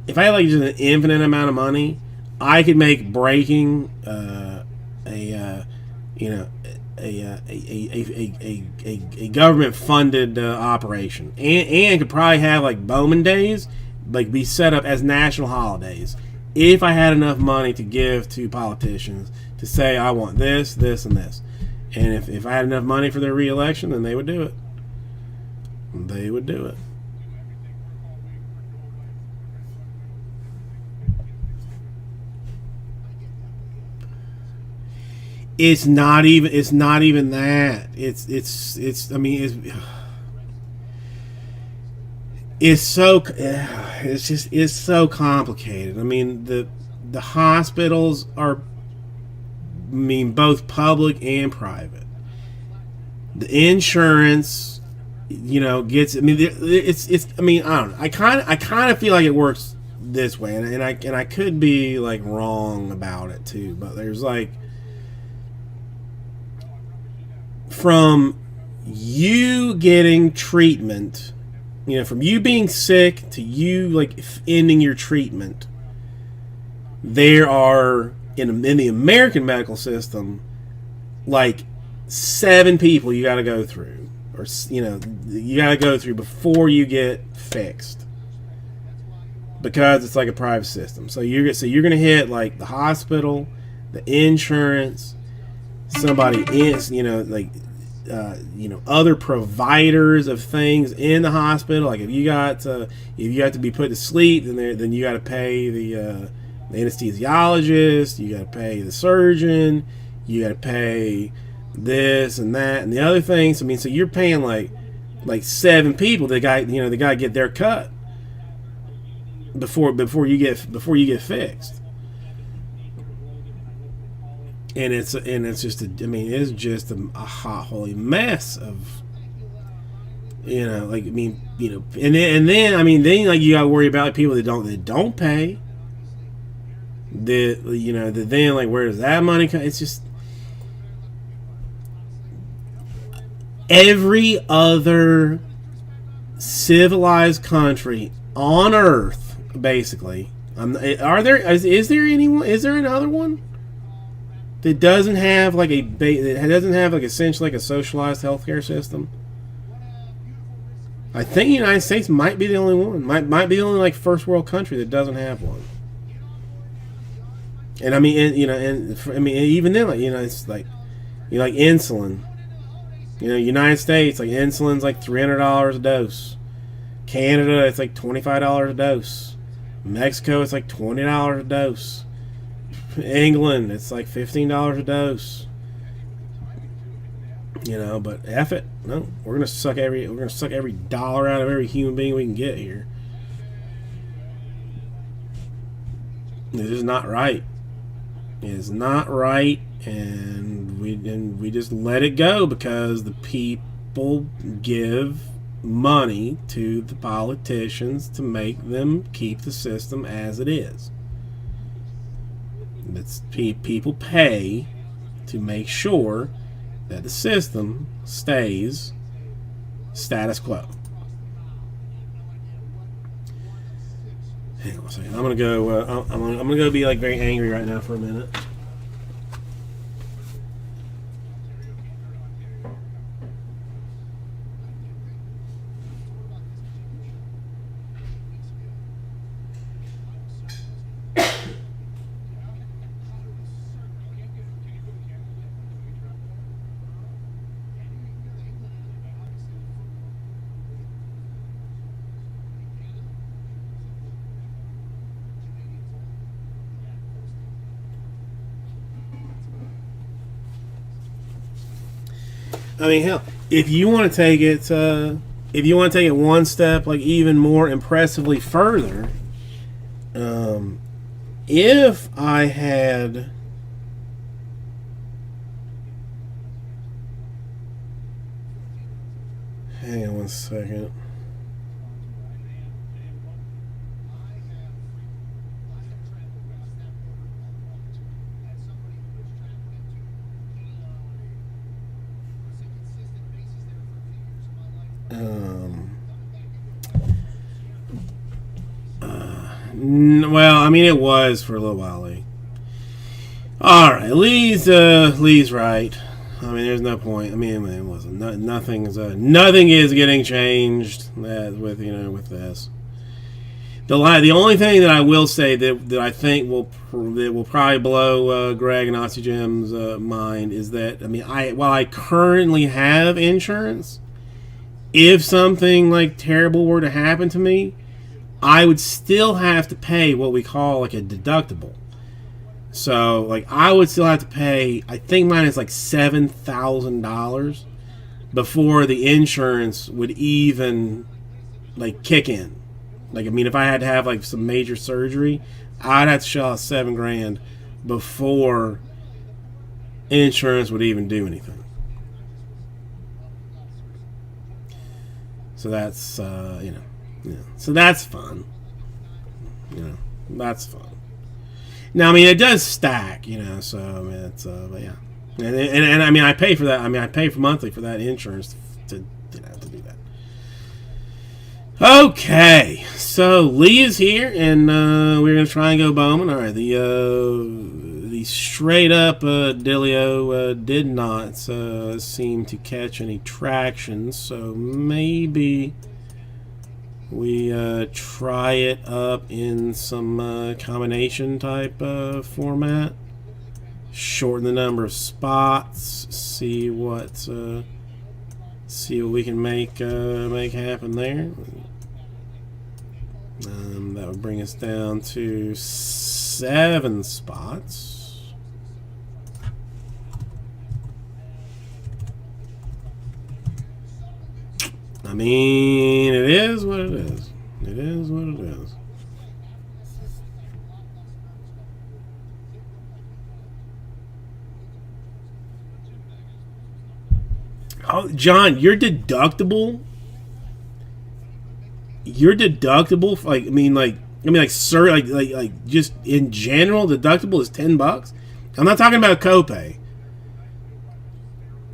if I had like just an infinite amount of money, I could make breaking a government funded operation and could probably have like Bowman days like be set up as national holidays if I had enough money to give to politicians to say I want this, this, and this. And if I had enough money for their re-election, then they would do it. They would do it. It's not even that. It's so complicated. The hospitals are both public and private. The insurance, gets. I don't know. I kind of feel like it works this way, and I could be like wrong about it too. But there's like from you getting treatment, from you being sick to you like ending your treatment, there are in the American medical system like 7 people you got to go through, or you got to go through before you get fixed, because it's like a private system. So you're gonna hit like the hospital, the insurance, somebody in other providers of things in the hospital. Like if you got to be put to sleep, then you got to pay the anesthesiologist, you got to pay the surgeon, you got to pay this and that and the other things. So you're paying like 7 people that got to get their cut before you get fixed. And it's just a hot holy mess of and then like you got to worry about people that don't pay. Then like where does that money come? It's just every other civilized country on Earth, basically. Is there another one that doesn't have like essentially like a socialized healthcare system? I think the United States might be the only one. Might be the only like first world country that doesn't have one. And even then, like it's like like insulin. United States, like insulin's like $300 a dose. Canada, it's like $25 a dose. Mexico, it's like $20 a dose. England, it's like $15 a dose. But F it. No, we're gonna suck every dollar out of every human being we can get here. It is not right. It is not right, and we just let it go because the people give money to the politicians to make them keep the system as it is. It's people pay to make sure that the system stays status quo. Hang on a second. I'm gonna go. I'm gonna go be like very angry right now for a minute. I mean, hell, if you want to take it one step, like even more impressively further, if I had, hang on one second. Well, I mean, it was for a little while. All right, Lee's right. I mean, there's no point. I mean, it wasn't. Nothing is getting changed with this. The only thing that I will say that I think will probably blow Greg and Aussie Jim's mind is that, I mean, while I currently have insurance, if something like terrible were to happen to me, I would still have to pay what we call like a deductible. So, like, I would still have to pay, I think mine is like $7,000 before the insurance would even, like, kick in. Like, I mean, if I had to have, like, some major surgery, I'd have to shell out $7,000 before insurance would even do anything. So that's, so that's fun. That's fun. Now, I mean, it does stack, so, I mean, it's, but yeah. And I mean, I pay for that. I mean, I pay for monthly for that insurance to do that. Okay, so Lee is here, and we're going to try and go Bowman. All right, the straight up Dilio did not seem to catch any traction, so maybe we try it up in some combination type format. Shorten the number of spots. See what we can make happen there. That would bring us down to 7 spots. I mean, it is what it is. It is what it is. Oh, John, your deductible, like just in general, deductible is $10. I'm not talking about copay.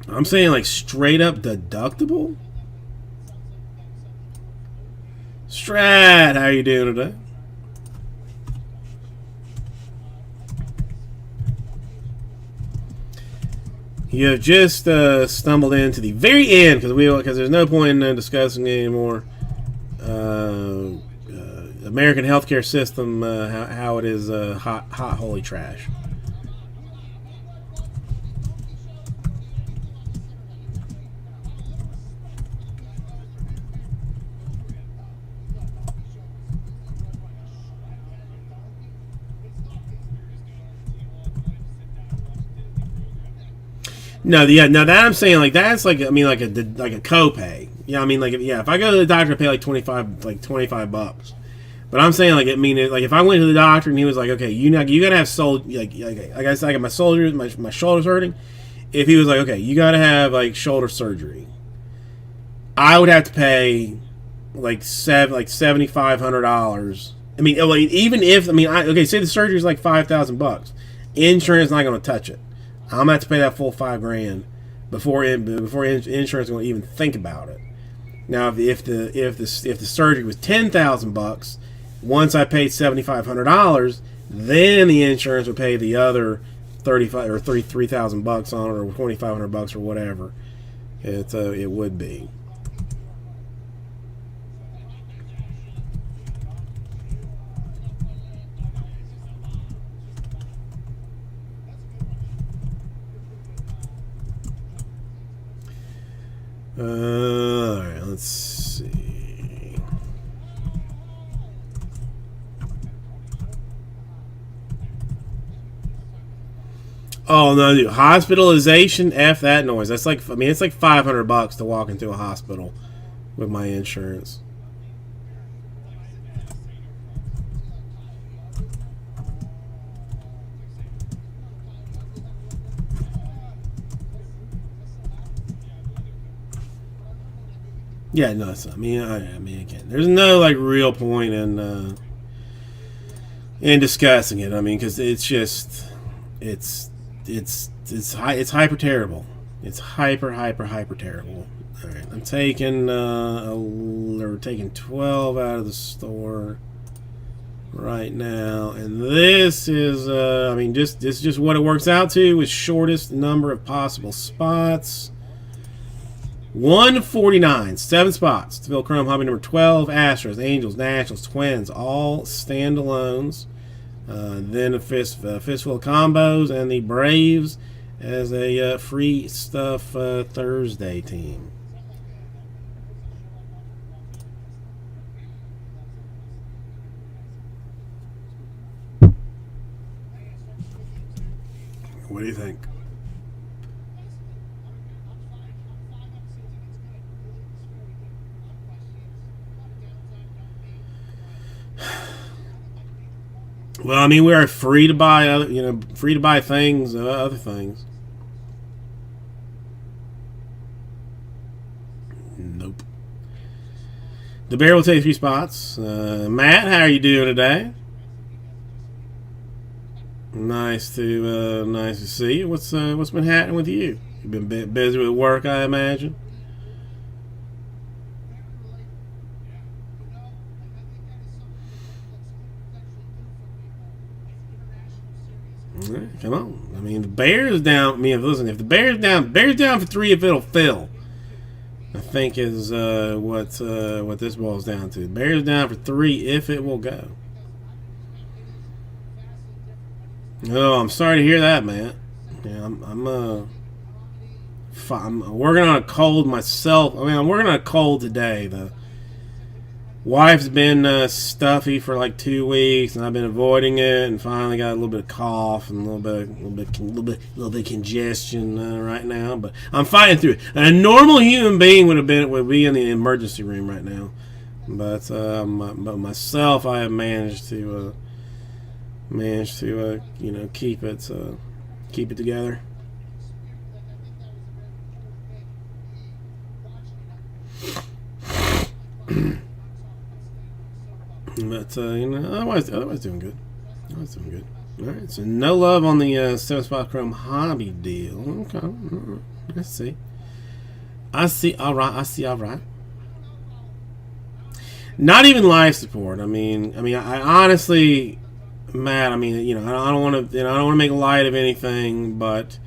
I'm saying like straight up deductible. Strat, how you doing today? You have just stumbled into the very end because there's no point in discussing it anymore. American healthcare system, how it is hot holy trash. No, yeah, now that I'm saying like that's like I mean like a copay. Yeah, I mean like if I go to the doctor, I pay like $25 bucks. But I'm saying, like, I mean, like, if I went to the doctor and he was like, okay, you gotta have like I said, I got my shoulders hurting. If he was like, okay, you gotta have like shoulder surgery, I would have to pay like $7,500. I mean, like, even if say the surgery is like $5,000, insurance is not going to touch it. I'm gonna have to pay that full $5,000 before insurance is going to even think about it. Now, if the surgery was $10,000, once I paid $7,500, then the insurance would pay the other $33,000 on it, or $2,500 or whatever it would be. All right, let's see. Oh no, dude. Hospitalization, F that noise. That's like, it's like $500 to walk into a hospital with my insurance. Yeah, no, I mean, again, there's no like real point in discussing it. I mean, because it's just, it's hyper terrible. It's hyper terrible. All right, I'm taking we're taking 12 out of the store right now, and this is this is just what it works out to, with shortest number of possible spots. 149, 7 spots to fill Chrome Hobby number 12. Astros, Angels, Nationals, Twins, all standalones. Then a fistful of combos, and the Braves as a free stuff Thursday team. What do you think? Well, I mean, we are free to buy other, free to buy things, other things. Nope. The Bear will take 3 spots. Matt, how are you doing today? Nice to see you. What's been happening with you? You've been busy with work, I imagine. Come on. I mean, the Bears down. I mean, listen, if the Bears down for 3, if it'll fill, I think is what this boils down to. Bears down for 3, if it will go. Oh, I'm sorry to hear that, man. Yeah, I'm working on a cold myself. I mean, I'm working on a cold today. The wife's been stuffy for like 2 weeks, and I've been avoiding it, and finally got a little bit of cough and a little bit of congestion right now. But I'm fighting through it. A normal human being would be in the emergency room right now, but myself, I have managed to keep it together. But otherwise doing good. All right, so no love on the 7-spot Chrome Hobby deal. Okay, I see. All right. Not even life support. I mean, I honestly, Matt. I mean, I don't want to make light of anything, but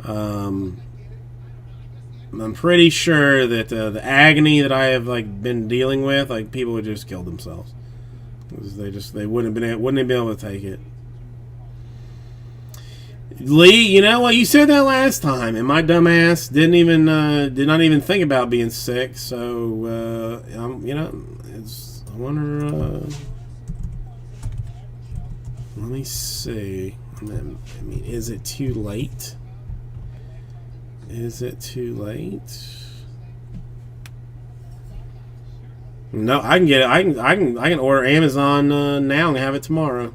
I'm pretty sure that the agony that I have been dealing with, people would just kill themselves. They wouldn't have been able to take it. Lee, you know what? You said that last time, and my dumb ass did not even think about being sick. So I wonder. Let me see. I mean, is it too late? Is it too late? No, I can get it. I can order Amazon now and have it tomorrow.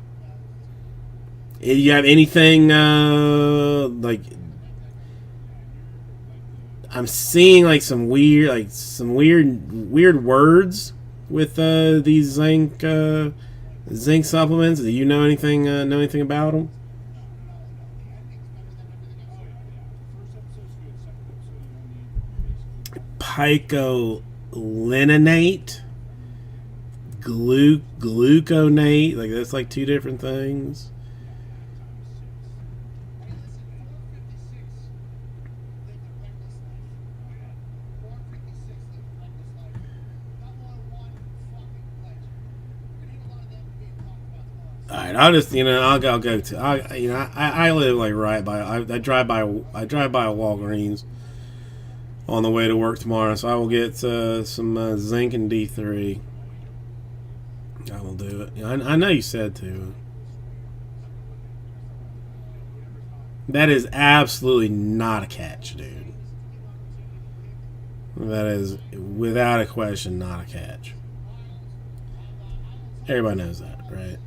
You have anything like? I'm seeing like some weird words with these zinc supplements. Do you know anything about them? Picolinate, gluconate. Like that's like two different things. All right, I'll just I'll go to I live like right by I drive by a Walgreens on the way to work tomorrow, so I will get some zinc and D3. I will do it. I know you said to. That is absolutely not a catch, dude. That is without a question not a catch. Everybody knows that, right?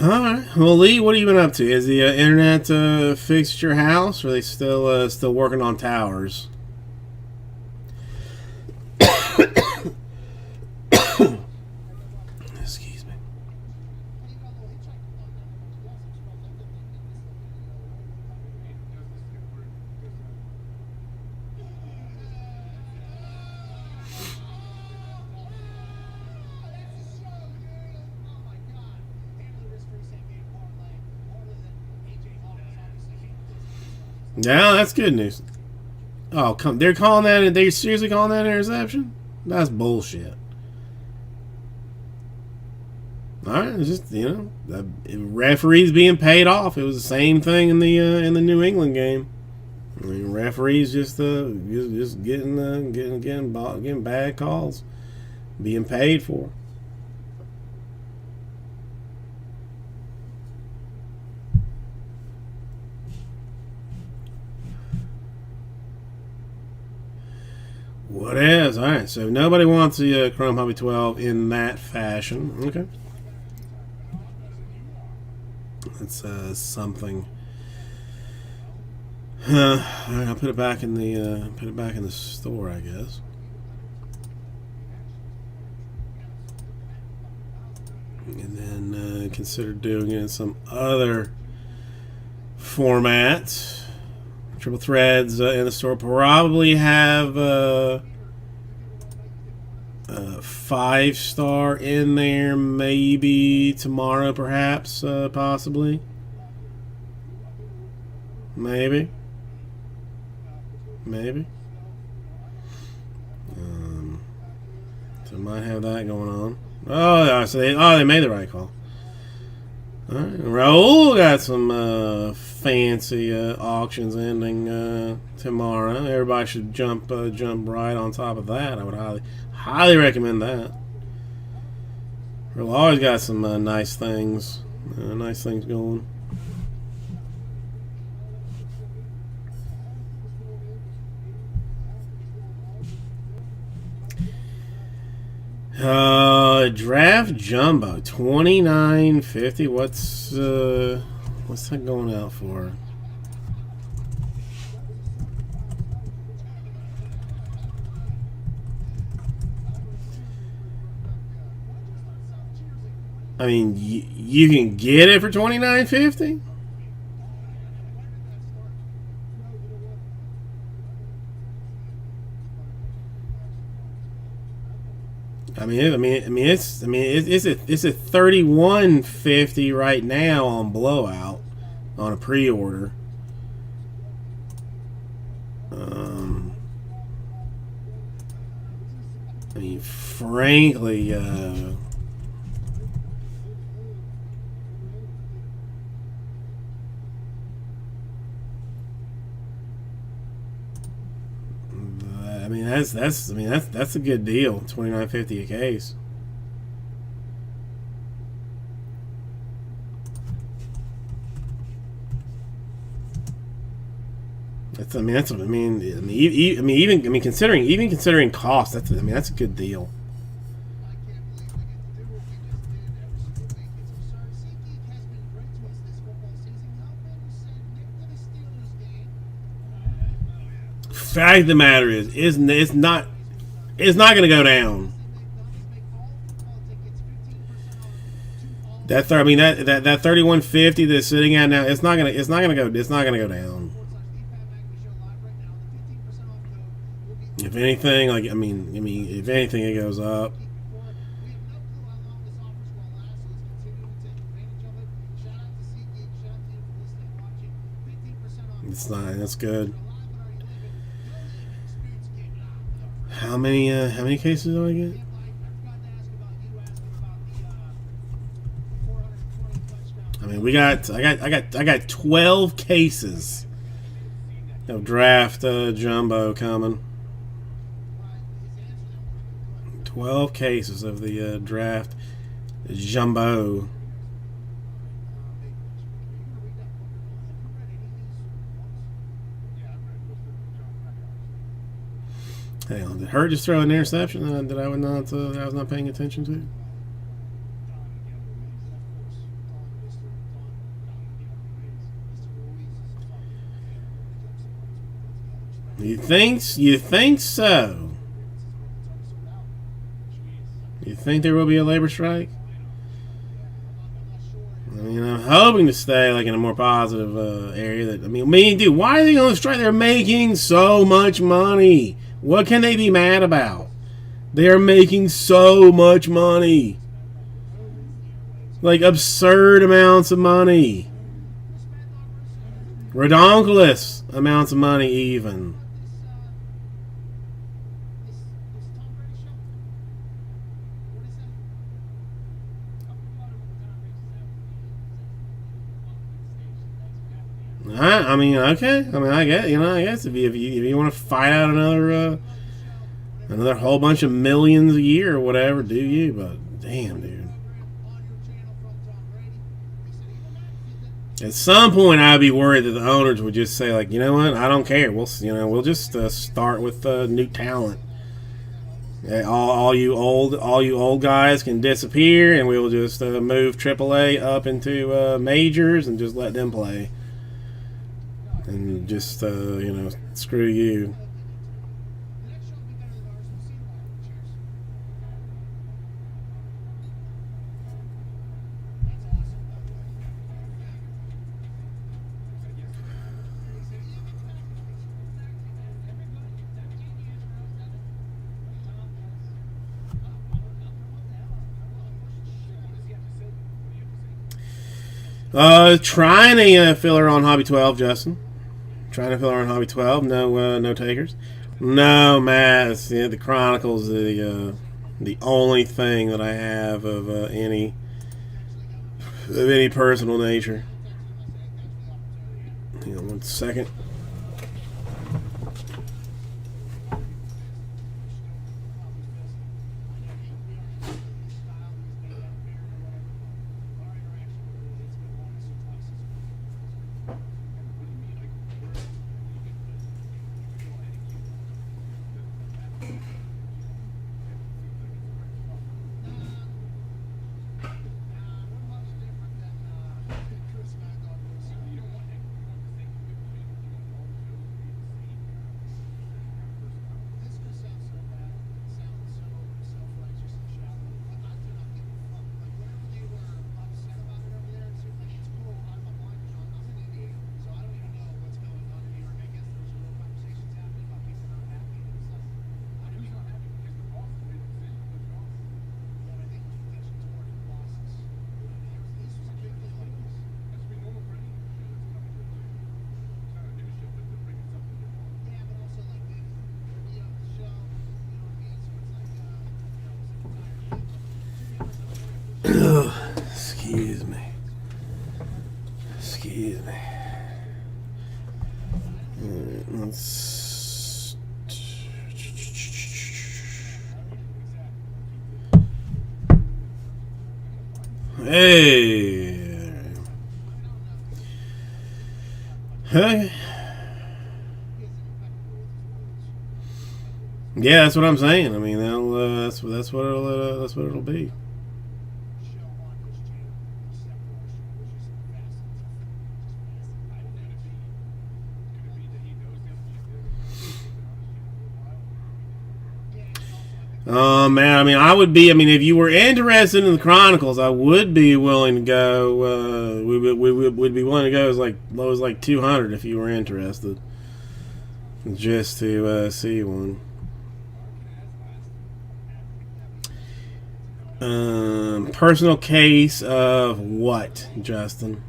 All right. Well, Lee, what have you been up to? Is the internet fixed your house, or are they still working on towers? Excuse me. Yeah, that's good news. Oh, come! They're calling that. They're seriously calling that interception? That's bullshit. All right, it's just the referees being paid off. It was the same thing in the New England game. I mean, referees just getting bad calls, being paid for. What is? All right, so nobody wants the Chrome Hobby 12 in that fashion. Okay. That's something. All right, I'll put it back in the store, I guess. And then consider doing it in some other format. Triple Threads in the store probably have 5-star in there, maybe tomorrow, perhaps, possibly, maybe. So might have that going on. Oh, so they made the right call. All right. Raul got some fancy auctions ending tomorrow. Everybody should jump right on top of that. I would highly recommend that. Raul always got some nice things going. Draft Jumbo 29.50. What's that going out for? I mean, you can get it for $29.50. It's a 31.50 right now on blowout on a pre-order. I mean, frankly, that's a good deal. $29.50 a case. Considering cost, that's a good deal. I can't believe we get to do what we just did every single week. It's absurd. SeatGeek has been great to us this football season, helping send Nick to the Steelers game. Fact of the matter is, it's not going to go down. That 31.50 that's sitting at now, it's not gonna go down. If anything, if anything, it goes up. It's not. That's good. How many cases do I get? I got 12 cases of draft jumbo coming. 12 cases of the draft jumbo. Hang on, did Hurt just throw an interception that I was not paying attention to? You think so? You think there will be a labor strike? I'm hoping to stay in a more positive area. Dude, why are they on strike? They're making so much money. What can they be mad about? They are making so much money. Absurd amounts of money. Redonkulous amounts of money even. Okay. I guess if you want to fight out another whole bunch of millions a year or whatever, do you? But damn, dude. At some point, I'd be worried that the owners would just say, you know what? I don't care. We'll just start with new talent. All you old guys can disappear, and we'll just move AAA up into majors and just let them play. And just, screw you. Trying to fill her on Hobby 12, Justin. Trying to fill her on Hobby 12. No takers. No, Matt. The Chronicles the only thing that I have of any personal nature. Hang on 1 second. Excuse me. Excuse me. Let's. Hey. Hey. Yeah, that's what I'm saying. I mean, that's what it'll be. Man, I mean, I would be. I mean, if you were interested in the Chronicles, I would be willing to go. We'd be willing to go as low as 200 if you were interested, just to see one. Personal case of what, Justin?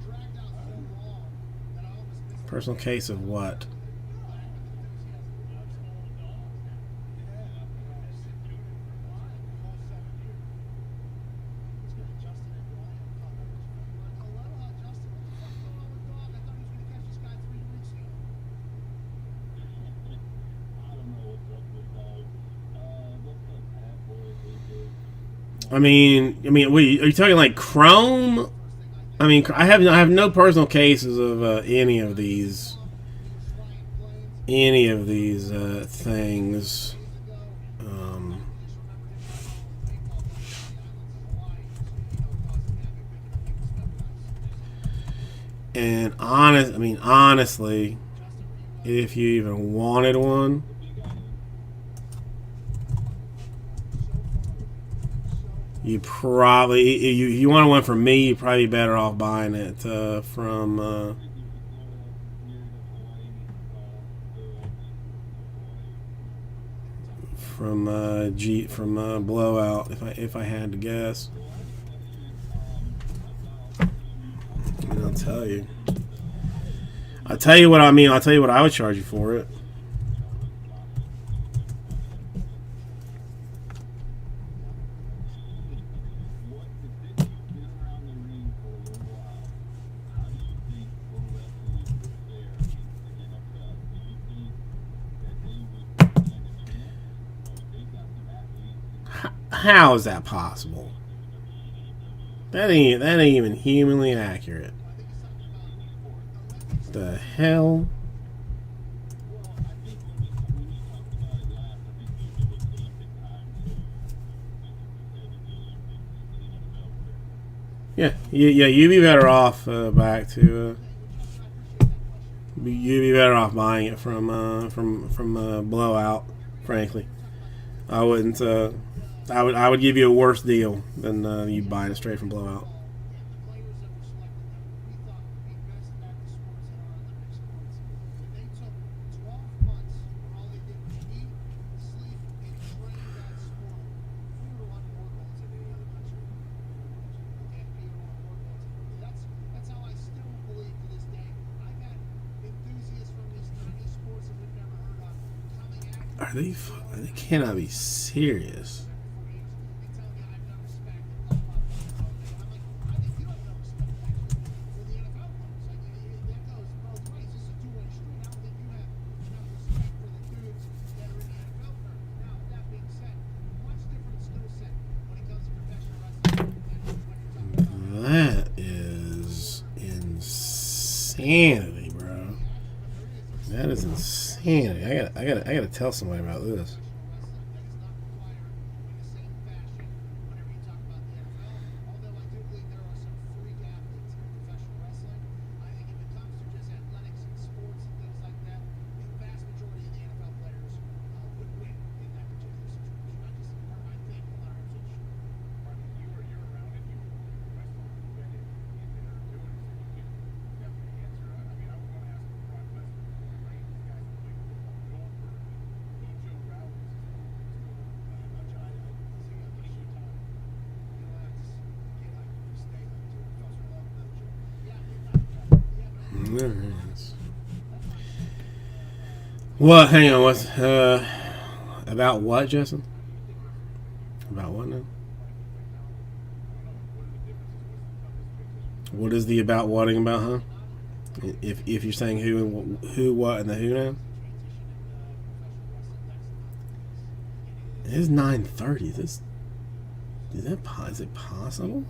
Personal case of what? I mean, wait, are you talking like Chrome? I mean, I have no personal cases of any of these things. And honestly, if you even wanted one, you probably you want one from me. You'd probably be better off buying it from Blowout. If I had to guess, and I'll tell you. I'll tell you what I mean. I'll tell you what I would charge you for it. How is that possible? That ain't even humanly accurate. The hell? Yeah, you'd be better off back to. You'd be better off buying it from Blowout. Frankly, I wouldn't. I would give you a worse deal than you buying it straight from Blowout. They cannot be serious. That is insanity, bro. That is insanity. I gotta tell somebody about this. What? Hang on. What's about what, Justin? About what now? What is the about whating about, huh? If you're saying who, what, and the who now? It is 9:30. Is it possible?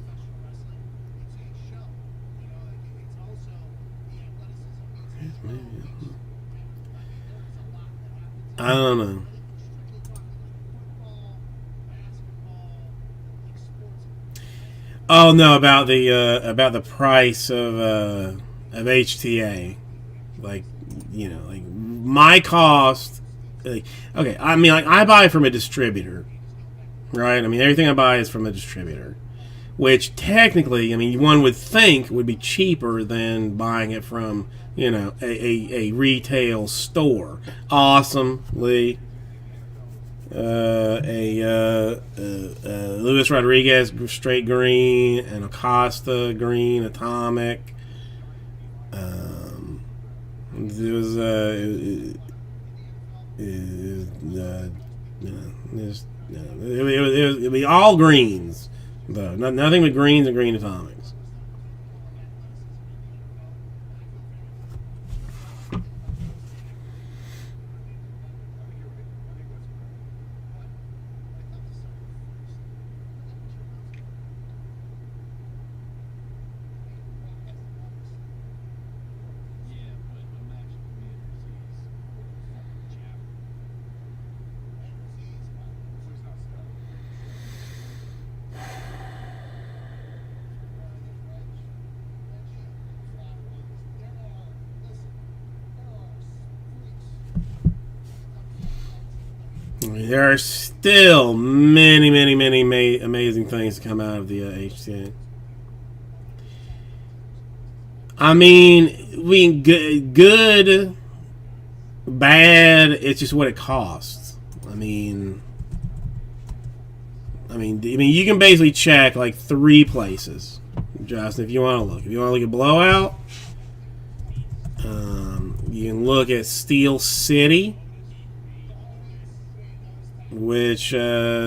I don't know. Oh no, about the price of HTA, like like my cost. Like, okay, I mean, like I buy from a distributor, right? I mean, everything I buy is from a distributor, which technically, I mean, one would think would be cheaper than buying it from a retail store. Awesome, Lee. Luis Rodriguez straight green, and Acosta green atomic. There was it would be all greens though. Nothing but greens and green atomics. There are still many, many, many amazing things to come out of the HTA. I mean, good, bad. It's just what it costs. I mean, you can basically check like 3 places, Justin, if you want to look. If you want to look at Blowout, you can look at Steel City. Which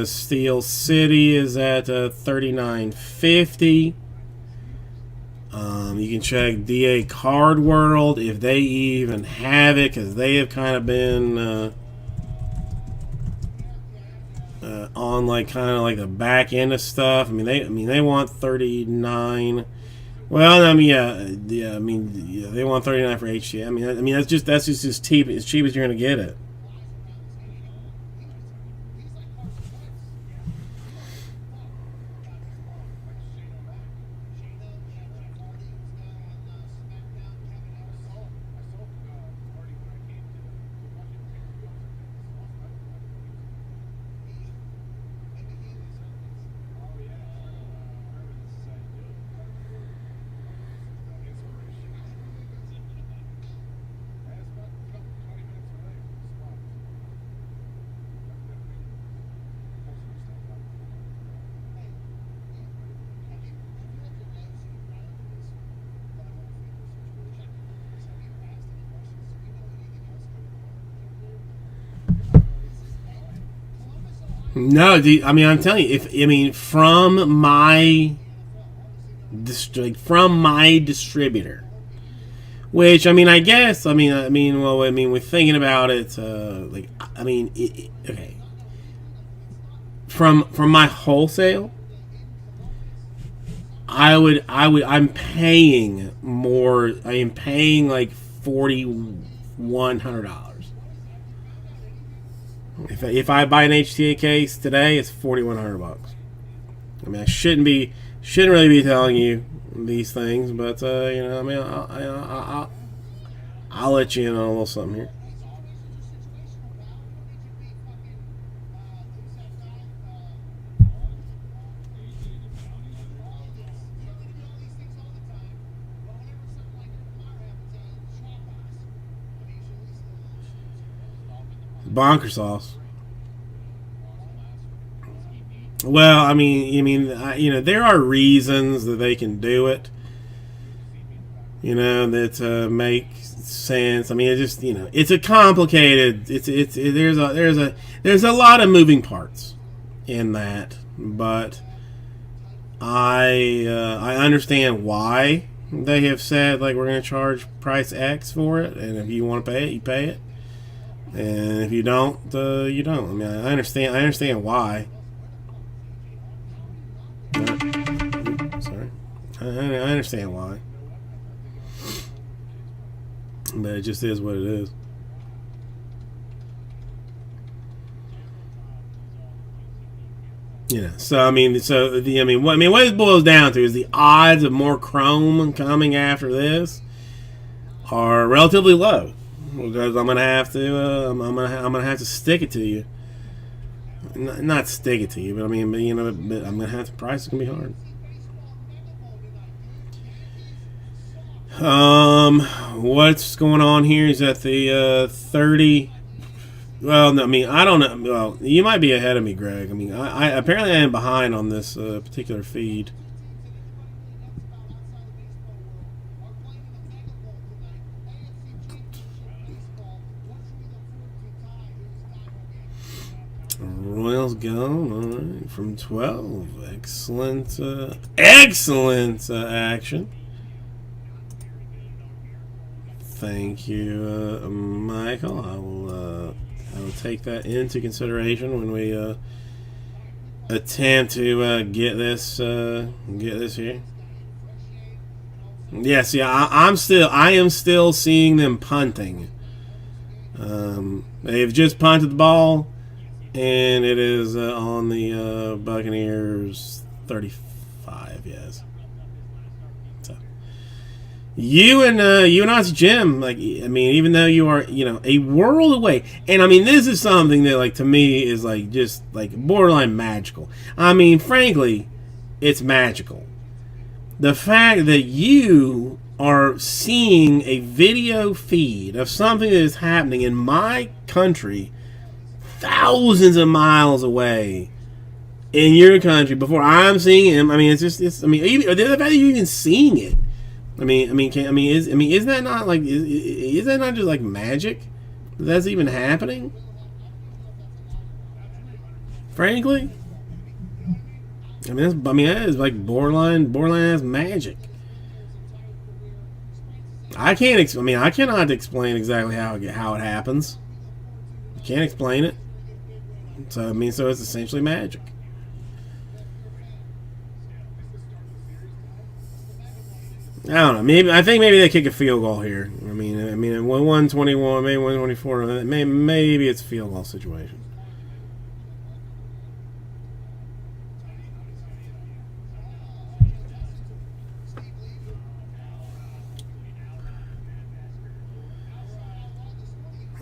Steel City is at $39.50. You can check DA Card World if they even have it, because they have kind of been on like kind of like the back end of stuff. I mean they want 39. Well, I mean they want 39 for HTA. I mean that's just as cheap as you're gonna get it. No, dude, I mean, I'm telling you, from my distributor, which I guess, we're thinking about it, okay, from my wholesale, I'm paying more. I am paying like $4,100. If I buy an HTA case today, it's $4,100. I mean, I shouldn't really be telling you these things, but I'll let you in on a little something here. Bonker sauce. Well, there are reasons that they can do it. That make sense. I mean, it just it's a complicated. There's a lot of moving parts in that, but I understand why they have said like we're going to charge price X for it, and if you want to pay it, you pay it, and if you don't, you don't. I mean, I understand. I understand why. But, sorry, I understand why, but it just is what it is. So I mean, what it boils down to is the odds of more Chrome coming after this are relatively low, because I'm gonna have to, I'm gonna have to stick it to you, not stick it to you, but I mean, but I'm gonna have to. Price is gonna be hard. What's going on here is that the 30. Well, no, I mean, I don't know. Well, you might be ahead of me, Greg. I mean, I apparently I am behind on this particular feed. Royals go all right, from 12. Excellent, excellent action. Thank you, Michael. I will take that into consideration when we attempt to get this here. Yes, yeah, I am still seeing them punting. They've just punted the ball, and it is on the Buccaneers 35. Yes. You and us, Jim. Like, I mean, even though you are, a world away, and I mean, this is something that, like, to me is like just like borderline magical. I mean, frankly, it's magical. The fact that you are seeing a video feed of something that is happening in my country, thousands of miles away, in your country before I'm seeing him. I mean, it's. I mean, even, the fact that you're even seeing it. Isn't that not like is that not just like magic? That's even happening? Frankly, that is like borderline as magic. I cannot explain exactly how it happens. I can't explain it. So it's essentially magic. I don't know. I think maybe they kick a field goal here. I mean, 121, maybe 124. Maybe it's a field goal situation.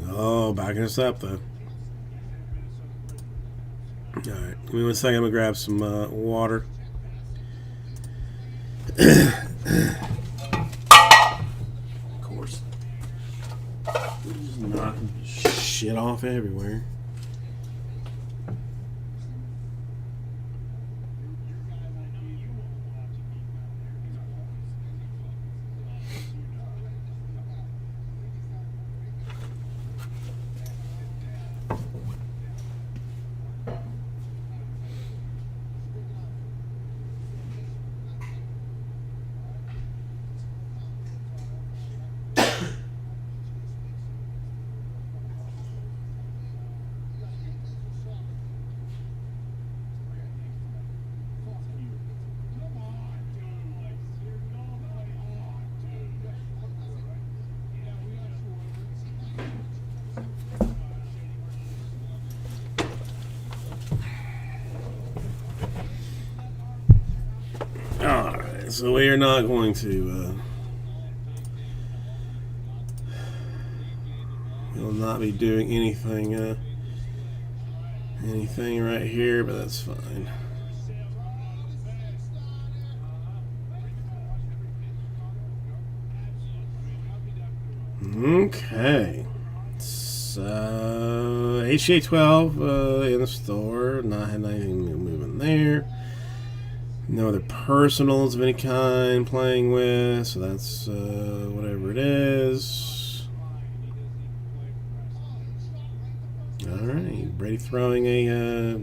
Oh, backing us up though. All right, give me 1 second. I'm gonna grab some water. Of course. Just knocking shit off everywhere. Alright, so we are not going to we'll not be doing anything right here, but that's fine. Okay, so HA 12 in the store, not had anything moving there. No other personals of any kind playing with, so that's whatever it is. Alright, Brady throwing a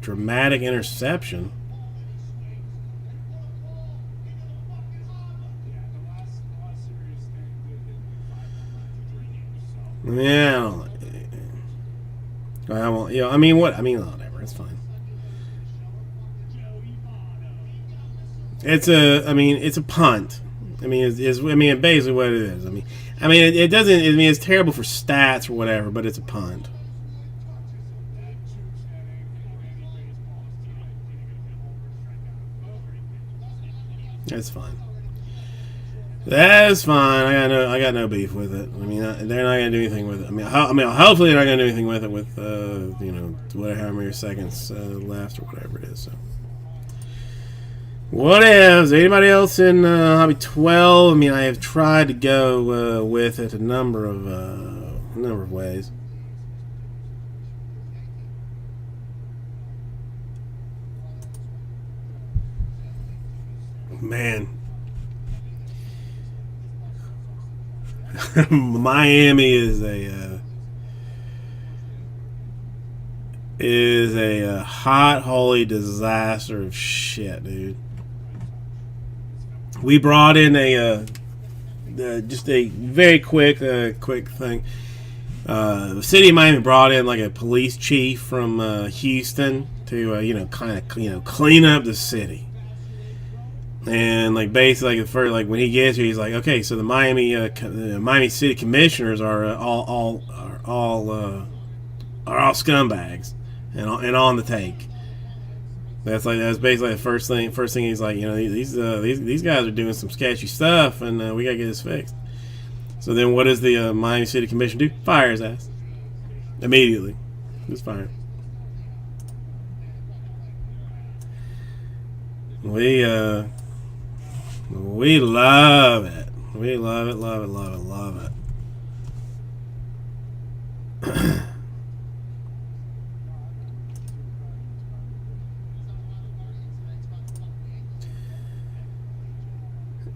dramatic interception. Yeah. I won't. I mean, what? I mean, whatever. It's fine. It's a. I mean, it's a punt. I mean, I mean, basically what it is. I mean, it doesn't. I mean, it's terrible for stats or whatever, but it's a punt. That's fine. That's fine. I got no beef with it. I mean, they're not gonna do anything with it. I mean, hopefully they're not gonna do anything with it with whatever how many seconds left or whatever it is. So, what else? Anybody else in hobby 12? I mean, I have tried to go with it a number of ways. Man. Miami is a hot holy disaster of shit, dude. We brought in just a very quick thing. The city of Miami brought in like a police chief from Houston to kind of clean up the city. And like basically, like first, like when he gets here, he's like, okay, so the Miami City Commissioners are all scumbags and on the take. That's basically the first thing. First thing he's like, these guys are doing some sketchy stuff, and we gotta get this fixed. So then, what does the Miami City Commission do? Fire his ass immediately. Just fire him. We love it. We love it, love it, love it, love it.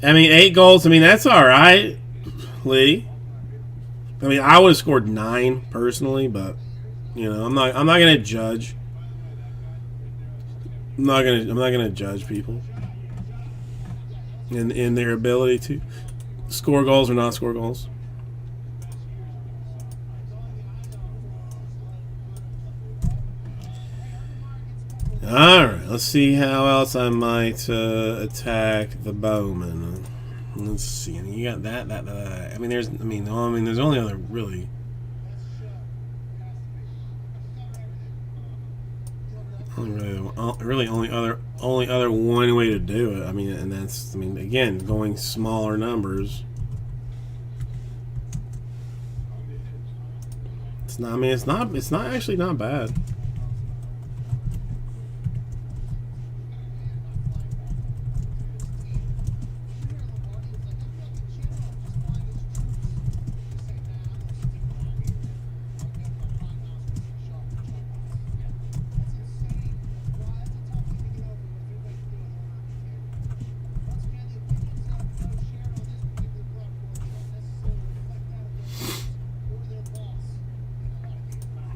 I mean, 8 goals. I mean, that's all right, Lee. I mean, I would have scored 9 personally, but I'm not gonna judge. I'm not gonna judge people in their ability to score goals or not score goals. Alright, let's see how else I might attack the Bowman. Let's see. I mean, you got that. I mean, there's only other really. Only other one way to do it. I mean, and that's again going smaller numbers. It's not. I mean, it's not actually not bad.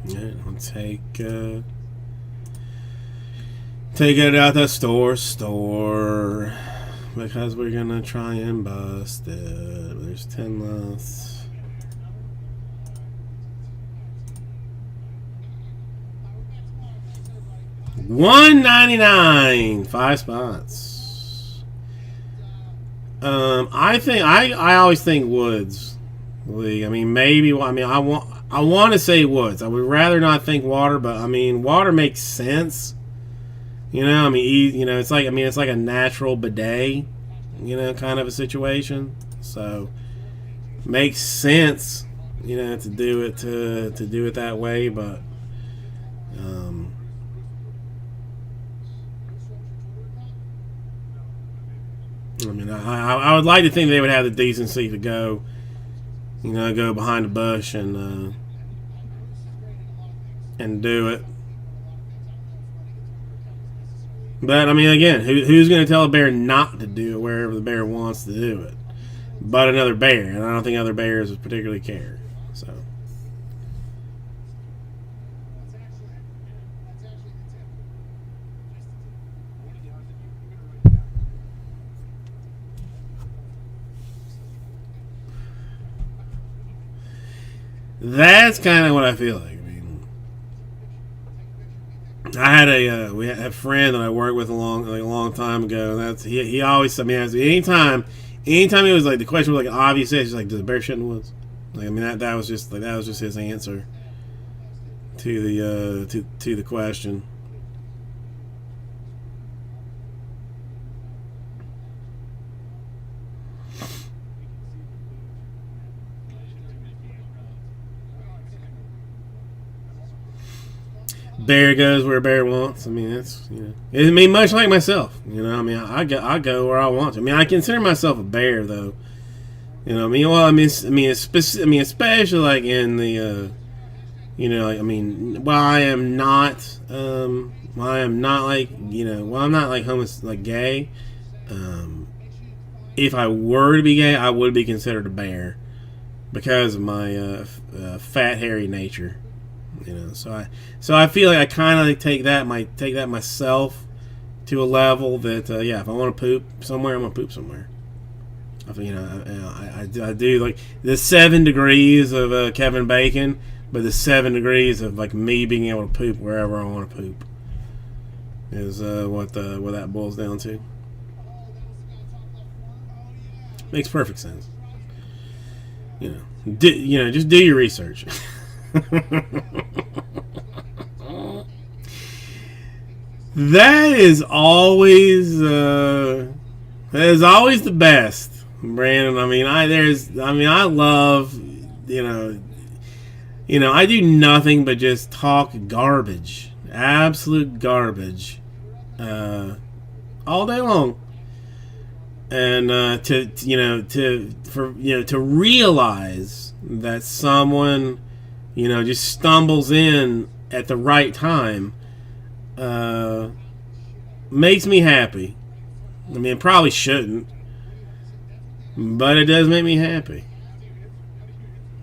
Yeah, I'll take it out the store because we're gonna try and bust it. There's 10 left. $199, 5 spots. I think I always think Woods League. I mean, maybe. I mean, I want to say Woods. I would rather not think Water, but I mean, Water makes sense. I mean, it's like a natural bidet, kind of a situation. So makes sense, to do it that way. But I mean, I would like to think they would have the decency to go, go behind the bush and do it. But I mean, again, who's going to tell a bear not to do it wherever the bear wants to do it? But another bear, and I don't think other bears would particularly care. So. That's kind of what I feel like. I mean, I had we had a friend that I worked with a long time ago. That's he always told me, anytime it was like the question was like an obvious answer, like, does the bear shit in the woods? Like, I mean, that was just his answer to the question. Bear goes where a bear wants. I mean, that's, I mean, much like myself. I mean, I go where I want to. I mean, I consider myself a bear, though. I mean, well, especially like in the, I mean, while I am not, I'm not like gay. If I were to be gay, I would be considered a bear because of my fat, hairy nature. So I feel like I kind of take that myself to a level that if I want to poop somewhere, I'm gonna poop somewhere. I do like the 7 degrees of Kevin Bacon, but the 7 degrees of like me being able to poop wherever I want to poop is what that boils down to. Makes perfect sense. Just do your research. That is always the best, Brandon. I mean, I love, I do nothing but just talk garbage, absolute garbage, all day long, and to realize that someone, just stumbles in at the right time, makes me happy. I mean, it probably shouldn't, but it does make me happy.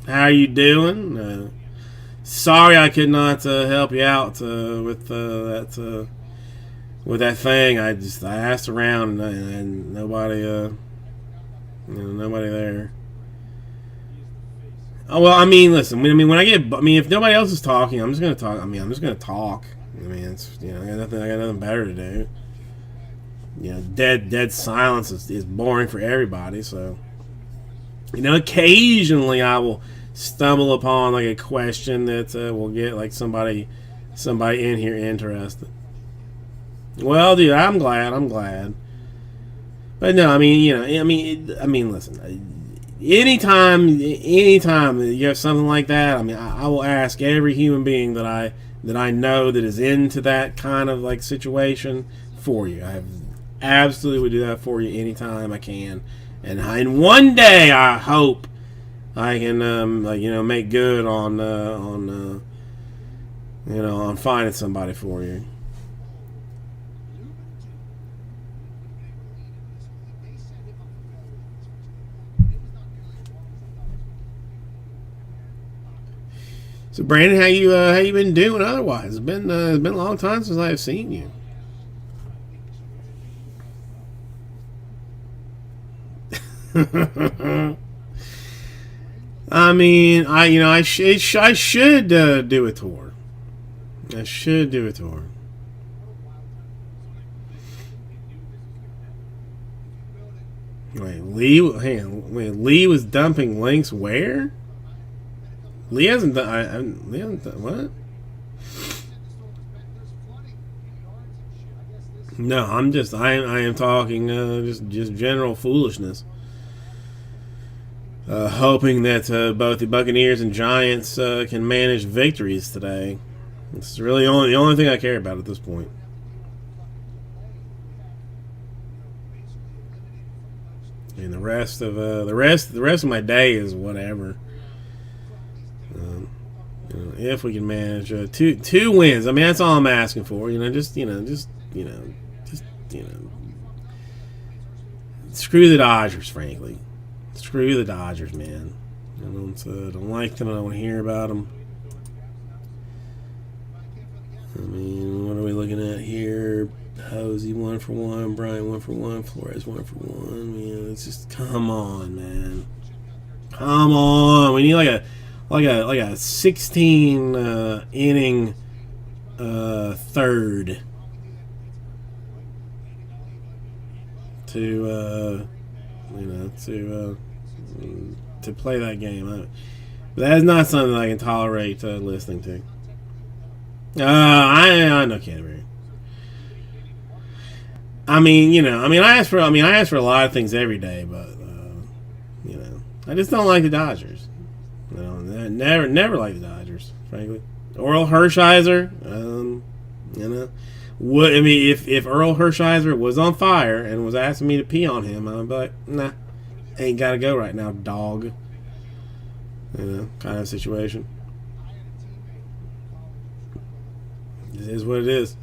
How are you doing? Sorry I could not help you out with that thing. I asked around and nobody nobody there. Oh, well, I mean, listen. I mean, if nobody else is talking, I'm just gonna talk. I mean, I'm just gonna talk. I mean, it's I got nothing better to do. Dead silence is boring for everybody. So, occasionally I will stumble upon like a question that will get like somebody in here interested. Well, dude, I'm glad. But no, I mean, listen. Anytime you have something like that, I mean, I will ask every human being that I know that is into that kind of like situation for you. I absolutely would do that for you anytime I can, and one day I hope I can make good on finding somebody for you. So Brandon, how you been doing otherwise? It's been a long time since I've seen you. I mean, I should do a tour. I should do a tour. Lee was dumping links where? Lee hasn't done what? No, I am talking just general foolishness. Hoping that both the Buccaneers and Giants can manage victories today. It's really the only thing I care about at this point. And the rest of my day is whatever. If we can manage two wins, I mean that's all I'm asking for. Screw the Dodgers, frankly. Screw the Dodgers, man. I don't like them. I don't want to hear about them. I mean, what are we looking at here? Hosey 1 for 1, Bryant 1 for 1, Flores 1 for 1. It's just come on, man. Come on. We need like like a 16 inning third to to play that game. But that is not something I can tolerate listening to. I know Canterbury. I ask for a lot of things every day, but I just don't like the Dodgers. I never liked the Dodgers, frankly. Earl Hershiser, if Earl Hershiser was on fire and was asking me to pee on him, I'd be like, nah, ain't gotta go right now, dog. Kind of situation. It is what it is.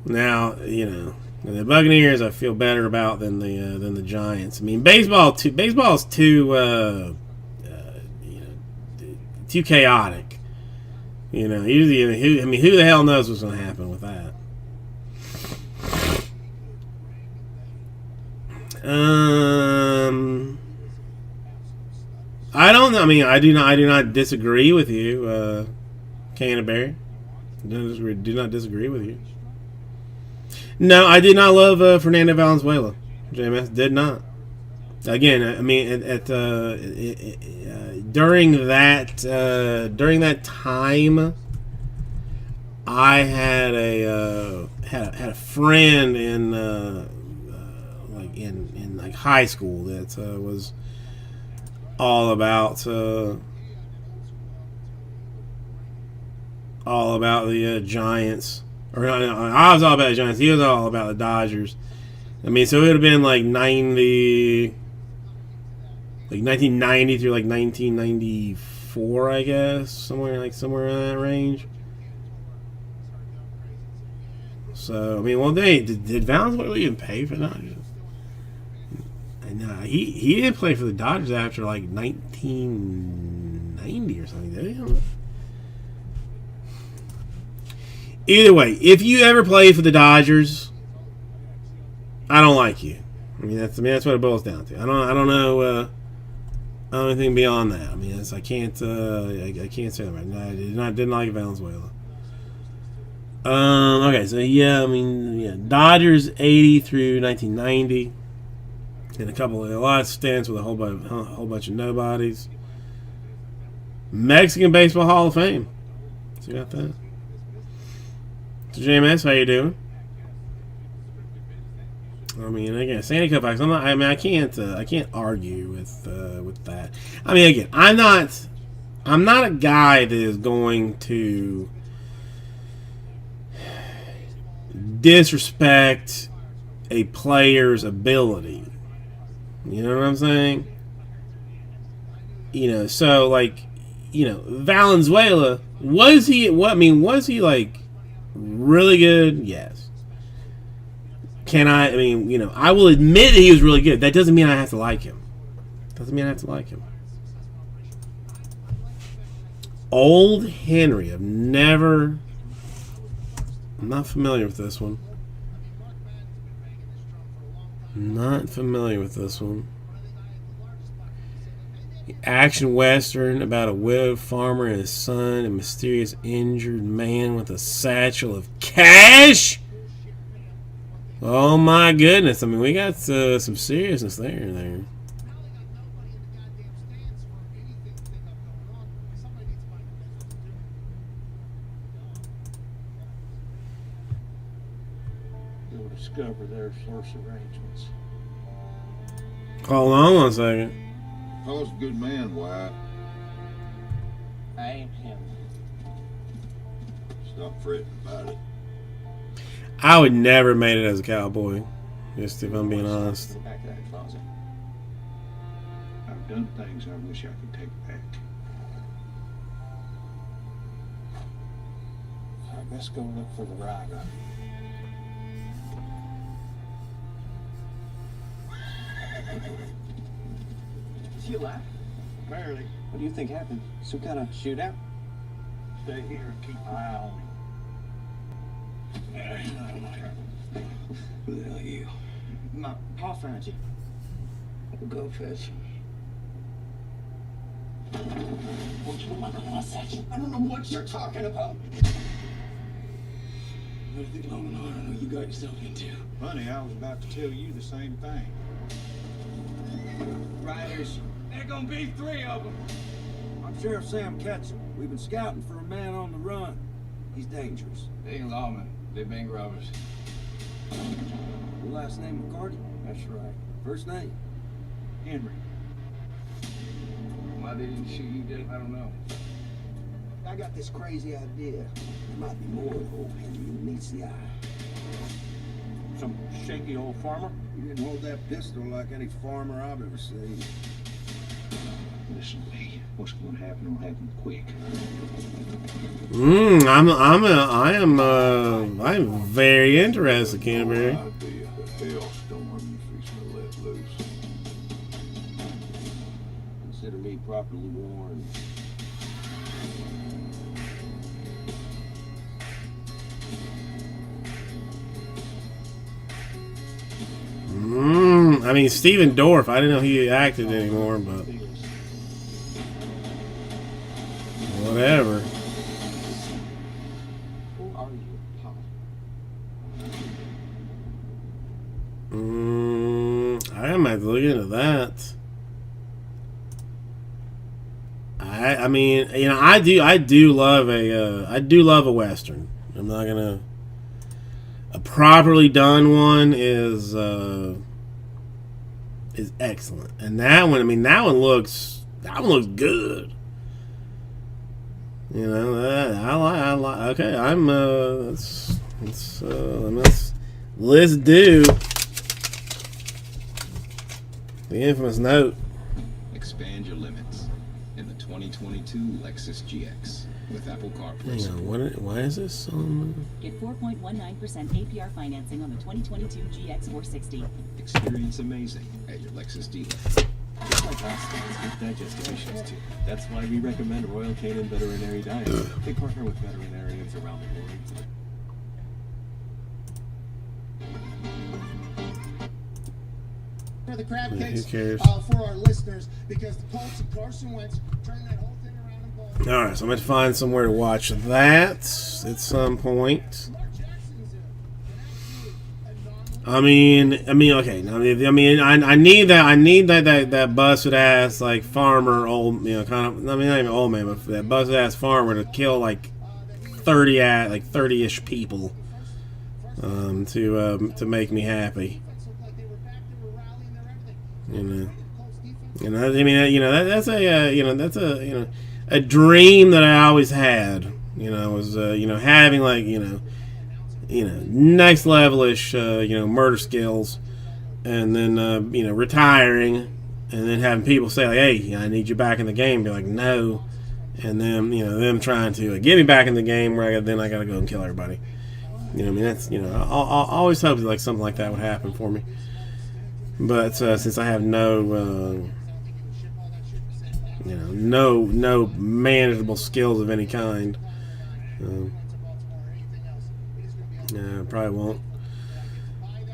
Now, the Buccaneers I feel better about than the Giants. I mean, baseball's too too chaotic. Usually, who the hell knows what's going to happen with that? I don't know. I do not disagree with you, Canterbury. Do not disagree with you. No, I did not love Fernando Valenzuela. JMS did not. Again, during that time, I had a friend in high school that was all about the Giants. Or I was all about the Giants. He was all about the Dodgers. So it would have been like 1990 through like 1994, I guess, somewhere in that range. So did Valenzuela even pay for the Dodgers? No, he didn't play for the Dodgers after like 1990 or something, did he? Either way, if you ever played for the Dodgers, I don't like you. That's what it boils down to. I don't know anything beyond that. I can't say that right now. I didn't like Valenzuela. Okay, so Dodgers 80 through 1990, and a lot of stints with a whole bunch of nobodies. Mexican Baseball Hall of Fame. So you got that. So JMS, how you doing? Again, Sandy Koufax. I can't argue with that. Again, I'm not a guy that is going to disrespect a player's ability. You know what I'm saying? Valenzuela, was he like really good? Yes. I will admit that he was really good. That doesn't mean I have to like him. Old Henry. I'm not familiar with this one. Action Western about a widowed farmer and his son, a mysterious injured man with a satchel of cash. Oh my goodness! We got some seriousness there. You'll discover their source arrangements. Hold on 1 second. Paul's a good man, Wyatt. I ain't him. Stop fretting about it. I would never made it as a cowboy. Just if I'm being honest. Back of that closet. I've done things I wish I could take back. I best go look for the rider. Did you laugh? Barely. What do you think happened? Some kind of shootout? Stay here and keep an eye on me. Who the hell are you? Paul found you. We'll go fetch him. I don't know what you're talking about. Anything long and hard, I know you got yourself into. Funny, I was about to tell you the same thing. Riders, there gonna be 3 of them. I'm Sheriff Sam Ketchum. We've been scouting for a man on the run. He's dangerous. They ain't lawmen, they bank robbers. Your last name McCarty? That's right. First name? Henry. Why they didn't shoot you dead, I don't know. I got this crazy idea. There might be more of old Henry who meets the eye. Some shaky old farmer. He didn't hold that pistol like any farmer I've ever seen. Listen, Lee, what's going to happen will happen quick. I'm very interested, Canterbury. Idea the hailstorm you fixing to let loose. Consider me properly warned. I mean, Steven Dorff. I didn't know he acted anymore, but whatever. Who are you, Pop? I might look into that. I mean, you know, I do love a Western. I'm not gonna. A properly done one is excellent, and that one, I mean, that one looks good. You know, I like. Okay, let's do the infamous note. Expand your limits in the 2022 Lexus GX with Apple CarPlay. Hang on, why is this on? Get 4.19% APR financing on the 2022 GX460. Experience amazing at your Lexus dealer. Just like us, with digestive issues too. That's why we recommend Royal Canin Veterinary Diets. They partner with veterinarians around the world. For the crab Who cakes, cares? for our listeners, because the Colts and Carson Wentz turned that whole thing around and ball. All right, so I'm going to find somewhere to watch that at some point. Lamar Jackson's an absolute anomaly. I mean, okay. I need that busted ass like farmer, old, you know, kind of. I mean, not even old man, but that busted ass farmer to kill like 30-ish people, to make me happy. Defense looked like they were back, they were rallying, they're everything. You know. Colts defense. You know, I mean, you know, that's a dream that I always had. You know, was having like next levelish murder skills, and then retiring, and then having people say like, hey, I need you back in the game. Be like, no, and then them trying to get me back in the game where I got to go and kill everybody. You know, I mean, that's I always hoped like something like that would happen for me. But since I have no manageable skills of any kind, I probably won't.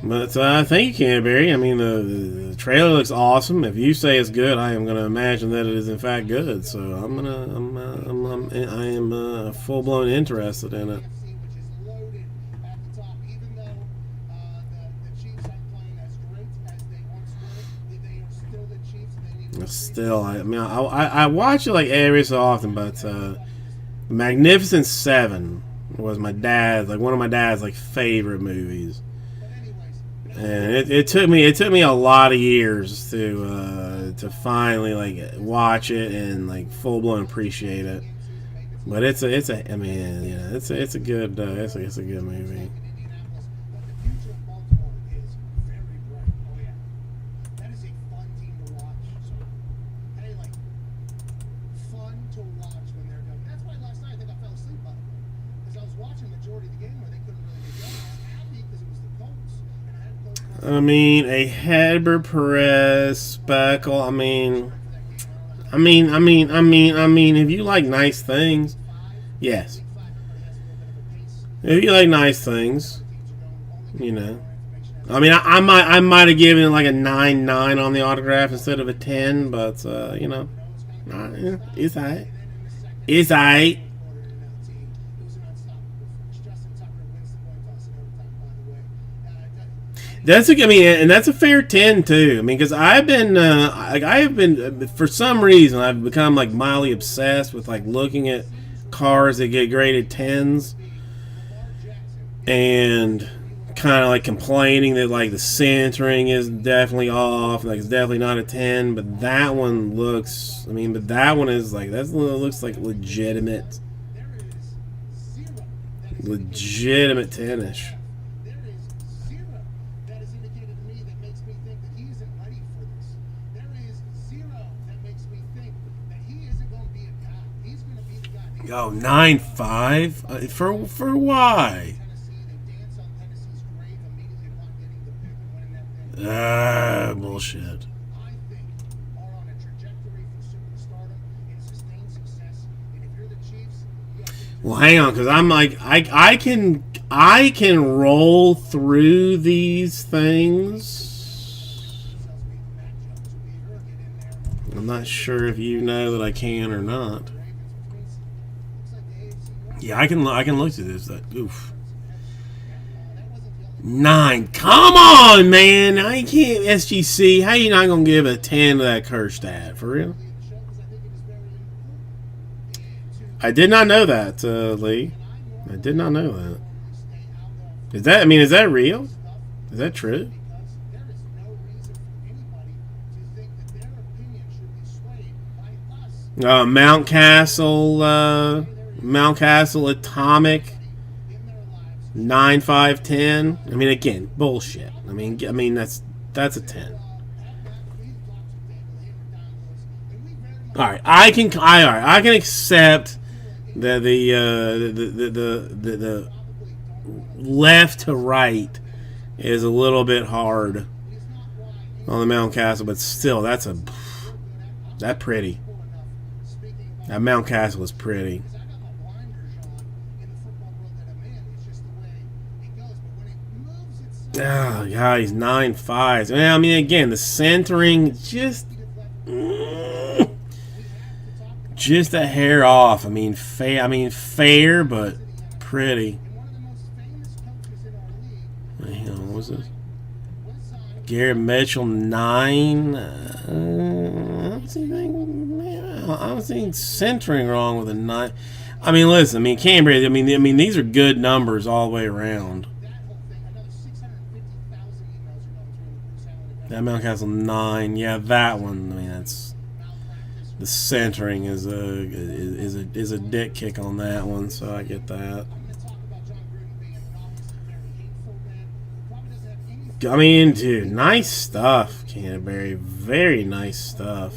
But thank you, Canterbury. I mean, the trailer looks awesome. If you say it's good, I am going to imagine that it is in fact good. So I am full blown interested in it. Which is loaded at the top, even though the Chiefs aren't playing as great as they once were. They are still the Chiefs, and they need to Still, I watch it like every so often, but Magnificent Seven was one of my dad's like favorite movies, and it took me a lot of years to finally like watch it and like full blown appreciate it. But it's a good it's a good movie. Indianapolis, but the future of Baltimore is very bright. Oh yeah, that is a fun team to watch. So, hey, like fun to watch when they're done. That's why last night I think I fell asleep by the way, because I was watching the majority of the game where they couldn't really get going. I was happy because it was the Colts, and I had Colts. I mean, a Heber Perez speckle. I mean, if you like nice things, yes. If you like nice things, you know. I mean, I might have given it like a 9.9 on the autograph instead of a 10, but you know. Yeah, it's alright. It's alright. That's a, I mean, and that's a fair 10 too. I mean, because I've been, like, I have been, for some reason, I've become like mildly obsessed with like looking at cars that get graded 10s, and kind of like complaining that like the centering is definitely off, like it's definitely not a 10. But that one looks, I mean, but that one is like, that looks like legitimate 10ish. Oh, 9.5? For why? Bullshit. Well, hang on, because I'm like, I can roll through these things. I'm not sure if you know that I can or not. Yeah, I can look through this. Oof. 9. Come on, man. I can't. SGC. How you not gonna give a 10 to that Kerstad? For real? I did not know that, Lee. I did not know that. Is that? I mean, is that real? Is that true? Mount Castle Atomic 9.510. I mean, again, bullshit. I mean that's a 10. All right, I can accept that the left to right is a little bit hard on the Mount Castle, but still, that pretty. That Mount Castle is pretty. Oh, God, he's 9.5. I mean, again, the centering just a hair off. I mean, fair, but pretty. Hang on, what was this? Garrett Mitchell 9. I don't see centering wrong with a 9. I mean, listen. I mean, Cambria. I mean, these are good numbers all the way around. That Mount Castle 9, yeah, that one. I mean, that's the centering is a dick kick on that one, so I get that. I mean, dude, nice stuff, Canterbury. Very nice stuff.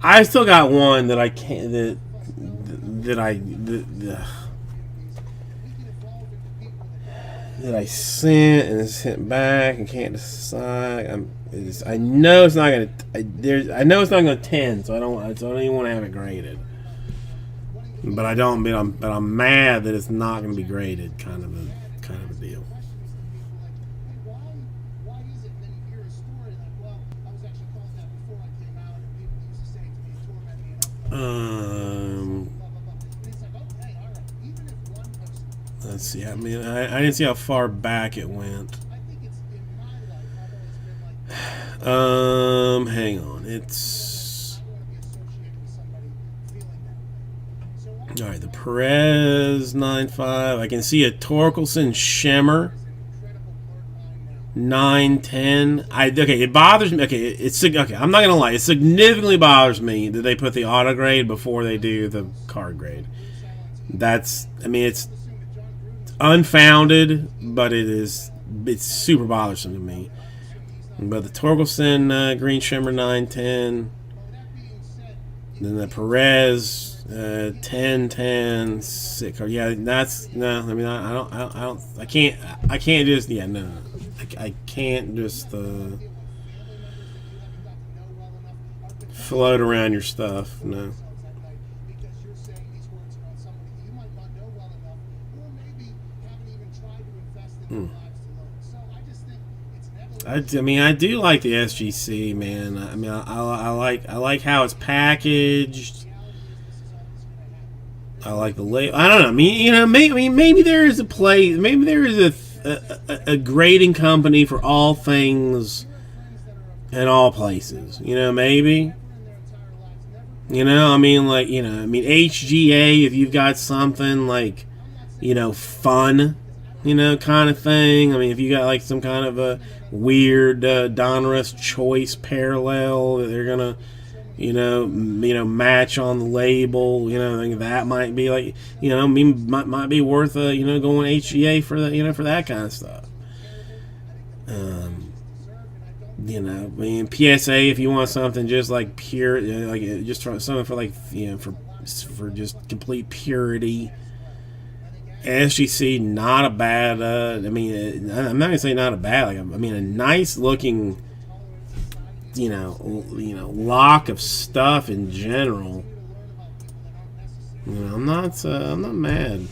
I still got one that I can't. That I sent and it's sent back and can't decide. I know it's not gonna. I know it's not gonna 10, so I don't even want to have it graded. But I don't. But I'm mad that it's not gonna be graded. Kind of a deal. Let's see. I mean, I didn't see how far back it went. Hang on. It's all right. The Perez 9.5. I can see a Torkelson Shimmer 9.10. Okay. It bothers me. Okay. Okay. I'm not gonna lie. It significantly bothers me that they put the auto grade before they do the card grade. That's. I mean, it's unfounded, but it's super bothersome to me. But the Torkelson Green Shimmer 9.10, then the Perez 10.10 6. Yeah, that's no. I mean, I can't just no. I can't just float around your stuff. No. I mean, I do like the SGC, man. I mean, I like how it's packaged. I like the label. I don't know. I mean, you know, maybe there is a place. Maybe there is a grading company for all things in all places. You know, maybe. You know, I mean, like, you know, I mean, HGA, if you've got something like, you know, fun, you know, kind of thing. I mean, if you got like some kind of a weird Donruss choice parallel that they're gonna, you know, match on the label, you know, I think that might be like, you know, I mean, might be worth you know, going HGA for the, you know, for that kind of stuff. You know, I mean, PSA, if you want something just like pure, you know, like just something for like, you know, for just complete purity. SGC, not a bad. I mean, I'm not gonna say not a bad. Like, I mean, a nice looking, you know, lock of stuff in general. You know, I'm not mad.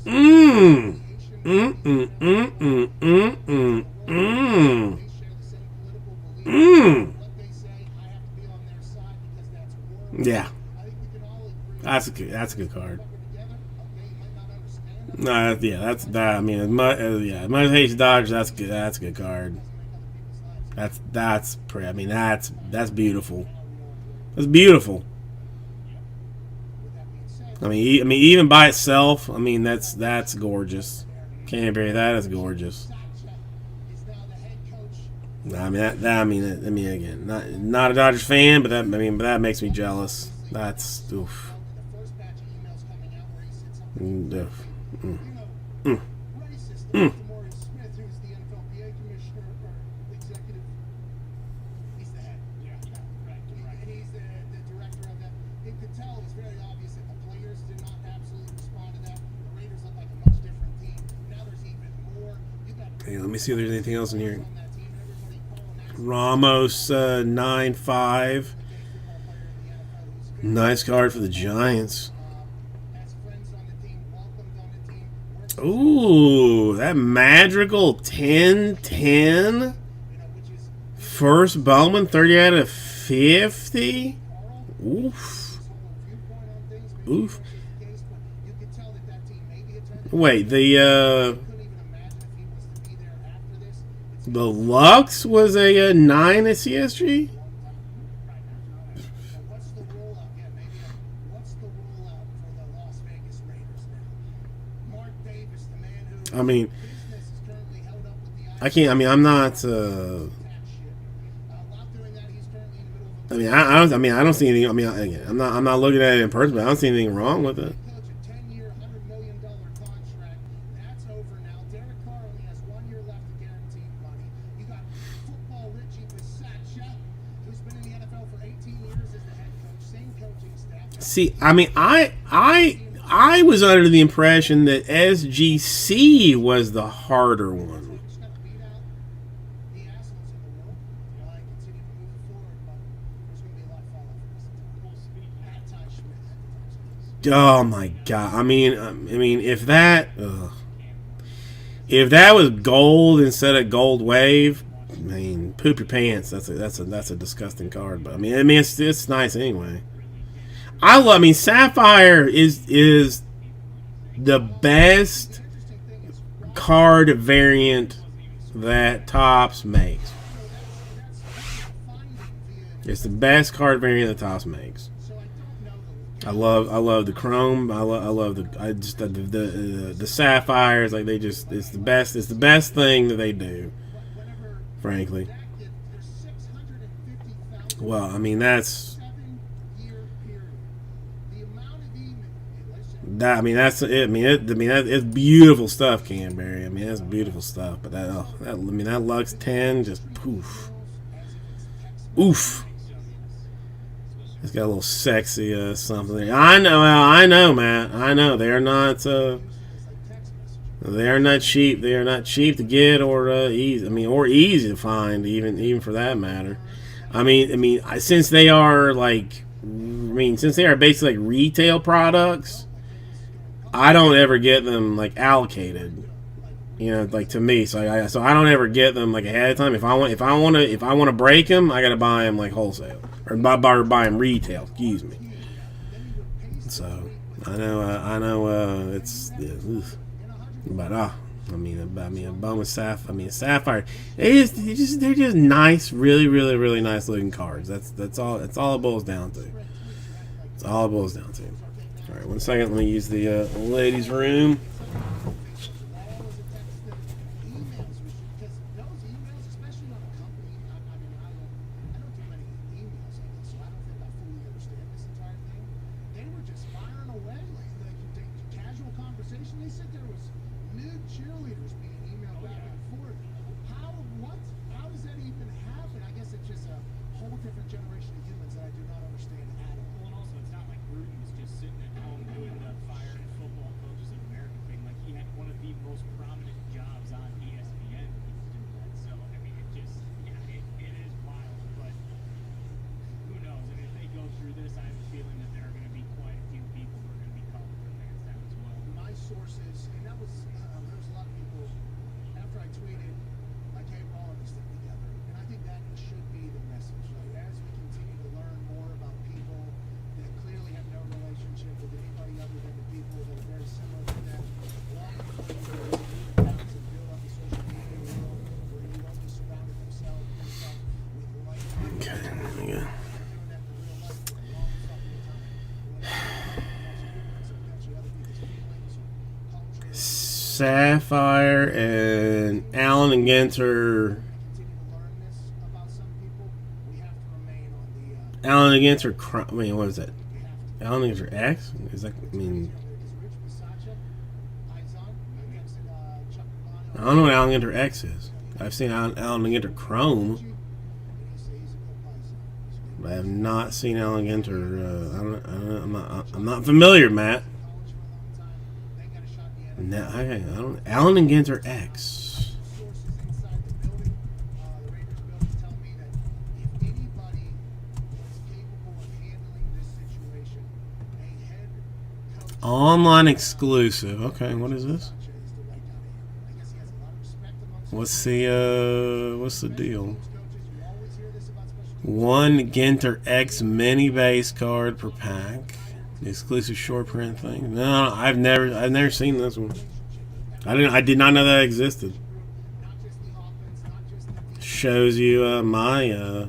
Mmm. Mmm. Mmm. Mmm. Mmm. Mmm. Mmm. Yeah, that's a good card. No, yeah, that's that. I mean, yeah, Motivation Dodge. That's good. That's a good card. That's pretty. I mean, that's beautiful. That's beautiful. I mean, even by itself, I mean, that's gorgeous. Can't bury that. Is gorgeous. I mean, again, not a Dodgers fan, but that makes me jealous. That's oof. Oof. Mm. Mm. Mm. Hey, let me see if there's anything else in here. Ramos 9-5. Nice card for the Giants. Ooh, that Madrigal 10-10. First Bowman 30 out of 50. Oof. Oof. Wait, the Lux was a 9 at CSG? I mean, I can't. I mean, I'm not. I mean, I don't see anything. I mean, again, I'm not looking at it in person, but I don't see anything wrong with it. See, I mean, I was under the impression that SGC was the harder one. Oh my god! I mean, if that was gold instead of gold wave, I mean, poop your pants. That's a disgusting card. But I mean, it's nice anyway. I mean, Sapphire is the best card variant that Topps makes. It's the best card variant that Topps makes. I love the chrome. I love the sapphires. Like, it's the best thing that they do. Frankly. Well, I mean, that's it. It's beautiful stuff, Canberry. I mean, that's beautiful stuff. But that Lux 10 just poof, oof. It's got a little sexy something there. I know, Matt. I know they are not cheap. They are not cheap to get or easy. I mean, or easy to find, even for that matter. I mean, since they are basically like retail products. I don't ever get them like allocated, you know, like to me. So I don't ever get them like ahead of time. If I want to break them, I gotta buy them like wholesale or buy them retail. Excuse me. So I know it's but I mean a Bowman Sapphire. They're just nice, really nice looking cards. That's all it boils down to. That's all it boils down to. All right, 1 second. Let me use the ladies' room. Sapphire and Allen and Ginter. Allen and Ginter. I mean, what is that? Allen and Ginter X? Is that? I mean, I don't know what Allen and Ginter X is. I've seen Allen and Ginter Chrome, but I have not seen Allen and Ginter. I'm not familiar, Matt. No, I don't. Allen and Ginter X. Online exclusive. Okay, what is this? What's the deal? 1 Ginter X mini base card per pack. The exclusive short print thing. No, I've never seen this one. I did not know that existed. Shows you my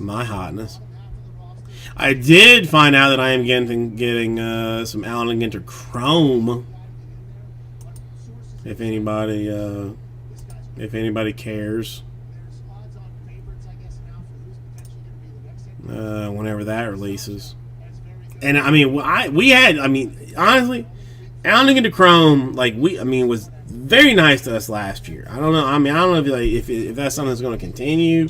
hotness. I did find out that I am getting some Allen and Ginter Chrome. If anybody cares. Whenever that releases, and I mean, honestly, Allen and Ginter Chrome, was very nice to us last year. I don't know. I mean, I don't know if that's something that's going to continue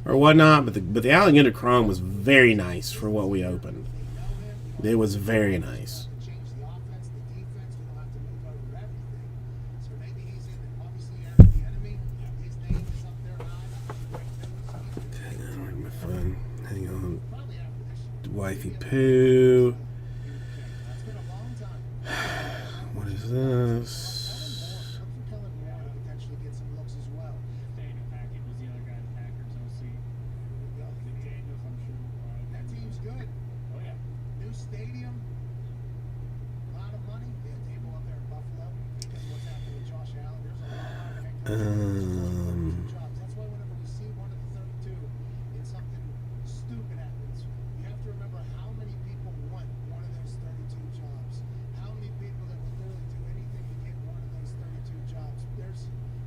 or whatnot. But the Allen and Ginter Chrome was very nice for what we opened. It was very nice. Wifey poo. What is this? That team's good. Oh yeah. New stadium. A lot of money. They had a table up there in Buffalo because of what's happening with Josh Allen. There's a lot of that's why whenever we see one of the 32 and something stupid happens, you have to remember how many people want one of those 32 jobs. How many people that would literally do anything to get one of those 32 jobs.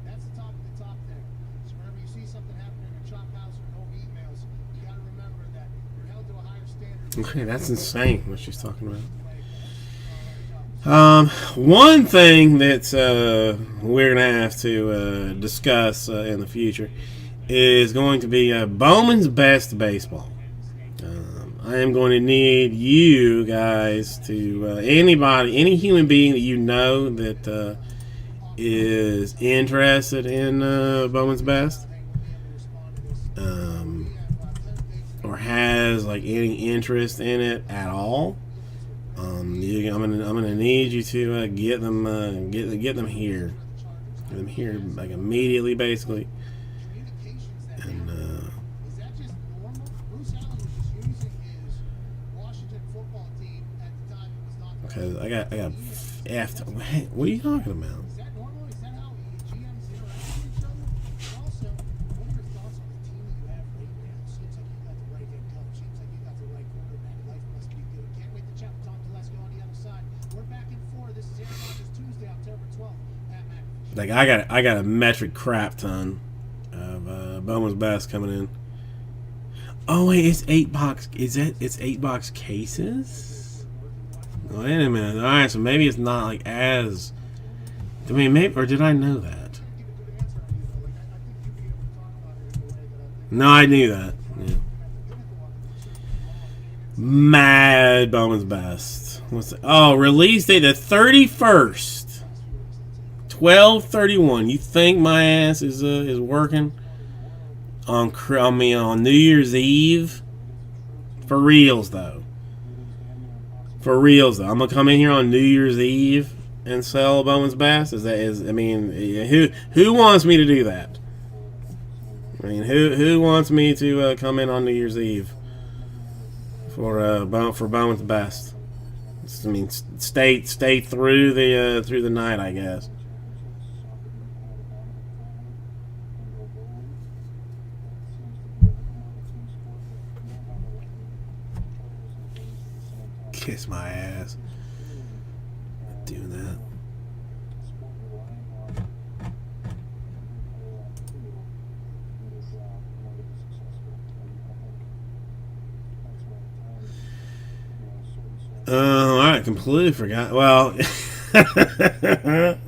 That's the top of the top there. So whenever you see something happening in a chop house or no emails, you got to remember that you're held to a higher standard. Okay, that's insane what she's talking about. One thing that we're gonna have to discuss in the future is going to be Bowman's Best Baseball. I am going to need you guys to any human being that you know that is interested in Bowman's Best, or has like any interest in it at all. I'm gonna need you to get them get them here. Get them here like immediately, basically. And Is that just normal? Bruce Allen was just using his Washington football team at the time it was not. because I got effed. What are you talking about? Is that normal? Is that how GMs interact with each other? And also, what are your thoughts on the team that you have right now? Seems like you got the right head coach. Seems like you got the right quarterback. Life must be good. Can't wait to chat with Tom Telesco on the other side. We're back in 4. This is Aaron Rodgers Tuesday, October 12th. Pat McAfee. Like I got a metric crap ton of Bowman's Best coming in. Oh wait, it's 8-box. It's 8-box cases? Wait a minute. All right, so maybe it's not like as. I mean, maybe, or did I know that? No, I knew that. Yeah. Mad Bowman's Best. What's the, oh, release date the 31st. 12/31. You think my ass is working on New Year's Eve? For reals though. For reals though. I'm gonna come in here on New Year's Eve and sell Bowman's Best. I mean, who wants me to do that? I mean, who wants me to come in on New Year's Eve for Bowman's Best? I mean, stay through the night, I guess. Kiss my ass. Doing that. I completely forgot. Well,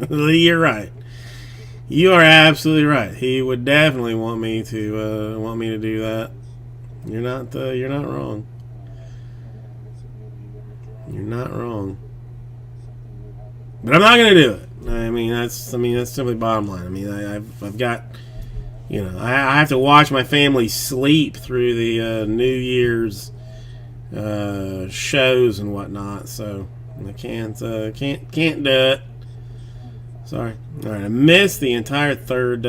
you're right. You are absolutely right. He would definitely want me to do that. You're not wrong. You're not wrong. But I'm not gonna do it. I mean that's simply bottom line. I mean I've got, you know, I have to watch my family sleep through the New Year's shows and whatnot, so I can't do it. Sorry. All right, I missed the entire third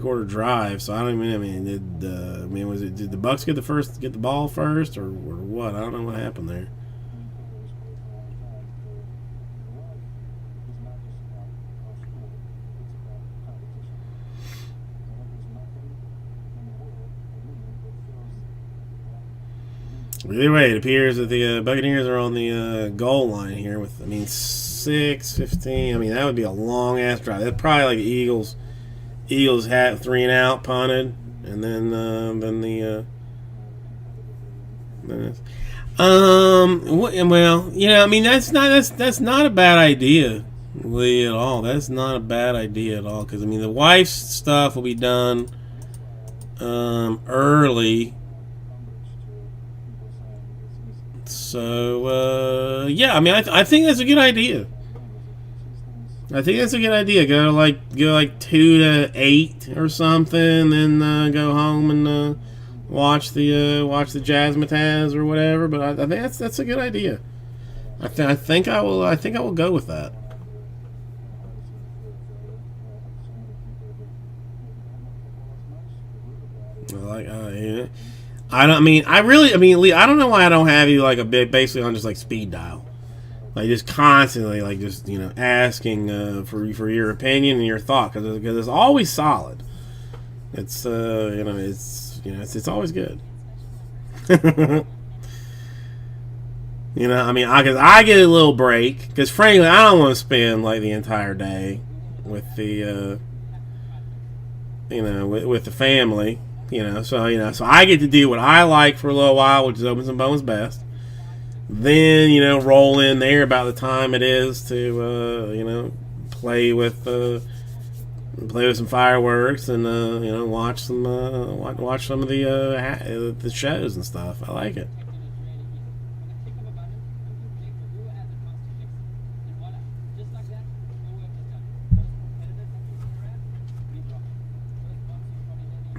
quarter drive, so I don't even. Did the Bucks get the ball first or what? I don't know what happened there. Either way, it appears that the Buccaneers are on the goal line here with, 6:15. I mean, that would be a long ass drive. That's probably like the Eagles. Eagles had 3 and out, punted, and then well, yeah, I mean that's not a bad idea, Lee, at all. That's not a bad idea at all, because I mean the wife's stuff will be done early. So yeah, I mean I think that's a good idea. I think that's a good idea. Go like 2 to 8 or something, then go home and watch the Jazzmatazz or whatever. But I think that's a good idea. I think I will go with that. Yeah. Lee, I don't know why I don't have you like basically on just like speed dial. Like just constantly, like just asking for your opinion and your thought, because it's always solid. It's it's always good. Because I get a little break, because frankly I don't want to spend like the entire day with the with the family. So I get to do what I like for a little while, which is open some Bowman's Best. Then roll in there about the time it is to play with some fireworks and watch some of the shows and stuff. I like it.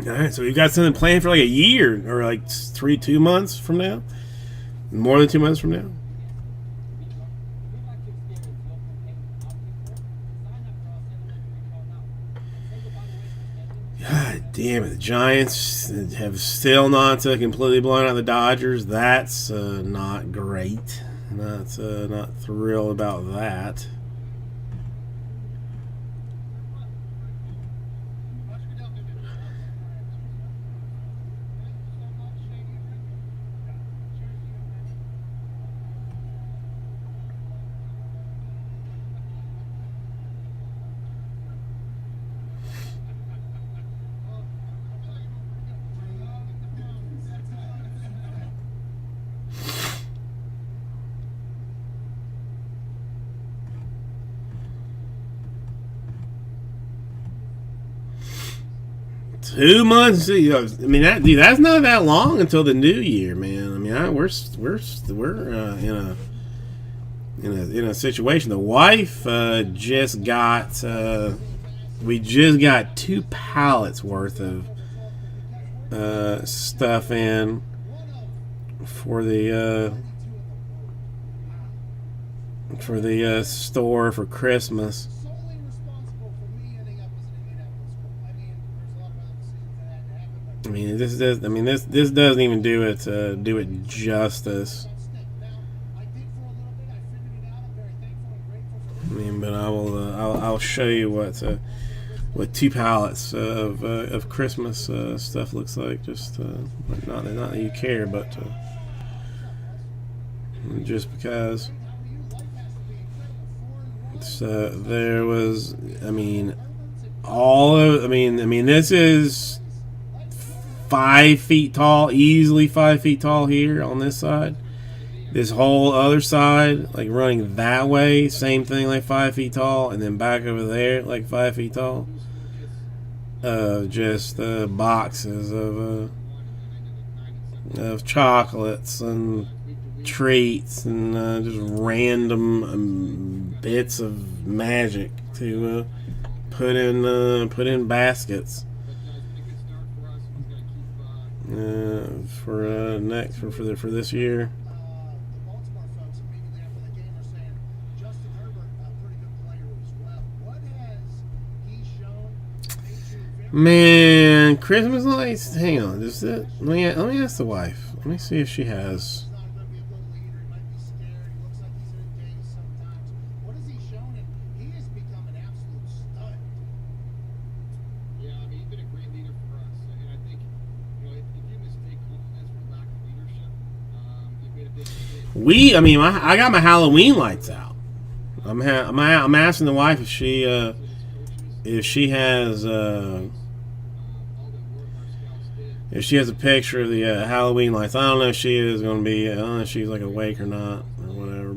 All right, so we've got something planned for like a year or like 2 months from now. More than 2 months from now. Damn it, the Giants have still not completely blown out the Dodgers. That's not great. Not thrilled about that. $2 months. I mean, that's not that long until the new year, man. I mean, we're in a situation. The wife just got we just got 2 pallets worth of stuff in for the store for Christmas. I mean, this doesn't even do it justice. I mean, but I'll show you what 2 pallets of Christmas stuff looks like. Just not that you care, but just because there was. I mean, this is 5 feet tall, easily 5 feet tall here on this side. This whole other side, like running that way, same thing, like 5 feet tall, and then back over there, like 5 feet tall. Just boxes of chocolates and treats and just random bits of magic to put in baskets. For this year. Man, Christmas lights. Hang on, just let me ask the wife. Let me see if she has. I got my Halloween lights out. I'm asking the wife if she has a picture of the Halloween lights. I don't know if she is going to be. I don't know if she's like awake or not or whatever.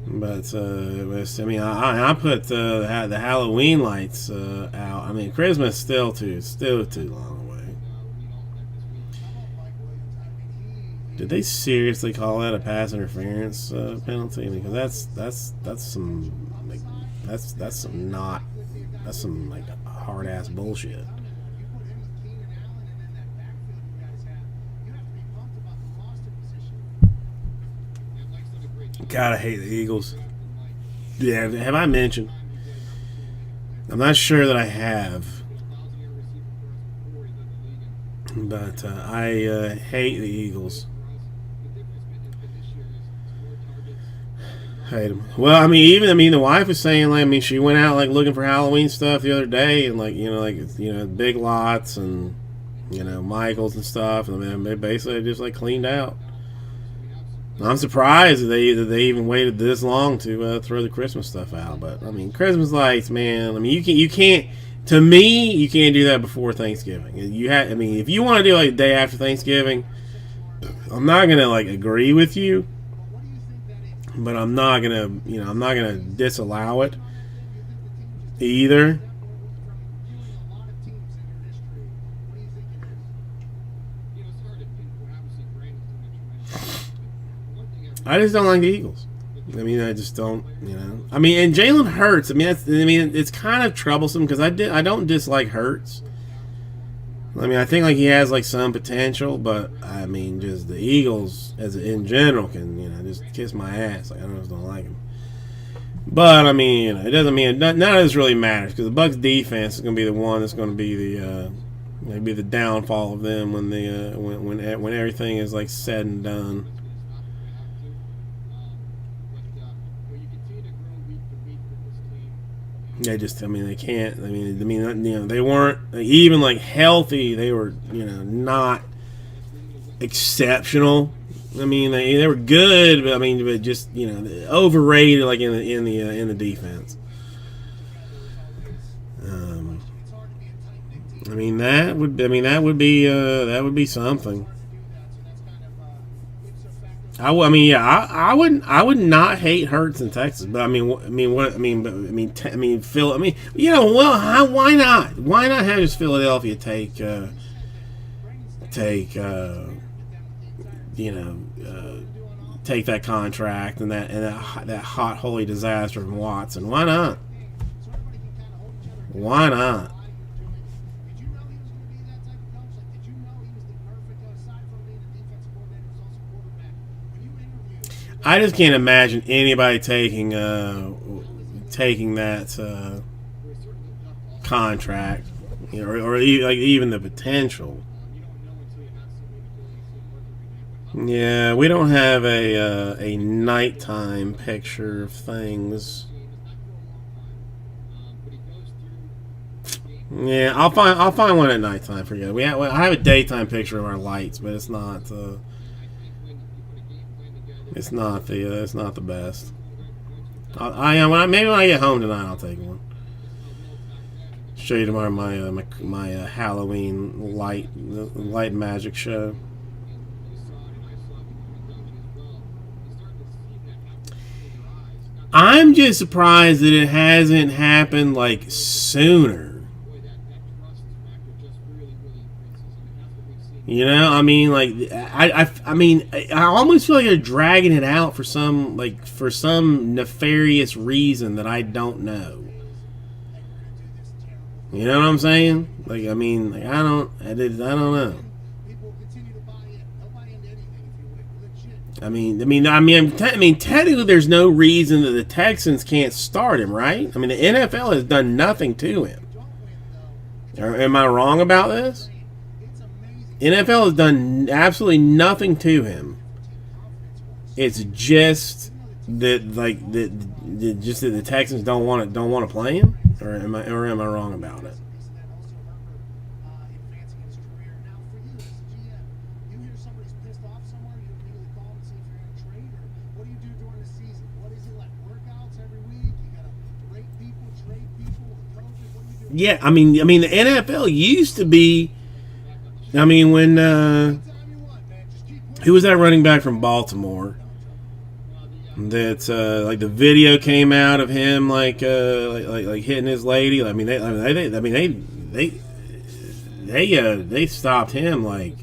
But I put the Halloween lights out. I mean, Christmas still too long away. Did they seriously call that a pass interference penalty? Because that's some hard ass bullshit. God, I hate the Eagles. Yeah, have I mentioned? I'm not sure that I have. But I hate the Eagles. Hate them. Well, the wife was saying, she went out, looking for Halloween stuff the other day, and, Big Lots and, Michael's and stuff. And they basically just, cleaned out. I'm surprised that they even waited this long to throw the Christmas stuff out. But Christmas lights, man. You can't. To me, you can't do that before Thanksgiving. If you want to do the day after Thanksgiving, I'm not gonna agree with you, but I'm not gonna disallow it either. I just don't like the Eagles. I just don't, and Jalen Hurts. It's kind of troublesome because I don't dislike Hurts. I think he has some potential, but just the Eagles in general can just kiss my ass. I just don't like them. But I mean, it doesn't mean none of this really matters because the Bucks defense is going to be the one that's going to be the maybe the downfall of them when when everything is like said and done. They just, I mean, they can't. I mean, they weren't even like healthy. They were, not exceptional. I mean, they were good, but I mean, but just overrated, like in the defense. I mean, that would be something. I would not hate Hurts in Texas, but Phil. Why not? Why not have just Philadelphia take that contract and that hot holy disaster from Watson? Why not? Why not? I just can't imagine anybody taking that contract, or even the potential. Yeah, we don't have a nighttime picture of things. Yeah, I'll find one at nighttime for you. I have a daytime picture of our lights, but it's not. It's not the best. Maybe when I get home tonight, I'll take one. Show you tomorrow my Halloween light magic show. I'm just surprised that it hasn't happened like sooner. I mean, like I almost feel like they're dragging it out for some nefarious reason that I don't know. You know what I'm saying? Like, I mean, like I don't know. I mean, technically, there's no reason that the Texans can't start him, right? I mean, the NFL has done nothing to him. Am I wrong about this? NFL has done absolutely nothing to him. It's just that the Texans don't want to play him, or am I wrong about it? Yeah, I mean, the NFL used to be. I mean, when who was that running back from Baltimore? That like the video came out of him like hitting his lady. I mean, they stopped him like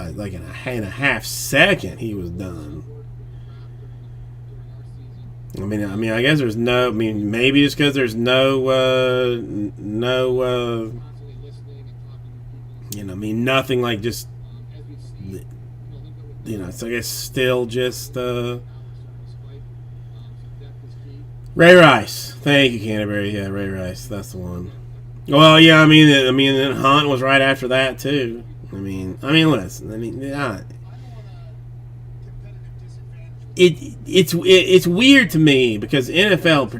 in a half second. He was done. I mean, I guess there's no. I mean, maybe it's because there's no. Nothing like just. So I guess still just. Ray Rice, thank you, Canterbury. Yeah, Ray Rice, that's the one. Well, yeah, I mean, Hunt was right after that too. I mean, listen, it's weird to me because NFL,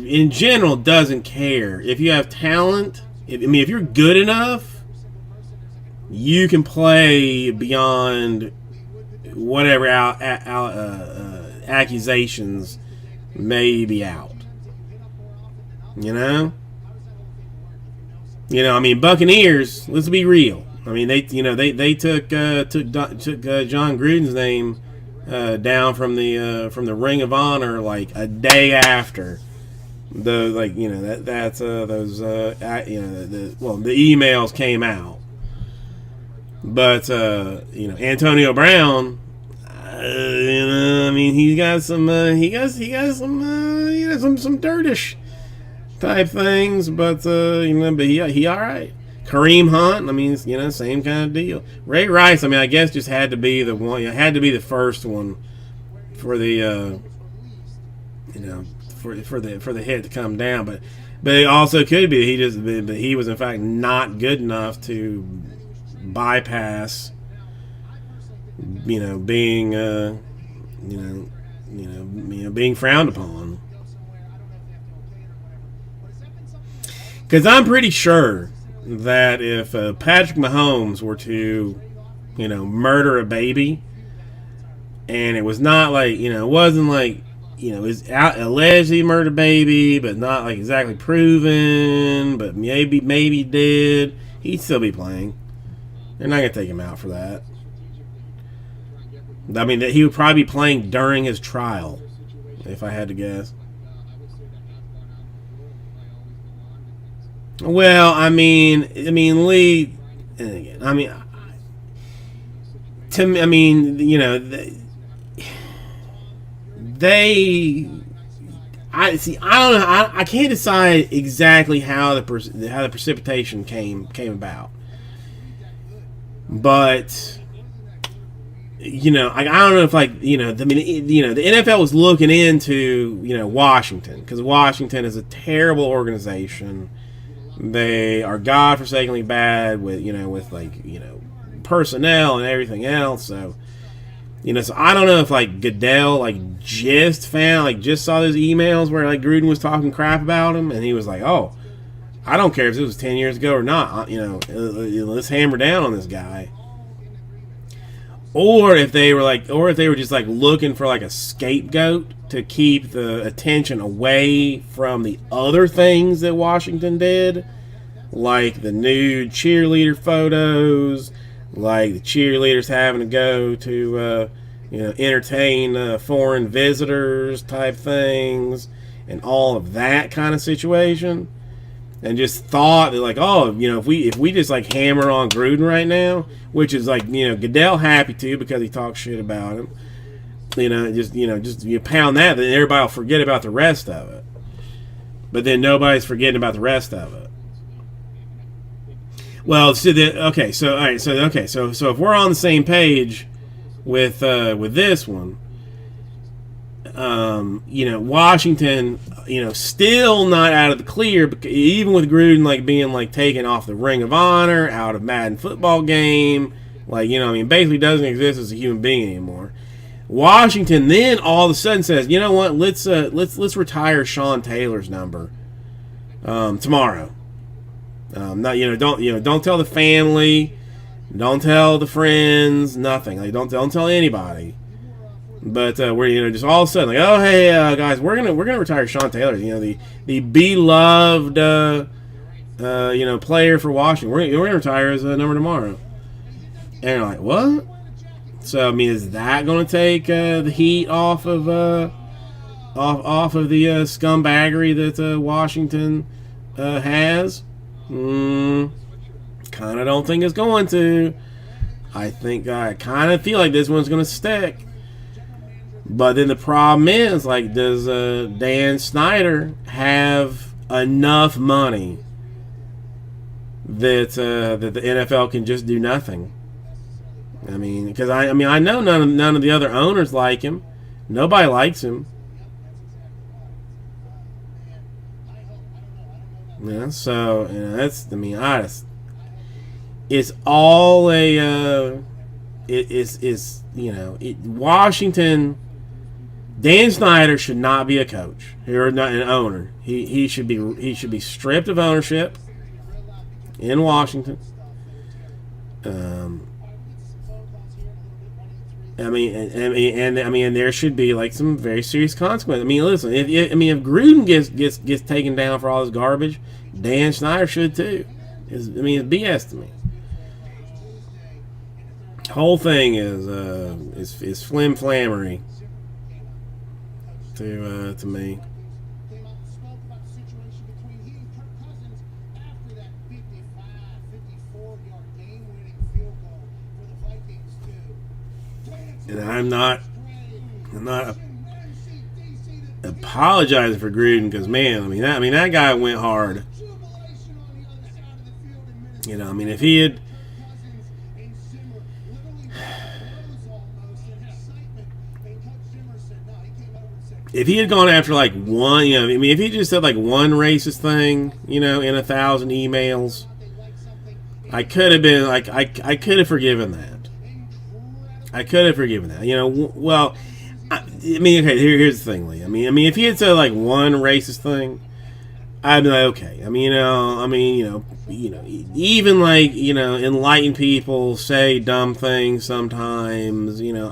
in general, doesn't care if you have talent. If you're good enough, you can play beyond whatever accusations may be out. Buccaneers. Let's be real. I mean, they took John Gruden's name down from the Ring of Honor like a day after the emails came out. But Antonio Brown, he's got some some dirtish type things, but he all right. Kareem Hunt, same kind of deal. Ray Rice, I guess just had to be the one. Had to be the first one for the you know, for the hit to come down. But it also could be he was in fact not good enough to bypass, you know, being being frowned upon. Because I'm pretty sure that if Patrick Mahomes were to, you know, murder a baby, and it was not like, you know, it wasn't like, you know, it's allegedly murdered a baby, but not like exactly proven, but maybe did, he'd still be playing. They're not gonna take him out for that. I mean, he would probably be playing during his trial, if I had to guess. Well, I mean, Lee, and again, I mean, to me, I mean, you know, I don't know. I can't decide exactly how the precipitation came about, but you know, I don't know if, like, you know, I mean, you know, the NFL was looking into, you know, Washington, because Washington is a terrible organization. They are godforsakenly bad with, you know, with, like, you know, personnel and everything else. So, you know, so I don't know if, like, Goodell, like, just saw those emails where, like, Gruden was talking crap about him, and he was like, oh, I don't care if it was 10 years ago or not, you know, let's hammer down on this guy. Or if they were just like looking for like a scapegoat to keep the attention away from the other things that Washington did, like the nude cheerleader photos, like the cheerleaders having to go to, you know, entertain foreign visitors type things, and all of that kind of situation. And just thought that, like, oh, you know, if we just like hammer on Gruden right now, which is like, you know, Goodell happy to because he talks shit about him, you know, just you pound that, then everybody will forget about the rest of it. But then nobody's forgetting about the rest of it. Well, so so if we're on the same page with this one, you know, Washington, you know, still not out of the clear, even with Gruden like being like taken off the Ring of Honor, out of Madden football game, like, you know, I mean, basically doesn't exist as a human being anymore. Washington then all of a sudden says, you know what, let's retire Sean Taylor's number tomorrow. Don't tell the family, don't tell the friends, nothing. Like, don't tell anybody. But we're, you know, just all of a sudden like, oh hey guys, we're gonna retire Sean Taylor, you know, the beloved you know, player for Washington. We're gonna retire his number tomorrow. And you're like, what? So I mean, is that gonna take the heat off of the scumbaggery that Washington has? Kind of don't think it's going to. I kind of feel like this one's gonna stick. But then the problem is, like, does Dan Snyder have enough money that the NFL can just do nothing? I mean, because I know none of the other owners like him. Nobody likes him. Yeah, so, you know, that's, I mean, it's all a it's you know, Washington. Dan Snyder should not be a coach or not an owner. He should be stripped of ownership in Washington. I mean, there should be like some very serious consequences. I mean, listen, if Gruden gets taken down for all this garbage, Dan Snyder should too. It's BS to me. Whole thing is flim flammery to me. And I'm not apologizing for Gruden, because man, that guy went hard. You know, I mean, if he had, if he had gone after like one, you know, I mean, if he just said like one racist thing, you know, in 1,000 emails, I could have been like, I could have forgiven that. I could have forgiven that. You know, well, I mean, okay, here's the thing, Lee. I mean, if he had said like one racist thing, I'd be like, okay. I mean, even like, you know, enlightened people say dumb things sometimes. You know,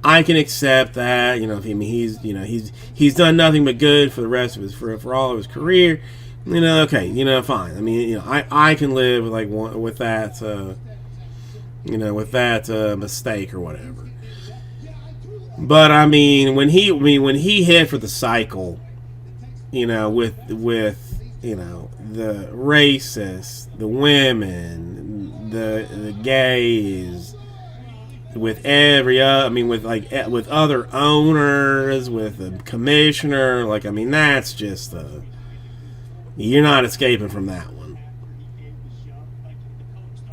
I can accept that. You know, I mean, he's done nothing but good for the rest of his for all of his career. You know, okay, you know, fine. I mean, you know, I can live with like with that, you know, with that mistake or whatever. But I mean, when he hit for the cycle, you know, with you know, the racists, the women, the gays, with every I mean, with like with other owners, with the commissioner, like, I mean, that's just you're not escaping from that one.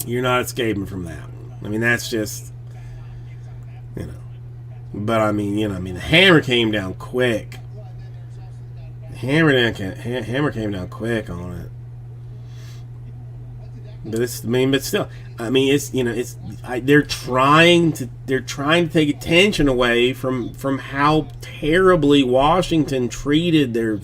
You're not escaping from that one. I mean, that's just, you know. But I mean, you know, I mean, the hammer came down quick. Hammer came down quick on it. But it's, I mean, but still, I mean, it's, you know, it's, they're trying to take attention away from how terribly Washington treated their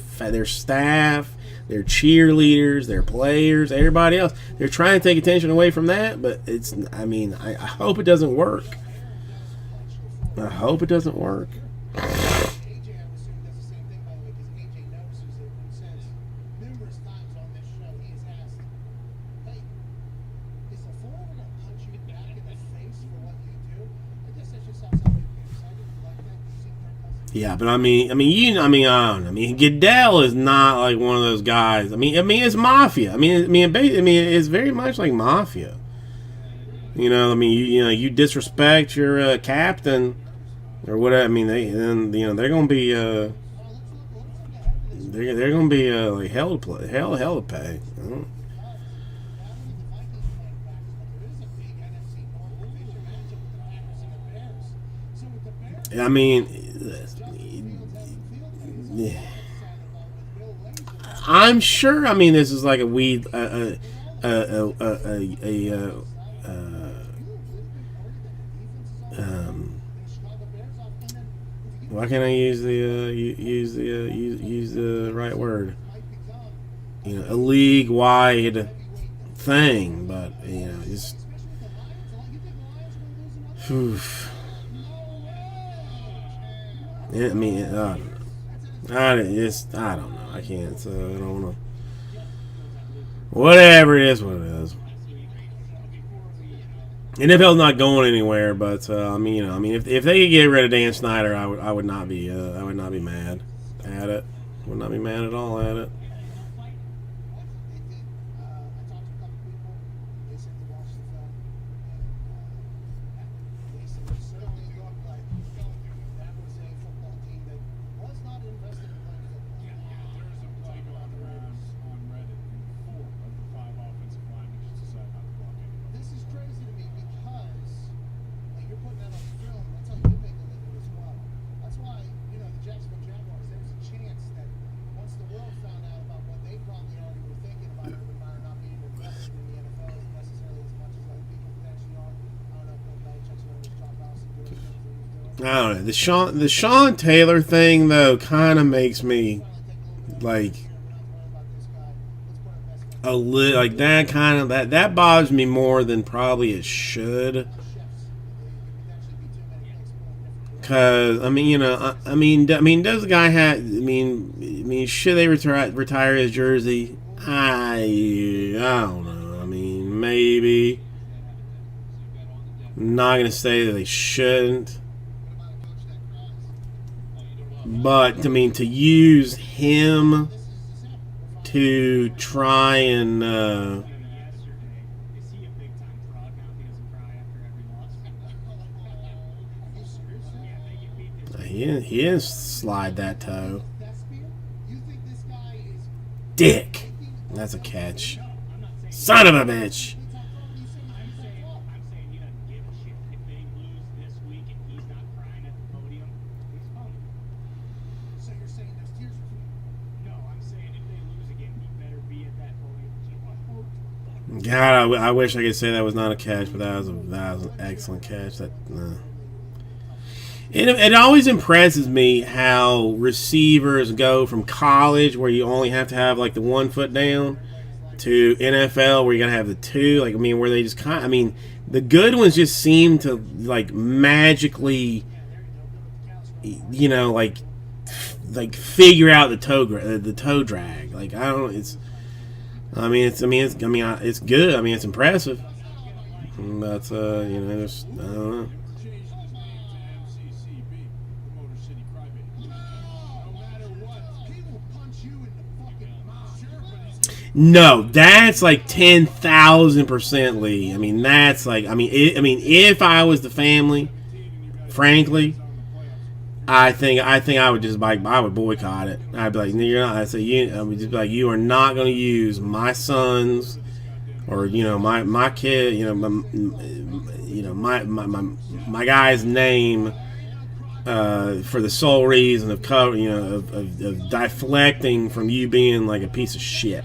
staff, their cheerleaders, their players, everybody else. They're trying to take attention away from that, but it's, I mean, I hope it doesn't work. I hope it doesn't work. Yeah, but I don't know. I mean, Goodell is not like one of those guys. I mean, it's mafia. I mean, it's very much like mafia. You know, I mean, you disrespect your captain or whatever. I mean, they're gonna be like hell to pay. I mean, I'm sure. I mean, this is like a weed, why can't I use the right word? You know, a league-wide thing, but you know, just. I mean, I don't know. I don't know. I can't. I don't know. Whatever it is, what it is. NFL's not going anywhere, but I mean, you know, I mean, if they could get rid of Dan Snyder, I would not be mad at it. Would not be mad at all at it. I don't know. The Sean Taylor thing though kind of makes me like a little like that kind of that bothers me more than probably it should. Cause I mean, you know, I mean, does the guy have? I mean, should they retire his jersey? I don't know. I mean, maybe. I'm not gonna say that they shouldn't. But, I mean, to use him to try and, he didn't slide that toe. Dick! That's a catch. Son of a bitch! God, I wish I could say that was not a catch, but that was an excellent catch. It always impresses me how receivers go from college, where you only have to have like the 1 foot down, to NFL, where you gotta have the 2. Like, I mean, where they just kind. I mean, the good ones just seem to like magically, you know, like figure out the toe drag. Like, I don't. It's good. I mean, it's impressive. But you know, just I don't know. No, that's like 10,000% Lee. I mean, that's like, if I was the family, frankly, I think I would just like, I would boycott it. I'd be like, no, you're not. I would just be like, you are not going to use my sons or, you know, my kid, my guy's name for the sole reason of of deflecting from you being like a piece of shit.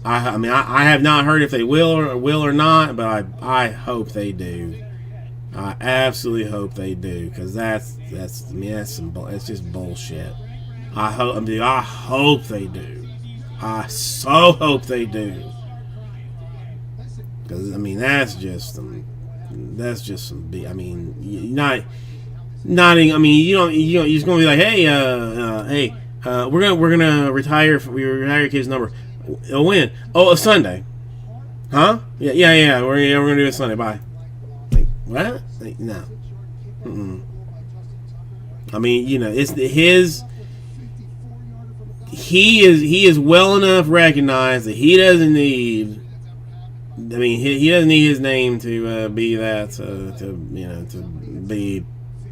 I have not heard if they will or not, but I hope they do. I absolutely hope they do, because that's just bullshit. I hope they do. I so hope they do. Because I mean, that's just some. I mean, not. I mean, you're just gonna be like, hey, we're gonna retire. We retire your kid's number. When? Oh, a Sunday. Huh? Yeah. We're gonna do it Sunday. Bye. Like, what? Like, no. Mm-mm. I mean, you know, it's his. He is well enough recognized that he doesn't need. I mean, he doesn't need his name to be that to be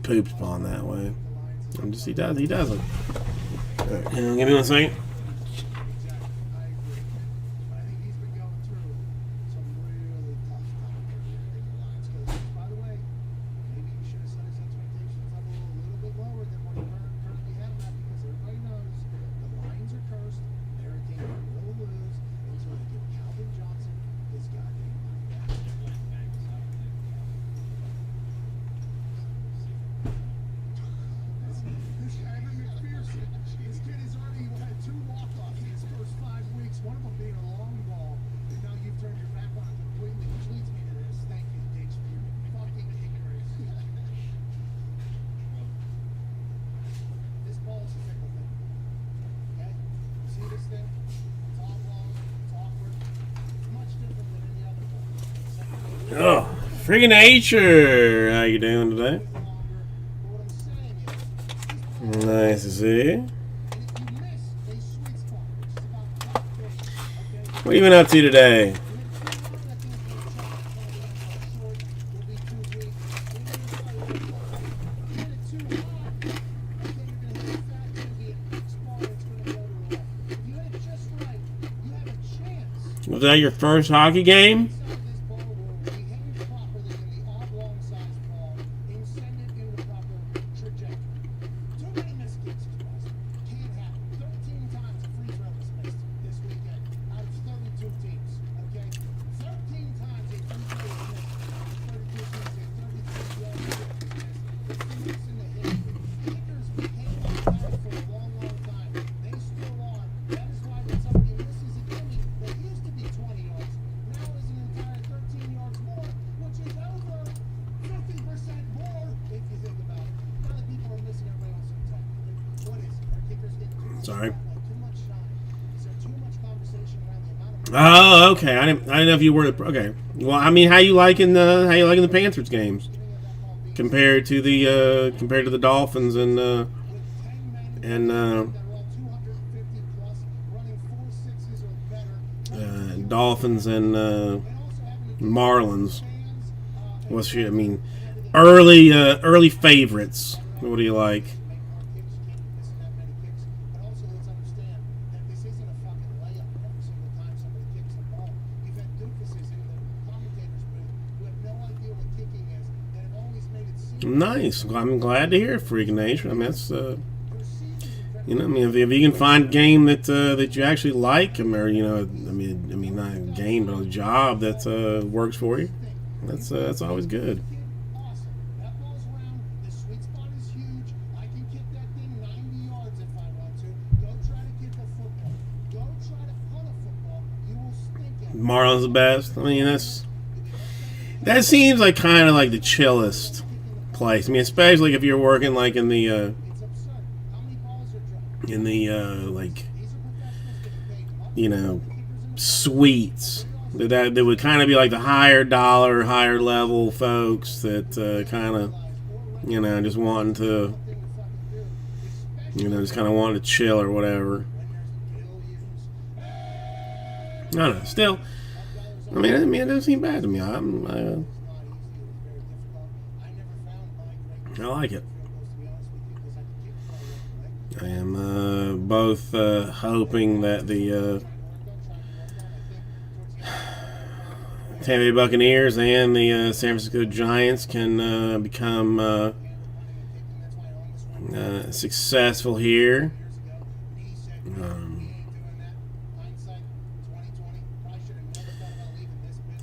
pooped upon that way. He doesn't. Right, give me 1 second. Oh, freaking nature! How you doing today? Nice to see you. What have you been up to today? Was that your first hockey game? Sorry. Oh, okay. I didn't know if you were okay. Well, I mean, how you liking the Panthers games compared to the Dolphins and Dolphins and Marlins? I mean, early favorites. What do you like? Nice. I'm glad to hear Freaking Nation. I mean, You know, I mean, if you can find a game that that you actually like, or you know, I mean, not a game, but a job that works for you, that's always good. Awesome. That ball's round. The sweet spot is huge. I can kick that thing 90 yards if I want to. Go try to kick a football. Go try to punt a football. You will stink at it. Marlon's the best. I mean, that seems like kind of like the chillest place. I mean, especially if you're working like in the It's absurd. How many balls are dropped? like, These are professionals getting paid much you know, suites that would kind of be like the higher dollar, higher level folks that kind of, you know, just wanting to, you know, just kind of wanting to chill or whatever. I don't know. Still, I mean, it doesn't seem bad to me. I like it. I am both hoping that the Tampa Bay Buccaneers and the San Francisco Giants can become successful here.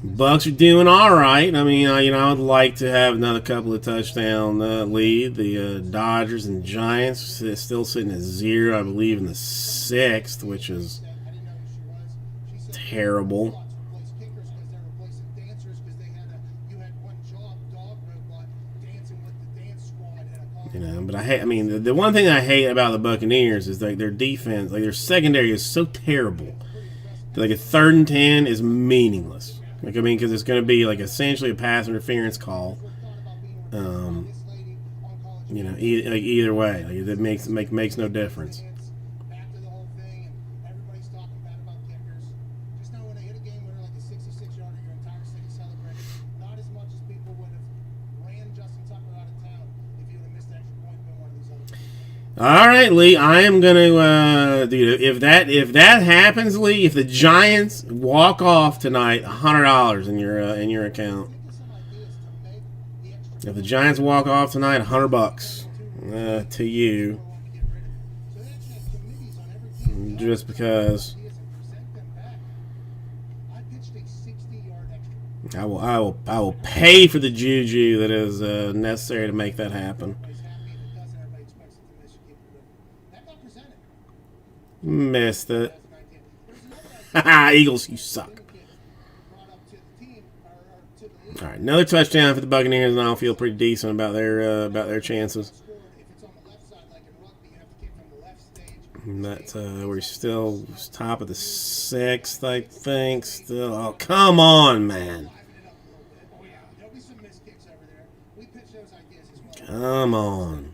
Bucks are doing all right. I mean, I would like to have another couple of touchdown lead. The Dodgers and Giants still sitting at 0, I believe, in the 6th, which is terrible. You know, but I mean, the one thing I hate about the Buccaneers is like their defense, like their secondary is so terrible. Like a 3rd and 10 is meaningless. Like, I mean, because it's going to be like essentially a pass interference call. You know, either way, like, it makes no difference. Back to the whole thing, and everybody's talking bad about kickers. Just know when they hit a game winner like a 66-yarder, your entire city celebrated. Not as much as people would have ran Justin Tucker out of town if he would have missed the extra point than one of these other people. All right, Lee. I am gonna, dude. If that happens, Lee, if the Giants walk off tonight, $100 in your account. If the Giants walk off tonight, $100 to you, just because. I will pay for the juju that is necessary to make that happen. Missed it. Eagles, you suck. All right, another touchdown for the Buccaneers, and I'll feel pretty decent about their chances. But we're still top of the 6th, I think. Still, oh come on, man! Come on.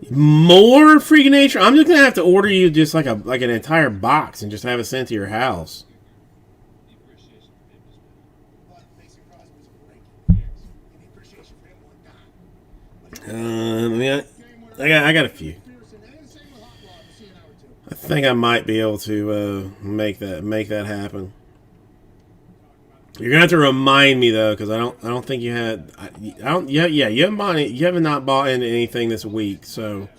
More freaking nature. I'm just gonna have to order you just like an entire box and just have it sent to your house. Yeah, I got a few. I think I might be able to make that happen. You're gonna have to remind me though, because I don't think you had. You haven't not bought into anything this week. So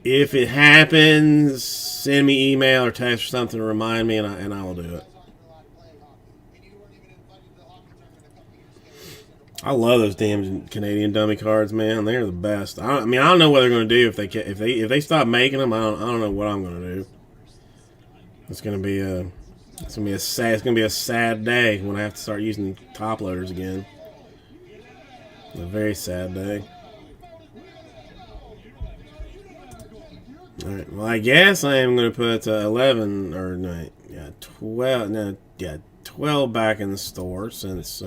if it happens, send me email or text or something to remind me, and I will do it. I love those damn Canadian dummy cards, man. They're the best. I don't know what they're gonna do if they stop making them. I don't know what I'm gonna do. It's gonna be a sad day when I have to start using top loaders again. A very sad day. All right. Well, I guess I am going to put 11 or no, yeah, 12. No, yeah, 12 back in the store since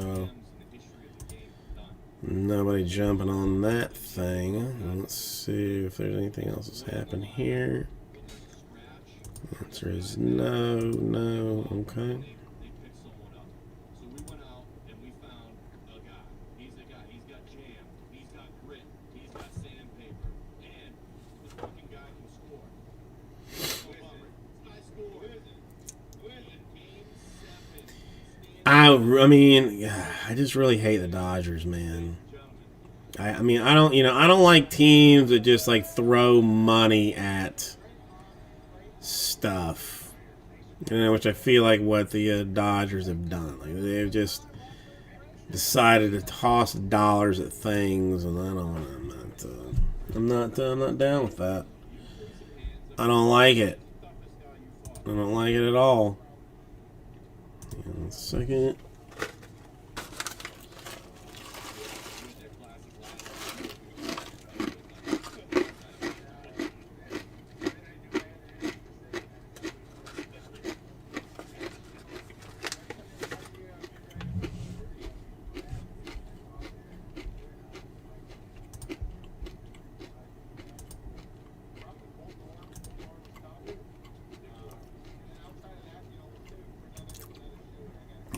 nobody jumping on that thing. Let's see if there's anything else that's happened here. Answer is no, okay. I just really hate the Dodgers, man. I mean, I don't like teams that just like throw money at stuff. Which I feel like what the Dodgers have done. Like they've just decided to toss dollars at things, and I'm not down with that. I don't like it. I don't like it at all. One second.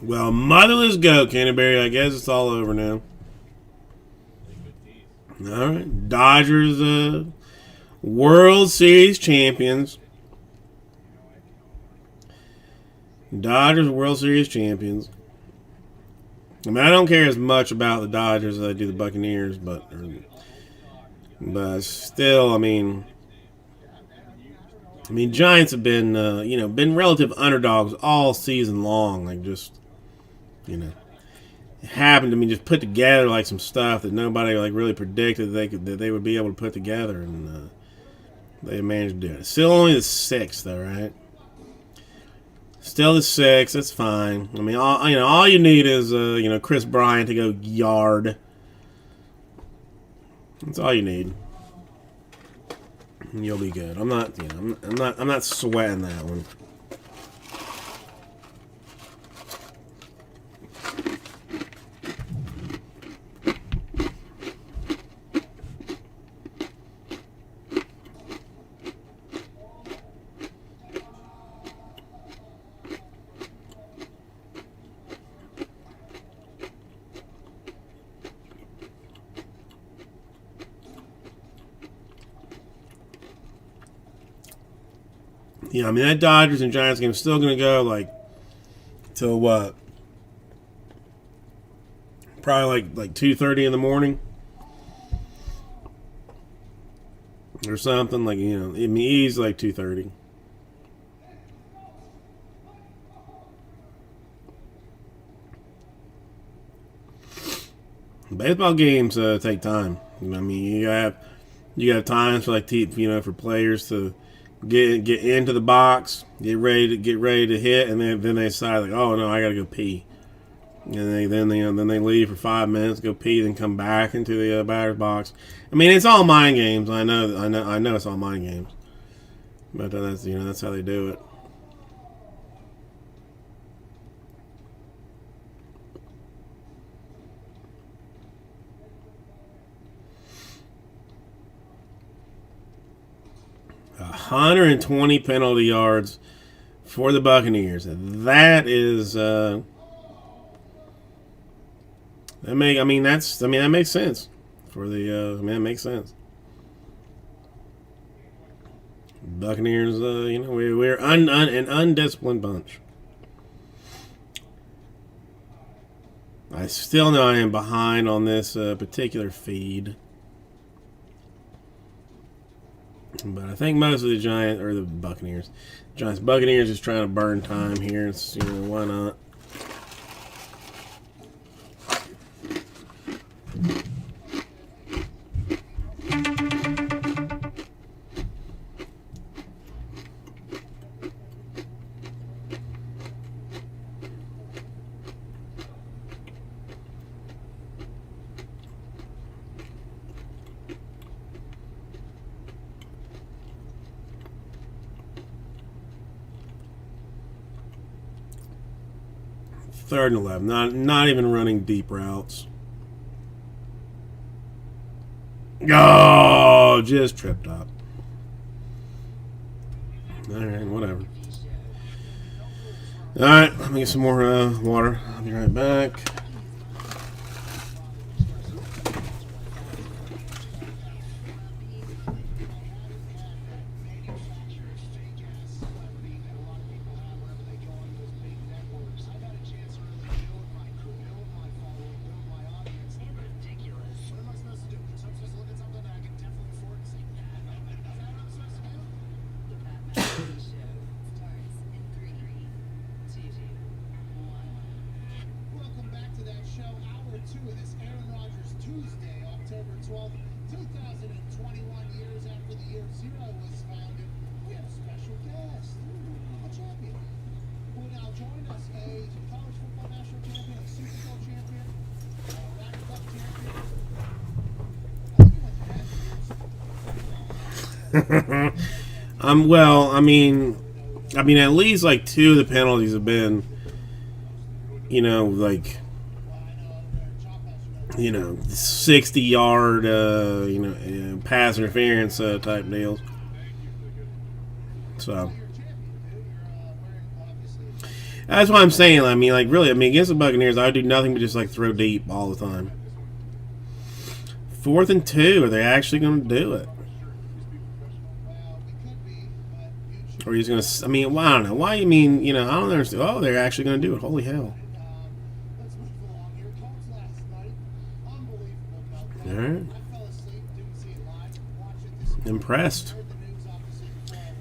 Well, motherless go, Canterbury. I guess it's all over now. All right. Dodgers World Series champions. Dodgers World Series champions. I mean, I don't care as much about the Dodgers as I do the Buccaneers, but still, I mean, Giants have been, been relative underdogs all season long. Like, just, it happened to me, just put together like some stuff that nobody like really predicted that they would be able to put together, and they managed to do it. Still only the 6th, though, right? Still the 6th. That's fine. I mean, all you need is Chris Bryant to go yard. That's all you need. And you'll be good. I'm not sweating that one. Yeah, I mean, that Dodgers and Giants game is still going to go, like, till what? Probably, like 2:30 in the morning. Or something, like, easy, like 2:30. Baseball games take time. I mean, you have times for, like, for players to get into the box, get ready to hit, and then they decide like, oh no, I gotta go pee, and then they leave for 5 minutes, go pee, then come back into the batter's box. I mean, it's all mind games. I know it's all mind games, but that's how they do it. Hundred and 20 penalty yards for the Buccaneers. That is that makes sense for the that makes sense. Buccaneers, we're an undisciplined bunch. I still know I am behind on this particular feed. But I think most of the Giants, or the Buccaneers, Buccaneers is trying to burn time here. It's, why not? Third and 11. Not even running deep routes. Oh, just tripped up. Alright, whatever. Alright, let me get some more water. I'll be right back. Well, I mean, at least like 2 of the penalties have been, like, 60-yard, pass interference type deals. So that's what I'm saying. I mean, like, really, against the Buccaneers, I would do nothing but just like throw deep all the time. 4th and 2. Are they actually going to do it? Or he's going to? Well, I don't know. Why? I don't understand. Oh, they're actually going to do it. Holy hell! All right. Impressed.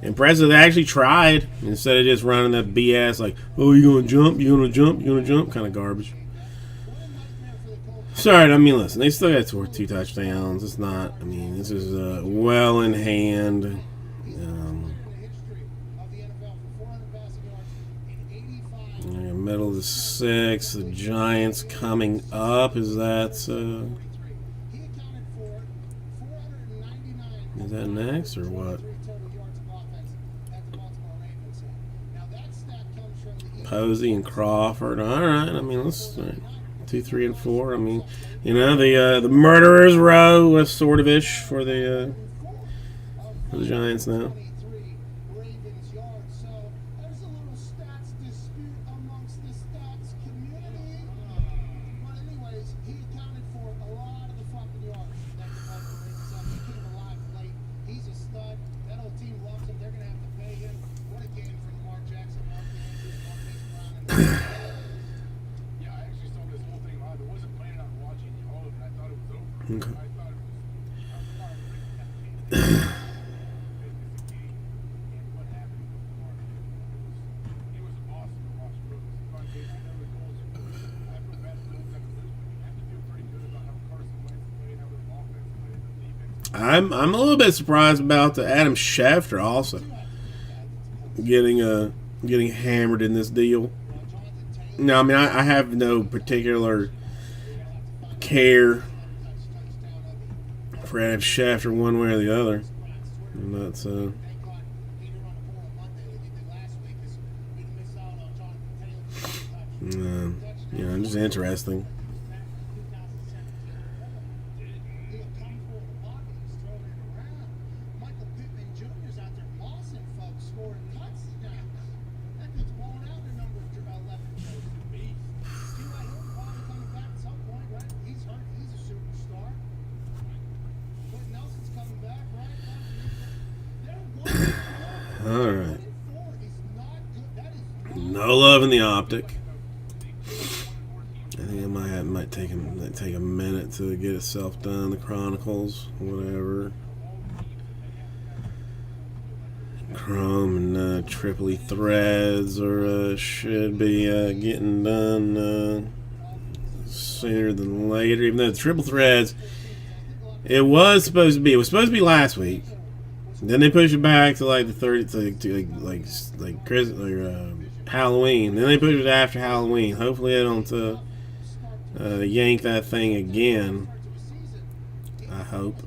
Impressive. They actually tried instead of just running that BS like, oh, you gonna jump? You gonna jump? You gonna jump? Kind of garbage. Sorry, listen, they still got 2 touchdowns. It's not. This is well in hand. Middle of the 6th. The Giants coming up. Is that next or what? Posey and Crawford. All right. Let's 2, 3, and 4. The murderers row was sort of ish for the Giants now. Okay. I'm a little bit surprised about the Adam Schefter also getting hammered in this deal. No, I have no particular care for Adam Schefter one way or the other. And that's just interesting. All right. No love in the optic. I think it might take a minute to get itself done. The Chronicles, whatever. Chrome and Tripoli threads should be getting done sooner than later. Even though the triple threads, it was supposed to be last week. Then they push it back to like the 30th, to like Christmas or Halloween. Then they push it after Halloween. Hopefully they don't yank that thing again. I hope.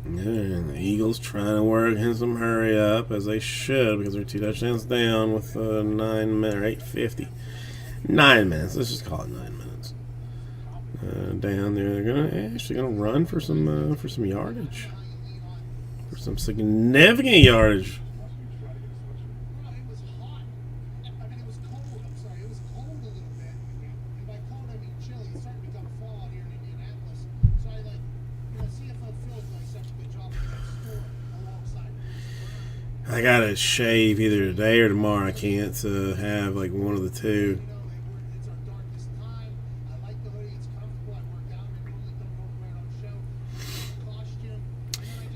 And the Eagles trying to work in some hurry up, as they should, because they're 2 touchdowns down with 9 minutes, or 8:50. 9 minutes. Let's just call it 9 minutes. Down there, they're actually gonna run for some yardage, for some significant yardage. I gotta shave either today or tomorrow. I can't have like one of the two.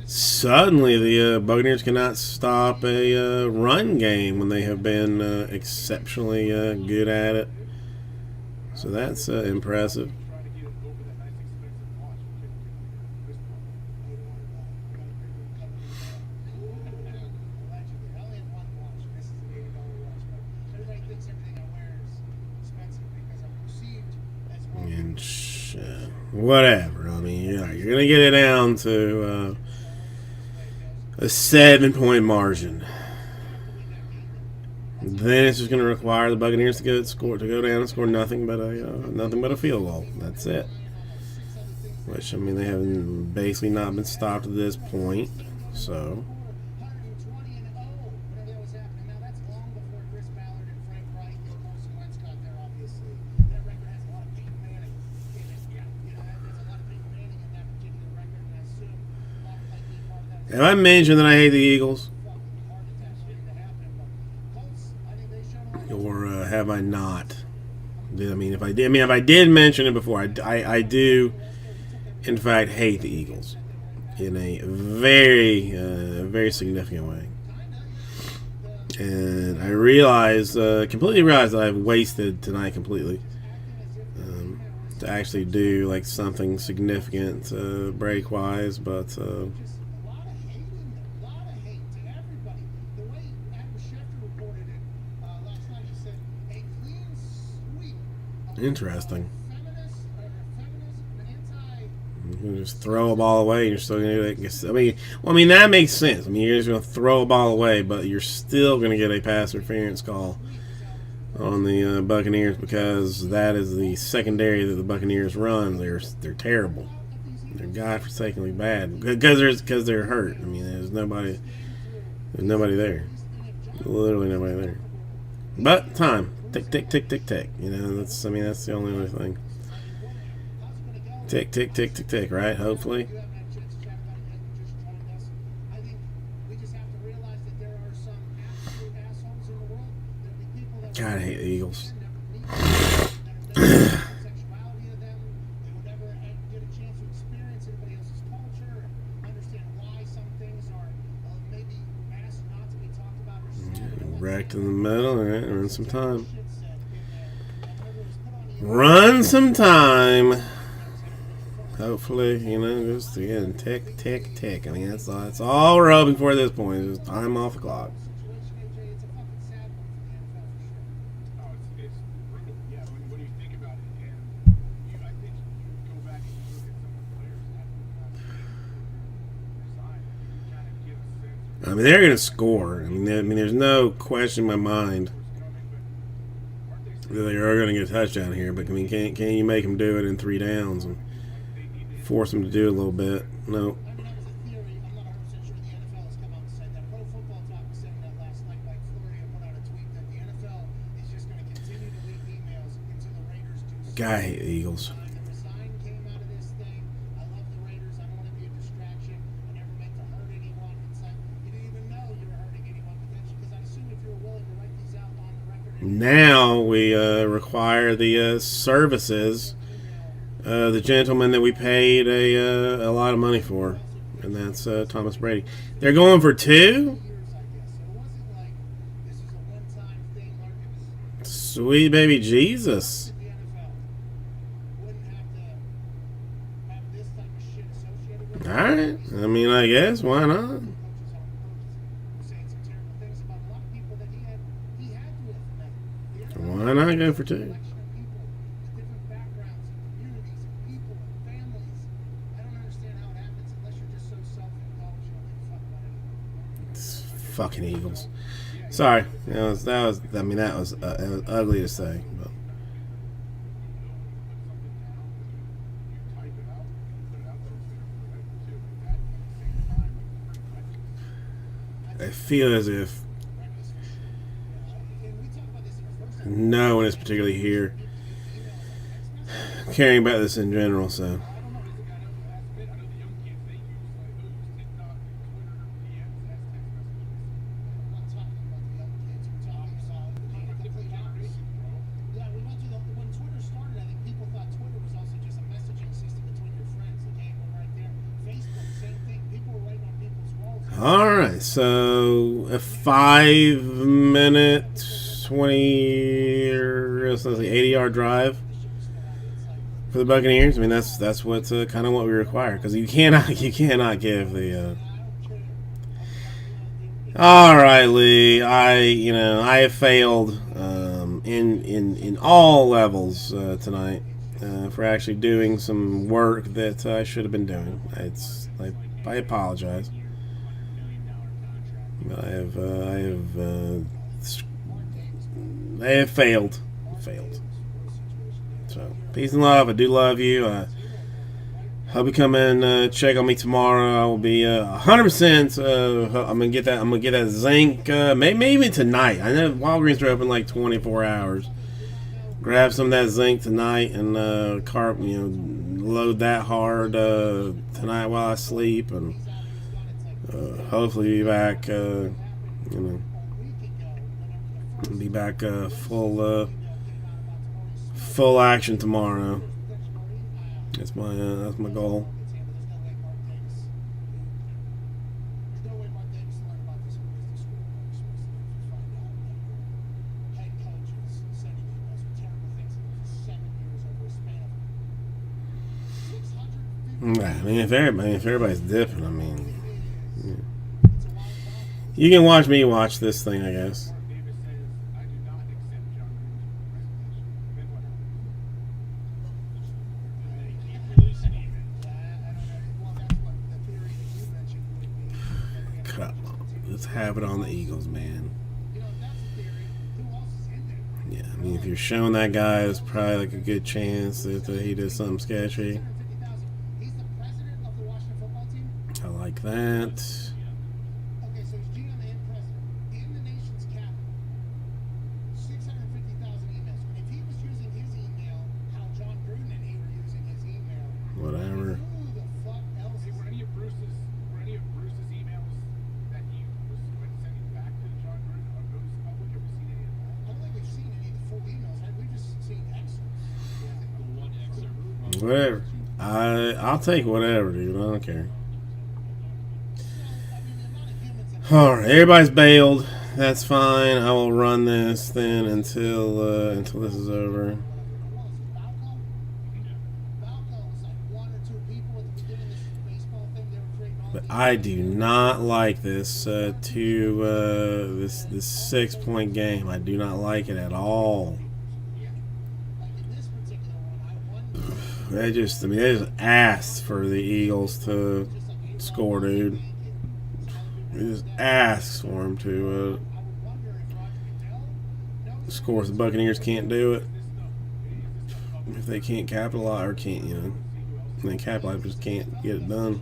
Suddenly, the Buccaneers cannot stop a run game when they have been exceptionally good at it. So that's impressive. whatever. I mean, you're going to get it down to a 7-point margin. Then it's just going to require the Buccaneers to go down and score nothing but a field goal. That's it. Which, I mean, they have basically not been stopped at this point. So 120-0, whatever that was happening. Now that's long before Chris Ballard and Frank Reich and Carson Wentz got there. Obviously, that record has a lot of Peyton Manning in it. Yeah, you know, there's a lot of Peyton Manning in that particular record, and I assume Mark might be part of that. have I mentioned that I hate the Eagles? Or have I not? I mean, if I did mention it before, I do, in fact, hate the Eagles in a very, very significant way. And I completely realized that I've wasted tonight completely to actually do like something significant break-wise, but. Interesting. You can just throw a ball away, and you're still going to get. I mean, that makes sense. I mean, you're just going to throw a ball away, but you're still going to get a pass interference call on the Buccaneers because that is the secondary that the Buccaneers run. They're terrible. They're godforsakenly bad because they're hurt. I mean, there's nobody there. Literally nobody there. But time. Tick, tick, tick, tick, tick. You know, that's the only other thing. Tick, tick, tick, tick, tick, right? Hopefully. God, I hate the Eagles. Wrecked in the middle. All right, run some time. Run some time. Hopefully, you know, just again, tick, tick, tick. I mean, that's all we're hoping for at this point. Is time off the clock. I mean, they're going to score. I mean, there's no question in my mind that they are going to get a touchdown here. But I mean, can you make them do it in 3 downs and force them to do it a little bit? No. God, I hate the Eagles. Now we require the services the gentleman that we paid a lot of money for, and that's Thomas Brady. They're going for 2? Sweet baby Jesus. Alright, I mean, I guess, why not? Why not go for 2? It's fucking Eagles. Sorry, that was ugly to say, but I feel as if no one is particularly here caring about this in general, so. Alright, so a 5-minute 80-yard drive for the Buccaneers. I mean, that's what's kind of what we require, because you cannot give the. All right, Lee. I have failed in all levels tonight, for actually doing some work that I should have been doing. I apologize. But I have failed. So, peace and love. I do love you. Hope you come and check on me tomorrow. I will be 100%. I'm gonna get that. I'm gonna get that zinc. Maybe even tonight. I know Walgreens are open like 24 hours. Grab some of that zinc tonight and load that hard tonight while I sleep, and hopefully be back. Be back full action tomorrow. That's my goal. I mean, if everybody's different, I mean, yeah. You can watch me watch this thing, I guess. Come on, let's have it on the Eagles, man. Yeah, I mean, if you're showing that guy, it's probably like a good chance that he did something sketchy. I like that. Okay, so he's GM and president in the nation's capital. 650,000 emails. If he was using his email, how John Gruden and he were using his email. Whatever. Who the fuck else? Were any of Bruce's emails that he was sending back to John Gruden, are those public? Have we seen any of that? I don't think we've seen any of the full emails. We've just seen excerpts. Yeah, I think the one excerpt. Whatever. I'll take whatever, dude. I don't care. Alright, everybody's bailed. That's fine. I will run this then until this is over. But I do not like this this 6-point game. I do not like it at all. They just asked for the Eagles to score, dude. He just asks for him to score. If the Buccaneers can't do it, if they can't capitalize or can't, they capitalize, just can't get it done.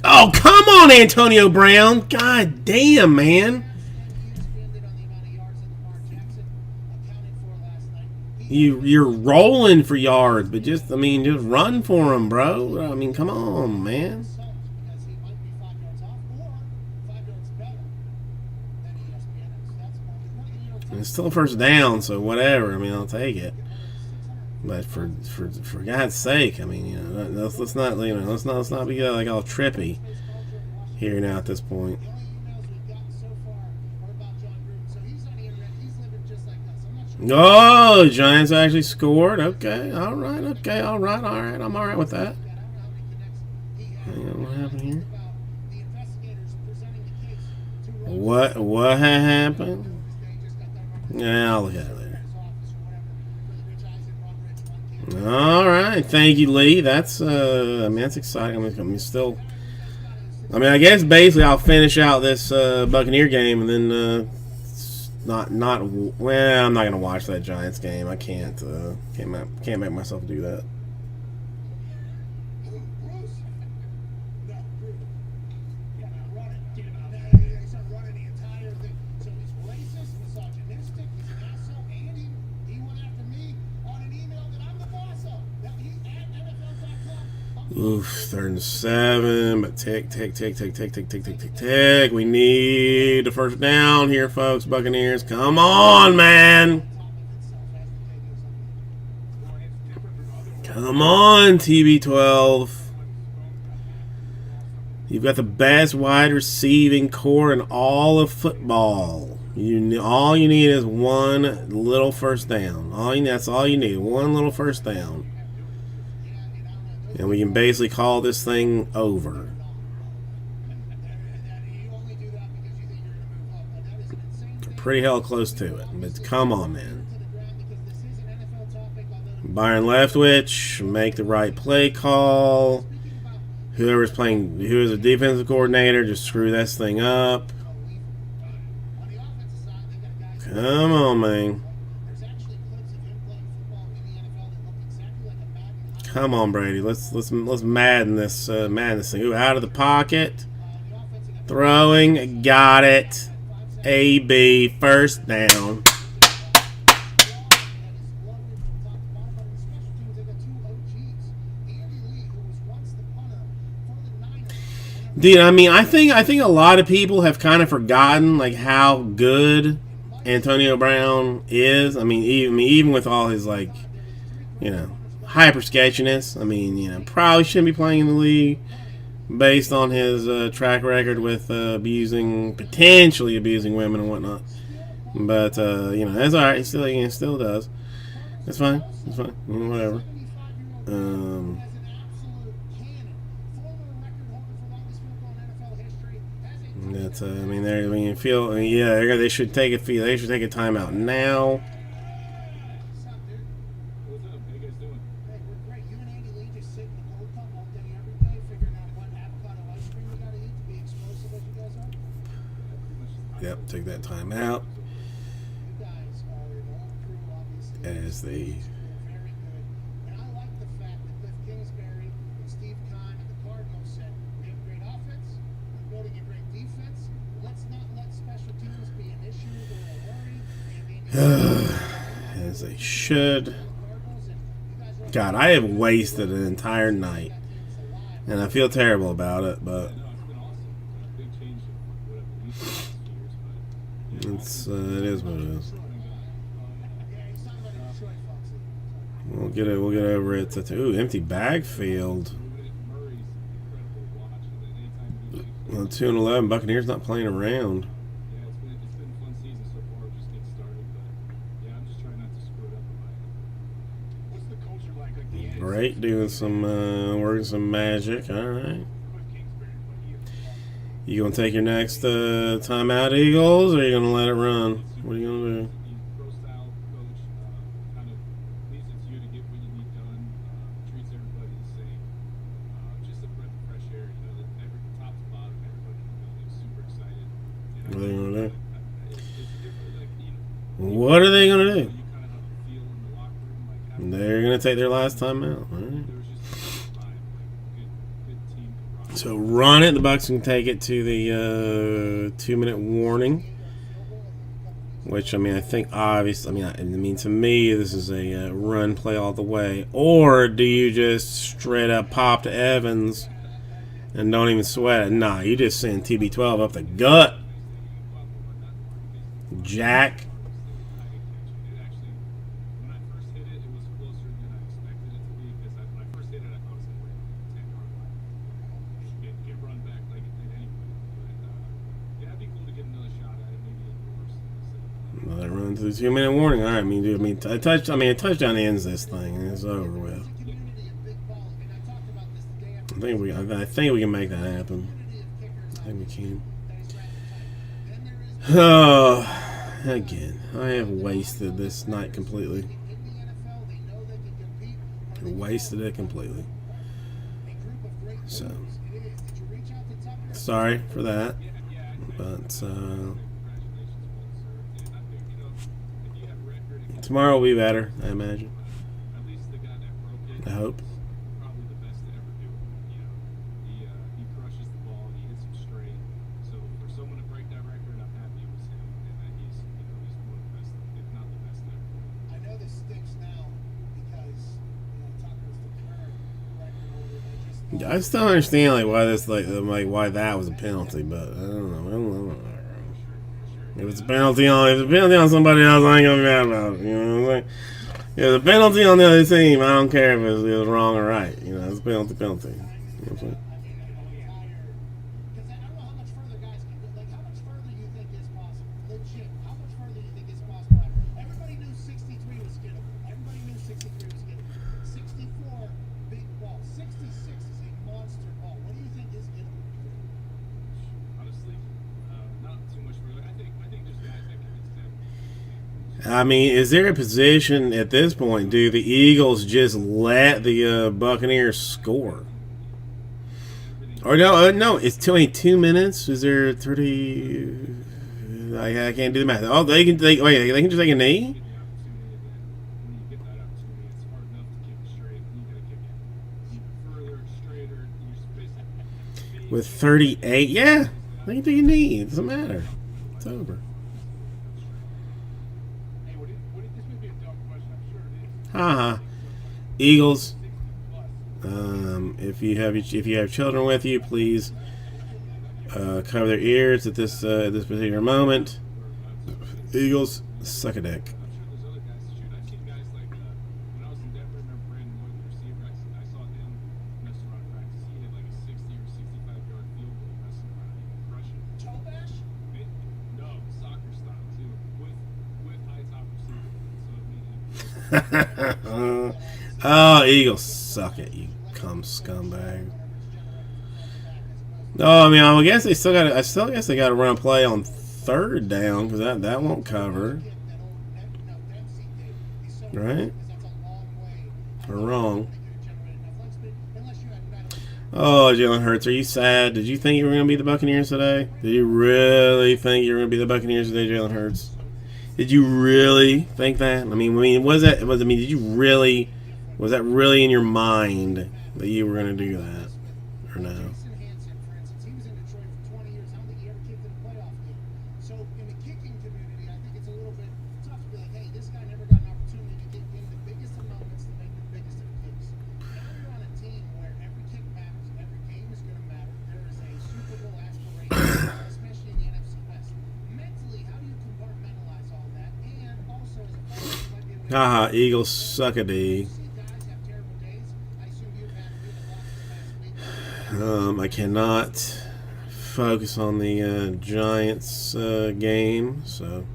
Oh, come on, Antonio Brown! God damn, man! You're rolling for yards, but just run for him, bro. I mean, come on, man. And it's still a first down, so whatever. I mean, I'll take it. But for God's sake, I mean, let's not be like all trippy here now at this point. Oh, Giants actually scored. Okay, all right. I'm all right with that. Hang on, what happened here? What happened? Yeah, I'll look at it later. All right, thank you, Lee. That's that's exciting. I guess basically I'll finish out this Buccaneer game and then. Well, I'm not gonna watch that Giants game. I can't make myself do that. Oof, 3rd and 7, but tick. We need the first down here, folks. Buccaneers, come on, man. Come on, TB12. You've got the best wide receiving core in all of football. All you need is one little first down. That's all you need. One little first down. And we can basically call this thing over. pretty hell close to it. But come on, man. Byron Leftwich, make the right play call. Whoever's playing, who is a defensive coordinator, just screw this thing up. Come on, man. Come on, Brady. Let's madden this thing. Ooh, out of the pocket, throwing, got it. AB, first down. Dude, I mean, I think a lot of people have kind of forgotten like how good Antonio Brown is. I mean, even with all his like, you know, hyper sketchiness. I mean, you know, probably shouldn't be playing in the league based on his track record with potentially abusing women and whatnot. But you know, that's all right. He still does. That's fine. That's fine. Whatever. That's I mean, they should take a timeout now. Yep, take that timeout. As they. As they should. God, I have wasted an entire night, and I feel terrible about it, but it is what it is. We'll get over it. Ooh, empty backfield. 2-11. Buccaneers not playing around. Great, doing some working some magic. All right. You gonna take your next timeout, Eagles, or are you gonna let it run? What are you gonna do? What are they gonna do? They're going to take their last time out. All right. So run it. The Bucs can take it to the 2-minute warning. Which, I mean, I think obviously, I mean, to me, this is a run play all the way. Or do you just straight up pop to Evans and don't even sweat it? Nah, you just send TB12 up the gut. Jack. Another run to the 2-minute warning. All right, a touchdown ends this thing, and it's over with. I think we can make that happen. I think we can. Oh, again, I have wasted this night completely. Wasted it completely. So, sorry for that, but tomorrow will be better, I imagine. I hope. I still don't understand why that was a penalty, but I don't know. If it's a penalty on somebody else, I ain't gonna be mad about it. You know what I'm saying? If it's a penalty on the other team, I don't care if it was wrong or right. You know, it's a penalty. You know what I'm saying? I mean, is there a position at this point? Do the Eagles just let the Buccaneers score? Or no, it's only 2 minutes. Is there 30? I can't do the math. Oh, they can take. Wait, they can just take a knee. With 38, yeah, they can take a knee. It doesn't matter. It's over. Haha. Eagles. If you have children with you, please cover their ears at this particular moment. Eagles, suck a dick. Oh, Eagles suck it, you cum scumbag. No, I mean, I guess they still got. I still guess they got to run a play on 3rd down because that won't cover, right? Or wrong? Oh, Jalen Hurts, are you sad? Did you think you were going to be the Buccaneers today? Did you really think you were going to be the Buccaneers today, Jalen Hurts? Did you really think that? I mean, was that? Did you really? Was that really in your mind that you were going to do that, or no? Haha, Eagles suck a D. I cannot focus on the Giants game, so.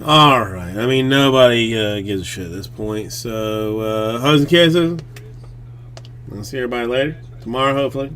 All right. I mean, nobody gives a shit at this point. So, hugs and kisses. I'll see everybody later. Tomorrow, hopefully.